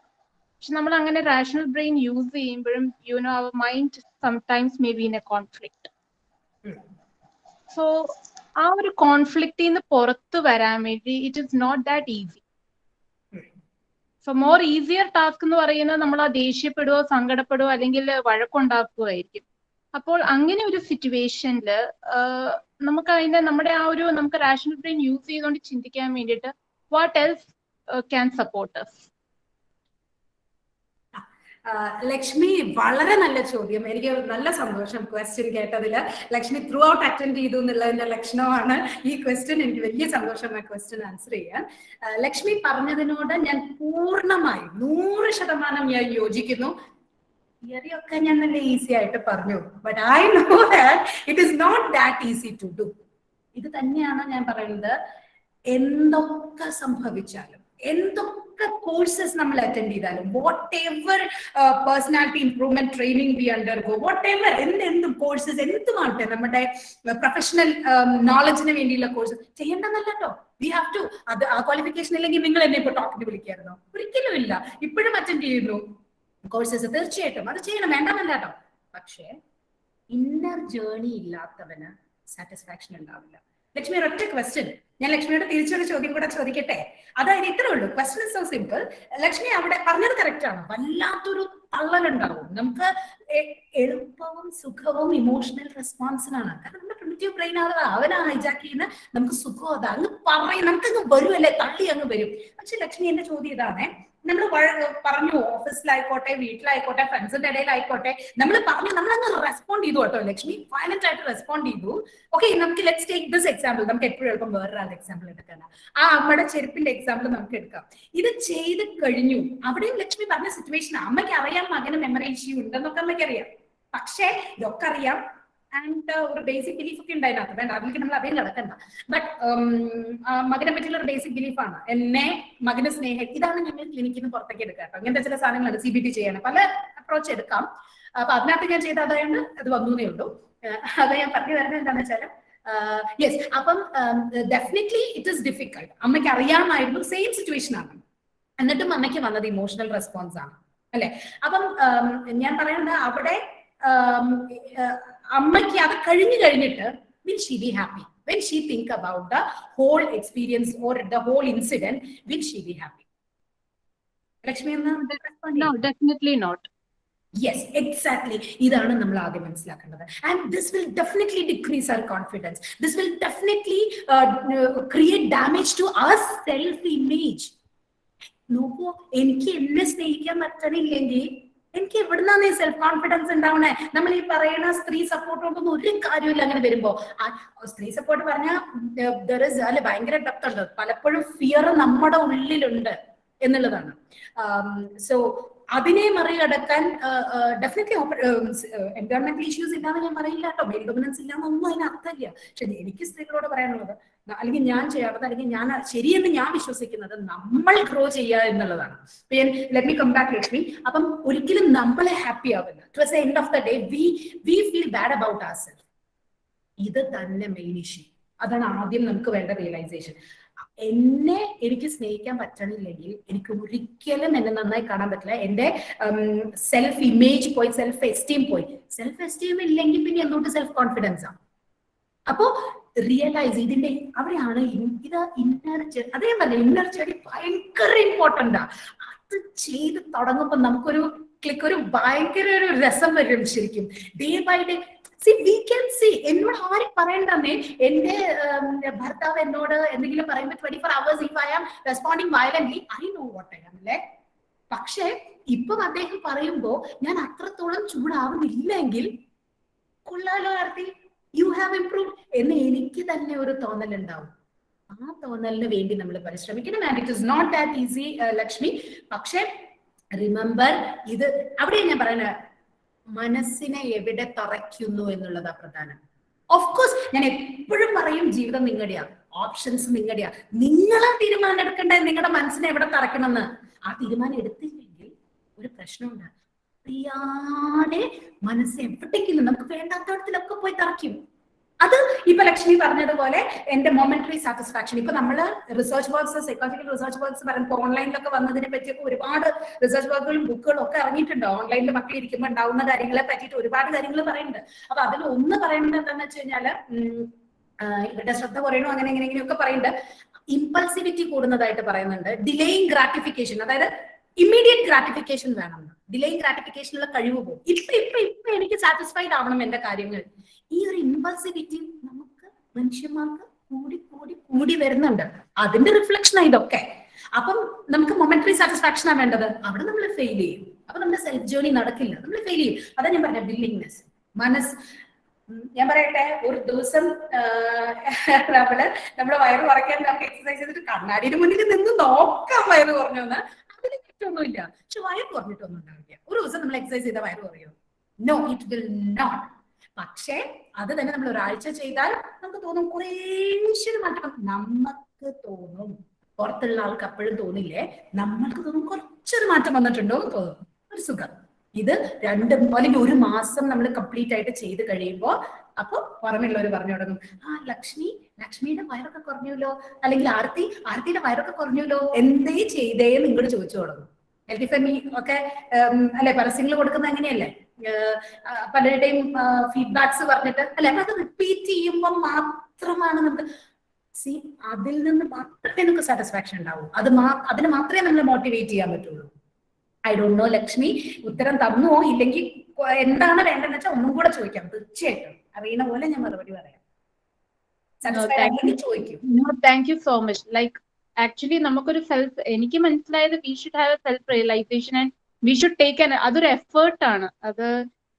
S5: പക്ഷെ നമ്മൾ അങ്ങനെ റാഷണൽ ബ്രെയിൻ യൂസ് ചെയ്യുമ്പോഴും our mind sometimes may be in a conflict. So ആ ഒരു കോൺഫ്ലിക്റ്റിൽ നിന്ന് പുറത്തു വരാൻ വേണ്ടി it is not that easy. So more easier task എന്ന് പറയുന്നത് നമ്മൾ ആ ദേഷ്യപ്പെടുകയോ സങ്കടപ്പെടുകയോ അല്ലെങ്കിൽ വഴക്കുണ്ടാക്കുകയോ ആയിരിക്കും. അപ്പോൾ അങ്ങനെ ഒരു സിറ്റുവേഷനിൽ നമുക്ക് അതിന്റെ നമുക്ക് റാഷണൽ ബ്രെയിൻ യൂസ് ചെയ്തുകൊണ്ട് ചിന്തിക്കാൻ വേണ്ടിയിട്ട് what else can support us?
S3: Lakshmi, വളരെ നല്ല ചോദ്യം. എനിക്ക് നല്ല സന്തോഷം ക്വസ്റ്റ്യൻ കേട്ടതിൽ. ലക്ഷ്മി ത്രൂ ഔട്ട് അറ്റൻഡ് ചെയ്തു എന്നുള്ളതിന്റെ ലക്ഷണമാണ് ഈ ക്വസ്റ്റ്യൻ. എനിക്ക് വലിയ സന്തോഷം ആ ക്വസ്റ്റ്യൻ ആൻസർ ചെയ്യാൻ. ലക്ഷ്മി പറഞ്ഞതിനോട് ഞാൻ പൂർണ്ണമായും 100% ഞാൻ യോജിക്കുന്നു. തിയറിയൊക്കെ ഞാൻ നല്ല ഈസി ആയിട്ട് പറഞ്ഞു. But I know that it is not that easy to do. ഇത് തന്നെയാണ് ഞാൻ പറയുന്നത്. എന്തൊക്കെ സംഭവിച്ചാലും, എന്തൊക്കെ കോഴ്സസ് നമ്മൾ അറ്റൻഡ് ചെയ്താലും, whatever personality improvement training we undergo, whatever എന്ത് കോഴ്സസ് എന്തുമാട്ടെ, നമ്മുടെ പ്രൊഫഷണൽ നോളജിന് വേണ്ടിയുള്ള കോഴ്സസ് ചെയ്യേണ്ടതല്ല കേട്ടോ. We have to. അത് ആ ക്വാളിഫിക്കേഷൻ ഇല്ലെങ്കിൽ നിങ്ങൾ എന്നെ ഇപ്പൊ ടോക്കിന് വിളിക്കായിരുന്നോ? ഒരിക്കലും ഇല്ല. ഇപ്പോഴും അറ്റൻഡ് ചെയ്യുന്നു കോഴ്സസ്. തീർച്ചയായിട്ടും അത് ചെയ്യണം, വേണ്ടെന്നല്ല കേട്ടോ. പക്ഷേ ഇന്നർ ജേർണി ഇല്ലാത്തവന് സാറ്റിസ്ഫാക്ഷൻ ഉണ്ടാവില്ല. ലക്ഷ്മി, ഒരൊറ്റ ക്വസ്റ്റ്യൻ ഞാൻ ലക്ഷ്മിയുടെ തിരിച്ചൊരു ചോദ്യം കൂടെ ചോദിക്കട്ടെ. അതായത് ഇത്രേ ഉള്ളൂ. Question is so simple. Lakshmi അവിടെ പറഞ്ഞത് കറക്റ്റ് ആണ്. വല്ലാത്തൊരു തള്ളലുണ്ടാവും. നമുക്ക് എളുപ്പവും സുഖവും ഇമോഷണൽ റെസ്പോൺസിനാണ്. കാരണം നമ്മുടെ പ്രിമിറ്റീവ് ബ്രെയിൻ അവനാ ഹൈജാക്ക് ചെയ്യുന്ന നമുക്ക് സുഖം അതാ അങ്ങ് പറയും, നമുക്കങ്ങ് വരുമല്ലേ, തള്ളി അങ്ങ് വരും. പക്ഷെ ലക്ഷ്മി എന്റെ ചോദ്യം ഇതാണേ, നമ്മൾ പറഞ്ഞു ഓഫീസിലായിക്കോട്ടെ, വീട്ടിലായിക്കോട്ടെ, ഫ്രണ്ട്സിന്റെ ഇടയിലായിക്കോട്ടെ, നമ്മൾ പറഞ്ഞു, നമ്മളങ്ങ് റെസ്പോണ്ട് ചെയ്തു കേട്ടോ ലക്ഷ്മി. വയലന്റ് ആയിട്ട് റെസ്പോണ്ട് ചെയ്തു. ഓക്കെ, നമുക്ക് ലെറ്റ്സ് ടേക്ക് ദിസ് എക്സാമ്പിൾ. നമുക്ക് എപ്പോഴും എളുപ്പം വേറൊരാളുടെ എക്സാമ്പിൾ എടുക്കാനാണ്. ആ അമ്മയുടെ ചെരുപ്പിന്റെ എക്സാമ്പിൾ നമുക്ക് എടുക്കാം. ഇത് ചെയ്ത് കഴിഞ്ഞു. അവിടെയും ലക്ഷ്മി പറഞ്ഞ സിറ്റുവേഷൻ അമ്മയ്ക്ക് അറിയാം, മകന് മെമ്മറി ഇഷ്യൂ ഉണ്ടെന്നൊക്കെ അമ്മയ്ക്ക് അറിയാം. പക്ഷേ ഇതൊക്കെ അറിയാം ആൻഡ് ഒരു ബേസിക് ബിലീഫ് ഒക്കെ ഉണ്ട് അതിനകത്ത്. വേണ്ട, അതിലേക്ക് നമ്മൾ അധികം കിടക്കണ്ട. ബട്ട് മകനെ പറ്റിയുള്ള ഒരു ബേസിക് ബിലീഫാണ് എന്നെ മകന് സ്നേഹം. ഇതാണ് ഞങ്ങൾ ക്ലിനിക്കിൽ നിന്ന് പുറത്തേക്ക് എടുക്കാം. അങ്ങനത്തെ ചില സാധനങ്ങളുണ്ട്. CBT ചെയ്യണം, പല അപ്രോച്ച് എടുക്കാം. അപ്പൊ അതിനകത്ത് ഞാൻ ചെയ്ത അതായത് അത് വന്നേ ഉള്ളൂ. അത് ഞാൻ പറഞ്ഞു വരുന്നത് എന്താണെന്ന് വെച്ചാൽ യെസ്, അപ്പം ഡെഫിനറ്റ്ലി ഇറ്റ് ഇസ് ഡിഫിക്കൾട്ട്. അമ്മയ്ക്ക് അറിയാമായിരുന്നു, സെയിം സിറ്റുവേഷൻ ആണ്. എന്നിട്ടും അമ്മയ്ക്ക് വന്നത് ഇമോഷണൽ റെസ്പോൺസ് ആണ്, അല്ലെ? അപ്പം ഞാൻ പറയുന്നത് അവിടെ അമ്മയ്ക്ക് അത് കഴിഞ്ഞിട്ട് will she be happy when she think about the whole experience or the whole incident? Will she be happy? Lakshmi,
S5: no, definitely not.
S3: Yes, exactly. ഇതാണ് നമ്മൾ ആദ്യം മനസ്സിലാക്കേണ്ടത്. And this will definitely decrease our confidence. This will definitely create damage to our self-image. നോക്കൂ, എനിക്ക് എന്നെ സ്നേഹിക്കാൻ പറ്റണില്ലെങ്കിൽ എനിക്ക് എവിടുന്നാണ് സെൽഫ് കോൺഫിഡൻസ് ഉണ്ടാവണേ? നമ്മൾ ഈ പറയുന്ന സ്ത്രീ സപ്പോർട്ട് കൊണ്ടൊന്നും ഒരു കാര്യമില്ല. അങ്ങനെ വരുമ്പോ സ്ത്രീ സപ്പോർട്ട് പറഞ്ഞാൽ അല്ലെ ഭയങ്കര ഡെപ്ത് ഉണ്ട്. പലപ്പോഴും ഫിയർ നമ്മുടെ ഉള്ളിലുണ്ട് എന്നുള്ളതാണ്. സോ അതിനെ മറികടക്കാൻ ഡെഫിനറ്റ്ലി എൻവയോൺമെന്റൽ ഇഷ്യൂസ് ഇല്ലാന്ന് ഞാൻ പറയില്ല കേട്ടോ. മെയിൽ ഡൊമിനൻസ് ഇല്ലാന്നൊന്നും അതിന് അർത്ഥമില്ല. പക്ഷെ എനിക്ക് സ്ത്രീകളോട് പറയാനുള്ളത്, അല്ലെങ്കിൽ ഞാൻ ചെയ്യാറുള്ളത്, അല്ലെങ്കിൽ ഞാൻ ശരിയെന്ന് ഞാൻ വിശ്വസിക്കുന്നത്, നമ്മൾ ഗ്രോ ചെയ്യുക എന്നുള്ളതാണ്. Let me come back Lakshmi. അപ്പം ഒരിക്കലും നമ്മളെ ഹാപ്പി ആവില്ല. To the end of the day we feel bad about our self. ഇത് തന്നെ മെയിൻ ഇഷ്യൂ. അതാണ് ആദ്യം നമുക്ക് വേണ്ട റിയലൈസേഷൻ. എനിക്ക് സ്നേഹിക്കാൻ പറ്റണില്ലെങ്കിൽ എനിക്ക് ഒരിക്കലും എന്നെ നന്നായി കാണാൻ പറ്റില്ല. എന്റെ സെൽഫ് ഇമേജ് പോയി, സെൽഫ് എസ്റ്റീം പോയി. സെൽഫ് എസ്റ്റീം ഇല്ലെങ്കിൽ പിന്നെ എന്തുകൊണ്ട് സെൽഫ് കോൺഫിഡൻസ് ആണ്? അപ്പോ റിയലൈസ് ഇതിന്റെ അവിടെയാണ് ഇത് ഇന്നർ ജേർണി. അതേ പറഞ്ഞ ഇന്നർ ജേർണി ഭയങ്കര ഇമ്പോർട്ടൻ്റാ. അത് ചെയ്ത് തുടങ്ങുമ്പോൾ നമുക്കൊരു ഒരു ഭയങ്കര ഒരു രസം വരും ശരിക്കും. Day by day we can see. എന്നോട് ആരും പറയണ്ടെന്നേ, എന്റെ ഭർത്താവ് എന്നോട് എന്തെങ്കിലും പറയുമ്പോൾ 24 hours if I am responding violently, I know what I am, അല്ലേ? പക്ഷെ ഇപ്പം അദ്ദേഹം പറയുമ്പോ ഞാൻ അത്രത്തോളം ചൂടാവുന്നില്ലെങ്കിൽ കൊള്ളാലോ ആർത്തി, യു ഹാവ് ഇംപ്രൂവ്ഡ് എന്ന് എനിക്ക് തന്നെ ഒരു തോന്നലുണ്ടാവും. ആ തോന്നലിന് വേണ്ടി നമ്മൾ പരിശ്രമിക്കണം. And it is not that easy Lakshmi. പക്ഷെ റിമെമ്പർ, ഇത് അവിടെ ഞാൻ പറയുന്നത് മനസ്സിനെ എവിടെ തറയ്ക്കുന്നു എന്നുള്ളതാ പ്രധാനം. ഓഫ് കോഴ്സ് ഞാൻ എപ്പോഴും പറയും ജീവിതം നിങ്ങളുടെയാ, ഓപ്ഷൻസ് നിങ്ങളുടെയാ, നിങ്ങളാ തീരുമാനം എടുക്കേണ്ടത് നിങ്ങളുടെ മനസ്സിനെ എവിടെ തറക്കണമെന്ന്. ആ തീരുമാനം എടുത്തില്ലെങ്കിൽ ഒരു പ്രശ്നമുണ്ട്, അറിയാതെ മനസ്സ് എവിടെയെങ്കിലും നമുക്ക് വേണ്ടാത്തടത്തിലൊക്കെ പോയി തറയ്ക്കും. അത് ഇപ്പൊ ലക്ഷ്മി പറഞ്ഞതുപോലെ എന്റെ മൊമെന്ററി സാറ്റിസ്ഫാക്ഷൻ. ഇപ്പൊ നമ്മള് research works, psychological research works പറയുമ്പോൾ ഓൺലൈനിലൊക്കെ വന്നതിനെ പറ്റിയൊക്കെ ഒരുപാട് റിസർച്ച് വർക്കുകളും ബുക്കുകളും ഒക്കെ ഇറങ്ങിയിട്ടുണ്ട്. ഓൺലൈനിൽ മക്കൾ ഇരിക്കുമ്പോൾ ഉണ്ടാവുന്ന കാര്യങ്ങളെ പറ്റിയിട്ട് ഒരുപാട് കാര്യങ്ങൾ പറയുന്നുണ്ട്. അപ്പൊ അതിൽ ഒന്ന് പറയുന്നത് എന്താണെന്ന് വെച്ച് കഴിഞ്ഞാല് ഇവരുടെ ശ്രദ്ധ കുറയണോ അങ്ങനെ എങ്ങനെയൊക്കെ പറയുന്നുണ്ട്. ഇമ്പൾസിവിറ്റി കൂടുന്നതായിട്ട് പറയുന്നുണ്ട്. ഡിലേയിങ് ഗ്രാറ്റിഫിക്കേഷൻ, അതായത് ഇമ്മീഡിയറ്റ് ഗ്രാറ്റിഫിക്കേഷൻ വേണം. ഡിലേയിങ് ഗ്രാറ്റിഫിക്കേഷനുള്ള കഴിവ് പോകും. ഇപ്പൊ എനിക്ക് സാറ്റിസ്ഫൈഡ് ആവണം എന്റെ കാര്യങ്ങൾ. ഈ ഒരു ഇമ്പൾസിവിറ്റി നമുക്ക് മനുഷ്യന്മാർക്ക് കൂടി വരുന്നുണ്ട്. അതിന്റെ റിഫ്ലക്ഷൻ ഇതൊക്കെ. അപ്പം നമുക്ക് മൊമെന്ററി സാറ്റിസ്ഫാക്ഷൻ ആണ് വേണ്ടത്, അവിടെ നമ്മൾ ഫെയിൽ ചെയ്യും. അപ്പൊ നമ്മുടെ സെൽഫ് ജേർണി നടക്കില്ല, നമ്മൾ ഫെയിൽ ചെയ്യും. അതാ ഞാൻ പറഞ്ഞ വില്ലിങ്നെസ്, മനസ്സ്. ഞാൻ പറയട്ടെ, ഒരു ദിവസം നമ്മുടെ വയറ് കുറയ്ക്കാൻ നമുക്ക് എക്സസൈസ് ചെയ്തിട്ട് കണ്ണാടിയുടെ മുന്നിൽ നിന്ന് നോക്കാം വയറ് കുറഞ്ഞോന്ന്. അതിന് കിട്ടൊന്നുമില്ല. പക്ഷെ വയറ് കുറഞ്ഞിട്ടൊന്നും ഉണ്ടാവില്ല. ഒരു ദിവസം നമ്മൾ എക്സസൈസ് ചെയ്താൽ വയറ് കുറയോ? No, it will not. പക്ഷേ അത് തന്നെ നമ്മൾ ഒരാഴ്ച ചെയ്താൽ നമുക്ക് തോന്നും കുറേശ്ശെ മാറ്റം. നമുക്ക് തോന്നും, പുറത്തുള്ള ആൾക്ക് അപ്പോഴും തോന്നില്ലേ, നമ്മൾക്ക് തോന്നും കുറച്ചൊരു മാറ്റം വന്നിട്ടുണ്ടോ എന്ന് തോന്നും, ഒരു സുഖം. ഇത് അല്ലെങ്കിൽ ഒരു മാസം നമ്മൾ കംപ്ലീറ്റ് ആയിട്ട് ചെയ്ത് കഴിയുമ്പോൾ അപ്പൊ പുറമെയുള്ളവർ പറഞ്ഞു തുടങ്ങും, ആ ലക്ഷ്മിയുടെ വയറൊക്കെ കുറഞ്ഞല്ലോ, അല്ലെങ്കിൽ ആർത്തിയുടെ വയറൊക്കെ കുറഞ്ഞല്ലോ, എന്തേ ചെയ്തേ നിങ്ങളോട് ചോദിച്ചു തുടങ്ങും. എൽഡിഫെമി ഒക്കെ അല്ലെ പരസ്യങ്ങൾ കൊടുക്കുന്നത് അങ്ങനെയല്ലേ, പലരുടെയും ഫീഡ്ബാക്സ് പറഞ്ഞിട്ട് അല്ലെ. അപ്പൊ അത് റിപ്പീറ്റ് ചെയ്യുമ്പോൾ മാത്രമാണ് നമുക്ക് അതിൽ നിന്ന് മാത്രമേ നമുക്ക് സാറ്റിസ്ഫാക്ഷൻ ഉണ്ടാവൂ. അതിന് മാത്രമേ നമ്മൾ മോട്ടിവേറ്റ് ചെയ്യാൻ പറ്റുള്ളൂ. ഐ ഡോണ്ട് നോ ലക്ഷ്മി ഉത്തരം തന്നുവോ, ഇല്ലെങ്കിൽ എന്താണ് വേണ്ടതെന്ന് വെച്ചാൽ ഒന്നും കൂടെ ചോദിക്കാം. തീർച്ചയായിട്ടും അറിയുന്ന പോലെ ഞാൻ മറുപടി പറയാം. ചോദിക്കും.
S5: Thank you so much. Like actually നമുക്കൊരു എനിക്ക് മനസ്സിലായത് we should have a self realisation and we should take അതൊരു എഫേർട്ട് ആണ്. അത്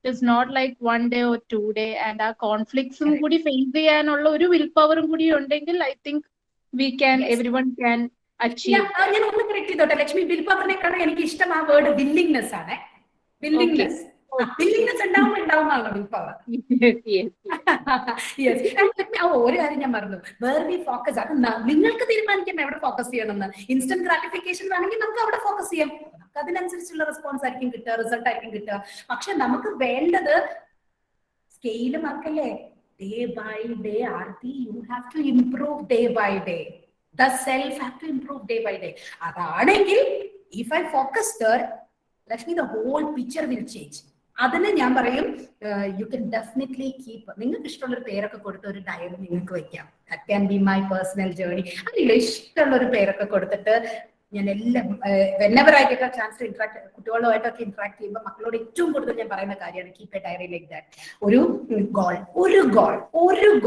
S5: it's not like 1 day or 2 day. And ആ കോൺഫ്ലിക്ട്സും കൂടി ഫേസ് ചെയ്യാനുള്ള ഒരു വിൽ പവറും കൂടി ഉണ്ടെങ്കിൽ I think we can, everyone can achieve.
S3: ഞാൻ ഒന്ന് കറക്റ്റ് ചെയ്തോട്ടെ ലക്ഷ്മി, വിൽ പവറിനെക്കാളും എനിക്ക് ഇഷ്ടം ആ വേർഡ് വില്ലിങ്നെസ് ആണ്. വില്ലിങ്നെസ് ഉണ്ടാവുന്നതാണോ വിൽ പവർ? ഒരു കാര്യം ഞാൻ മറന്നു, വേർ വി ഫോക്കസ്. അത് നിങ്ങൾക്ക് തീരുമാനിക്കാം എവിടെ ഫോക്കസ് ചെയ്യണമെന്ന്. ഇൻസ്റ്റന്റ് ഗ്രാറ്റിഫിക്കേഷൻ വേണമെങ്കിൽ നമുക്ക് അവിടെ ഫോക്കസ് ചെയ്യാം, നമുക്ക് അതിനനുസരിച്ചുള്ള റെസ്പോൺസ് ആയിരിക്കും കിട്ടുക, റിസൾട്ട് ആയിരിക്കും കിട്ടുക. പക്ഷെ നമുക്ക് വേണ്ടത് സ്കെയില് മറക്കല്ലേ, day by day. Aarthi, you have to improve day by day. The self have to improve day by day. അതാണെങ്കിൽ if I focus there, Lakshmi, the whole picture will change. അതിന് ഞാൻ പറയും യു കെൻ ഡെഫിനറ്റ്ലി കീപ്പ്. നിങ്ങൾക്ക് ഇഷ്ടമുള്ള ഒരു പേരൊക്കെ കൊടുത്ത് ഒരു ഡയറി നിങ്ങൾക്ക് വെക്കാം. That can be my personal journey. അതിൽ ഇഷ്ടമുള്ള ഒരു പേരൊക്കെ കൊടുത്തിട്ട് ഞാൻ എല്ലാം whenever I get a chance to interact കുട്ടികളുമായിട്ടൊക്കെ ഇന്ററാക്ട് ചെയ്യുമ്പോൾ മക്കളോട് ഏറ്റവും കൂടുതൽ ഞാൻ പറയുന്ന കാര്യമാണ് keep a diary like that. ഒരു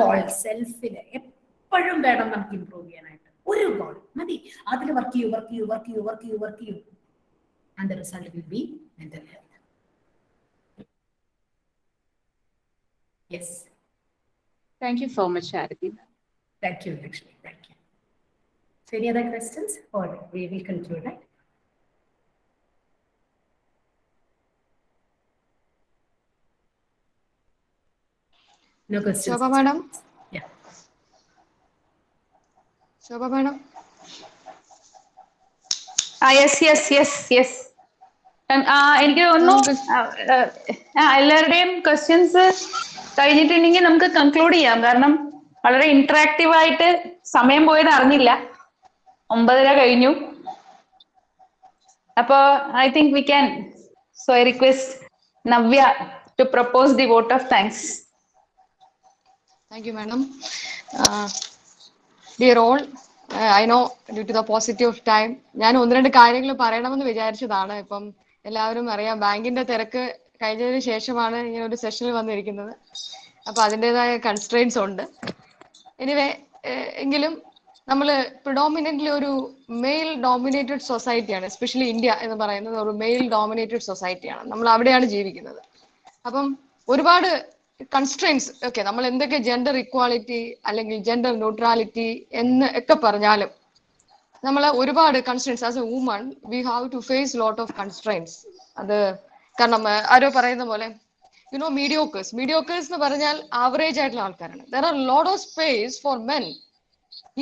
S3: ഗോൾ സെൽഫിന് എപ്പോഴും വേണം നമുക്ക് ഇംപ്രൂവ് ചെയ്യാനായിട്ട്. ഒരു ഗോൾ മതി, അതിൽ വർക്ക് ചെയ്യൂ. And the result will be mental health. Yes.
S5: Thank you so much, Arathi.
S3: Thank you, Lakshmi. Thank you. So any other questions or we will conclude, right? No questions.
S7: Shobha madam.
S3: Yeah.
S7: Shobha madam.
S2: Yes. എനിക്ക് തോന്നുന്നു എല്ലാവരുടെയും questions കഴിഞ്ഞിട്ടുണ്ടെങ്കിൽ നമുക്ക് conclude ചെയ്യാം. കാരണം വളരെ interactive ആയിട്ട് സമയം പോയത് അറിഞ്ഞില്ല. 9:30 കഴിഞ്ഞു. അപ്പോ I think we can. So I request Navya to propose the vote of thanks.
S7: Thank you, madam. Dear all, I know due to the paucity of time, ഞാൻ 1-2 കാര്യങ്ങൾ പറയണമെന്ന് വിചാരിച്ചതാണ്. ഇപ്പം എല്ലാവരും അറിയാം, ബാങ്കിന്റെ തിരക്ക് കഴിഞ്ഞതിന് ശേഷമാണ് ഇങ്ങനെ ഒരു സെഷനിൽ വന്നിരിക്കുന്നത്. അപ്പൊ അതിൻ്റെതായ കൺസ്ട്രെയിൻസ് ഉണ്ട്. എനിവേ, എങ്കിലും നമ്മൾ പ്രിഡോമിനന്റ്ലി ഒരു മെയിൽ ഡോമിനേറ്റഡ് സൊസൈറ്റിയാണ്. എസ്പെഷ്യലി ഇന്ത്യ എന്ന് പറയുന്നത് ഒരു മെയിൽ ഡോമിനേറ്റഡ് സൊസൈറ്റിയാണ്. നമ്മൾ അവിടെയാണ് ജീവിക്കുന്നത്. അപ്പം ഒരുപാട് കൺസ്ട്രെയിൻസ് ഒക്കെ, നമ്മൾ എന്തൊക്കെ ജെൻഡർ ഇക്വാളിറ്റി അല്ലെങ്കിൽ ജെൻഡർ ന്യൂട്രാലിറ്റി എന്ന് ഒക്കെ പറഞ്ഞാലും നമ്മൾ ഒരുപാട് constraints as a woman we have to face lot of constraints. അത് കാരണം ആരോ പറയുന്ന പോലെ mediocres എന്ന് പറഞ്ഞാൽ average ആയിട്ടുള്ള ആൾക്കാരാണ്. There are a lot of space for men.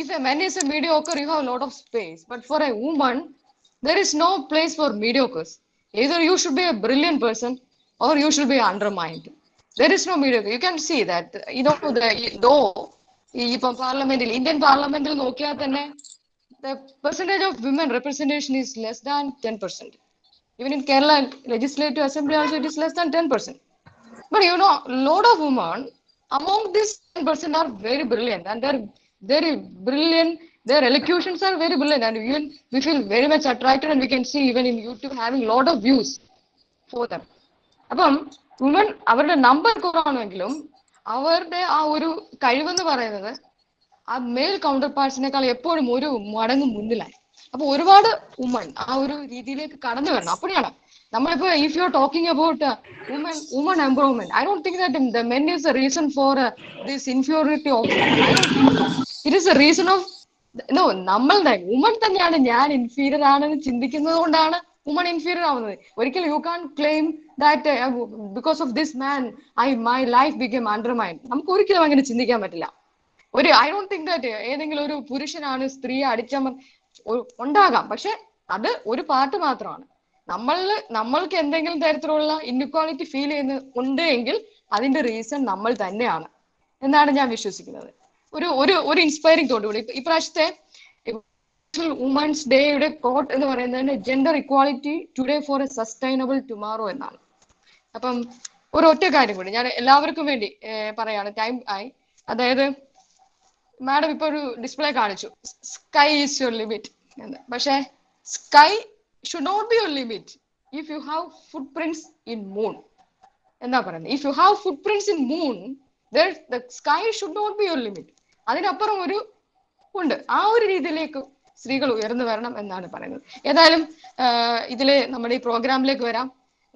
S7: If a man is a mediocre, you have a lot of space. But for a woman, there is no place for mediocres. Either you should be a brilliant person or you should be undermined. There is no mediocre. You can see that, though ഇപ്പം പാർലമെന്റിൽ, Indian പാർലമെന്റിൽ നോക്കിയാൽ തന്നെ the percentage of women representation is less than 10%. Even in Kerala Legislative Assembly also it is less than 10%. But lot of women among this 10% are very brilliant, and they're very brilliant. Their elocutions are very brilliant, and even we feel very much attracted, and we can see even in YouTube having lot of views for them. അപ്പം women അവരുടെ number കുറവാണെങ്കിലും അവരുടെ ആ ഒരു കഴിവെന്ന് പറയുന്നത് ആ mail counter പാർട്സിനേക്കാൾ എപ്പോഴും ഒരു മടങ്ങ് മുന്നിലായി. അപ്പൊ ഒരുപാട് വുമൺ ആ ഒരു രീതിയിലേക്ക് കടന്നു വരണം. അപ്പോഴാണ് നമ്മളിപ്പോ if you are talking about woman empowerment, I don't think that the men is A reason for this inferiority of woman. I don't think so. It is A reason of നമ്മളുടെ woman തന്നെയാണ് ഞാൻ inferior ആണെന്ന് ചിന്തിക്കുന്നത് കൊണ്ടാണ് woman inferior ആവുന്നത്. ഒരിക്കലും you can claim that because of this man my life become undermined. നമുക്ക് ഒരിക്കലും അങ്ങനെ ചിന്തിക്കാൻ പറ്റില്ല. ഐ ഡോണ്ട് തിങ്ക് ദാറ്റ് ഏതെങ്കിലും ഒരു പുരുഷനാണ് സ്ത്രീയെ ഉണ്ടാകാം, പക്ഷെ അത് ഒരു പാർട്ട് മാത്രമാണ്. നമ്മൾക്ക് എന്തെങ്കിലും തരത്തിലുള്ള ഇൻഇക്വാളിറ്റി ഫീൽ ഉണ്ട് എങ്കിൽ അതിന്റെ റീസൺ നമ്മൾ തന്നെയാണ് എന്നാണ് ഞാൻ വിശ്വസിക്കുന്നത്. ഒരു ഇൻസ്പയറിംഗ് തോട്ടുകൂടി ഇപ്രാവശ്യത്തെ വുമൻസ് ഡേയുടെ കോട്ട് എന്ന് പറയുന്നത് gender equality today four A sustainable tomorrow എന്നാണ്. അപ്പം ഒറ്റ കാര്യം കൂടി ഞാൻ എല്ലാവർക്കും വേണ്ടി പറയാണ്, ടൈം ആയി. അതായത് മാഡം ഇപ്പൊ ഒരു ഡിസ്പ്ലേ കാണിച്ചു, സ്കൈ ഈസ് യുവർ ലിമിറ്റ് എന്ന്. പക്ഷെ sky should not be your limit if you have footprints in moon എന്നാ പറയുന്നത്. If you have footprints in moon, the sky should not be your limit. അതിനപ്പുറം ഉണ്ട്. ആ ഒരു രീതിയിലേക്ക് സ്ത്രീകൾ ഉയർന്നു വരണം എന്നാണ് പറയുന്നത്. ഏതായാലും ഇതില് നമ്മുടെ ഈ പ്രോഗ്രാമിലേക്ക് വരാം.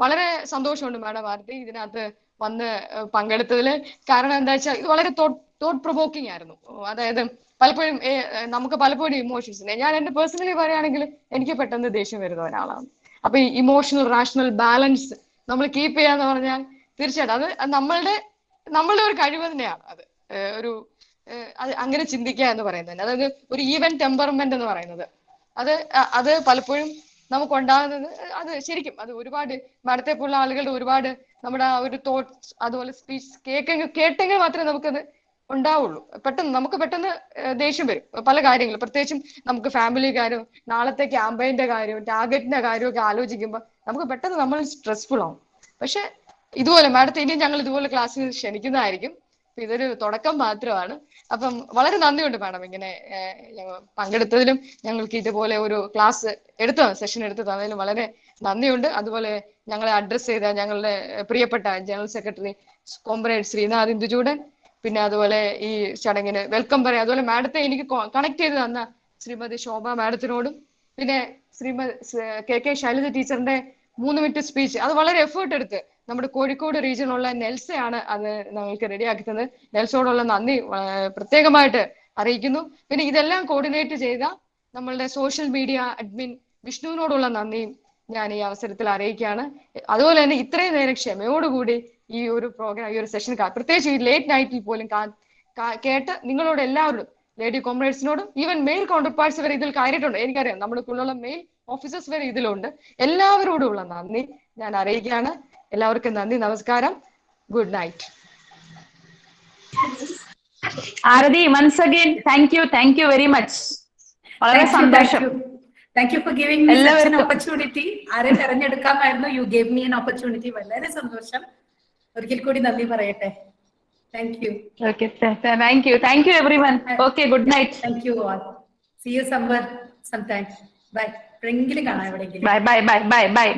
S7: വളരെ സന്തോഷമുണ്ട് മാഡം ആരതി ഇതിനകത്ത് വന്ന് പങ്കെടുത്തതില്. കാരണം എന്താ വെച്ചാൽ ഇത് വളരെ തോട്ട് പ്രൊവോക്കിംഗ് ആയിരുന്നു. അതായത് പലപ്പോഴും നമുക്ക് പലപ്പോഴും ഇമോഷൻസ്, ഞാൻ എന്റെ പേഴ്സണലി പറയുകയാണെങ്കിൽ എനിക്ക് പെട്ടെന്ന് ദേഷ്യം വരുന്ന ഒരാളാണ്. അപ്പൊ ഈ ഇമോഷണൽ റാഷണൽ ബാലൻസ് നമ്മൾ കീപ്പ് ചെയ്യാന്ന് പറഞ്ഞാൽ തീർച്ചയായിട്ടും അത് നമ്മളുടെ ഒരു കഴിവ് തന്നെയാണ്. അത് അങ്ങനെ ചിന്തിക്കുക എന്ന് പറയുന്നത്, അതായത് ഒരു ഈവൻ ടെമ്പർമെന്റ് എന്ന് പറയുന്നത് അത് പലപ്പോഴും നമുക്ക് ഉണ്ടാകുന്നത്, അത് ശരിക്കും അത് ഒരുപാട് മടത്തെ പോലുള്ള ആളുകളുടെ ഒരുപാട് നമ്മുടെ ആ ഒരു തോട്ട്സ് അതുപോലെ സ്പീച്ച് കേട്ടെങ്കിൽ മാത്രമേ നമുക്കത് ഉണ്ടാവുള്ളൂ. നമുക്ക് പെട്ടെന്ന് ദേഷ്യം വരും പല കാര്യങ്ങളും, പ്രത്യേകിച്ചും നമുക്ക് ഫാമിലി കാര്യം, നാളത്തെ ക്യാമ്പയിന്റെ കാര്യവും ടാർഗറ്റിന്റെ കാര്യമൊക്കെ ആലോചിക്കുമ്പോൾ നമുക്ക് പെട്ടെന്ന് നമ്മൾ സ്ട്രെസ്ഫുൾ ആവും. പക്ഷെ ഇതുപോലെ മാഡത്തെ ഇനിയും ഞങ്ങൾ ഇതുപോലെ ക്ലാസ്സിൽ ക്ഷണിക്കുന്നതായിരിക്കും. ഇതൊരു തുടക്കം മാത്രമാണ്. അപ്പം വളരെ നന്ദിയുണ്ട് മാഡം ഇങ്ങനെ പങ്കെടുത്തതിലും ഞങ്ങൾക്ക് ഇതുപോലെ ഒരു ക്ലാസ് സെഷൻ എടുത്ത് തന്നതിലും വളരെ നന്ദിയുണ്ട്. അതുപോലെ ഞങ്ങളെ അഡ്രസ് ചെയ്ത ഞങ്ങളുടെ പ്രിയപ്പെട്ട general secretary comrade Sreenath Induchoodan, പിന്നെ അതുപോലെ ഈ ചടങ്ങിന് വെൽക്കം പറയാം, അതുപോലെ മാഡത്തെ എനിക്ക് കണക്ട് ചെയ്ത് തന്ന ശ്രീമതി ശോഭ മാഡത്തിനോടും, പിന്നെ കെ ശൈലജ ടീച്ചറിന്റെ 3 മിനിറ്റ് സ്പീച്ച് അത് വളരെ എഫേർട്ട് എടുത്ത് നമ്മുടെ കോഴിക്കോട് റീജിയനുള്ള നെൽസയാണ് അത് ഞങ്ങൾക്ക് റെഡിയാക്കി തന്നത്. നെൽസോടുള്ള നന്ദി പ്രത്യേകമായിട്ട് അറിയിക്കുന്നു. പിന്നെ ഇതെല്ലാം കോർഡിനേറ്റ് ചെയ്ത നമ്മളുടെ സോഷ്യൽ മീഡിയ അഡ്മിൻ വിഷ്ണുവിനോടുള്ള നന്ദിയും ഞാൻ ഈ അവസരത്തിൽ അറിയിക്കുകയാണ്. അതുപോലെ തന്നെ ഇത്രയും നേരം ക്ഷമയോടുകൂടി ഈ ഒരു പ്രോഗ്രാം, ഈ ഒരു സെഷൻ പ്രത്യേകിച്ച് ഈ ലേറ്റ് നൈറ്റിൽ പോലും കേട്ട് നിങ്ങളോട് എല്ലാവരോടും, ലേഡി കോമ്രേഡ്സിനോടും, ഈവൻ മെയിൽ കൗണ്ടർ പാർട്സ് വരെ ഇതിൽ കയറിയിട്ടുണ്ട്. എനിക്കറിയാം നമ്മുടെ മെയിൽ ഓഫീസേഴ്സ് വരെ ഇതിലുണ്ട്. എല്ലാവരോടുമുള്ള നന്ദി ഞാൻ അറിയിക്കുകയാണ്. എല്ലാവർക്കും നന്ദി, നമസ്കാരം, good night.
S2: Aarathi, once again thank you very much. വളരെ സന്തോഷം.
S3: Thank you for giving me such an opportunity. ആരെ തെരഞ്ഞെടുക്കാമായിരുന്നു, you gave me an opportunity. വളരെ സന്തോഷം. ഒരിക്കൽ കൂടി നന്ദി പറയട്ടെ. Thank you.
S2: Okay, thank you everyone. Okay, good night.
S3: Thank you all. See you sometime. Bye. എവിടെയെങ്കിലും കാണാം, എവിടെയെങ്കിലും.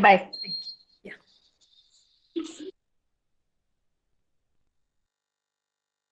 S2: Bye.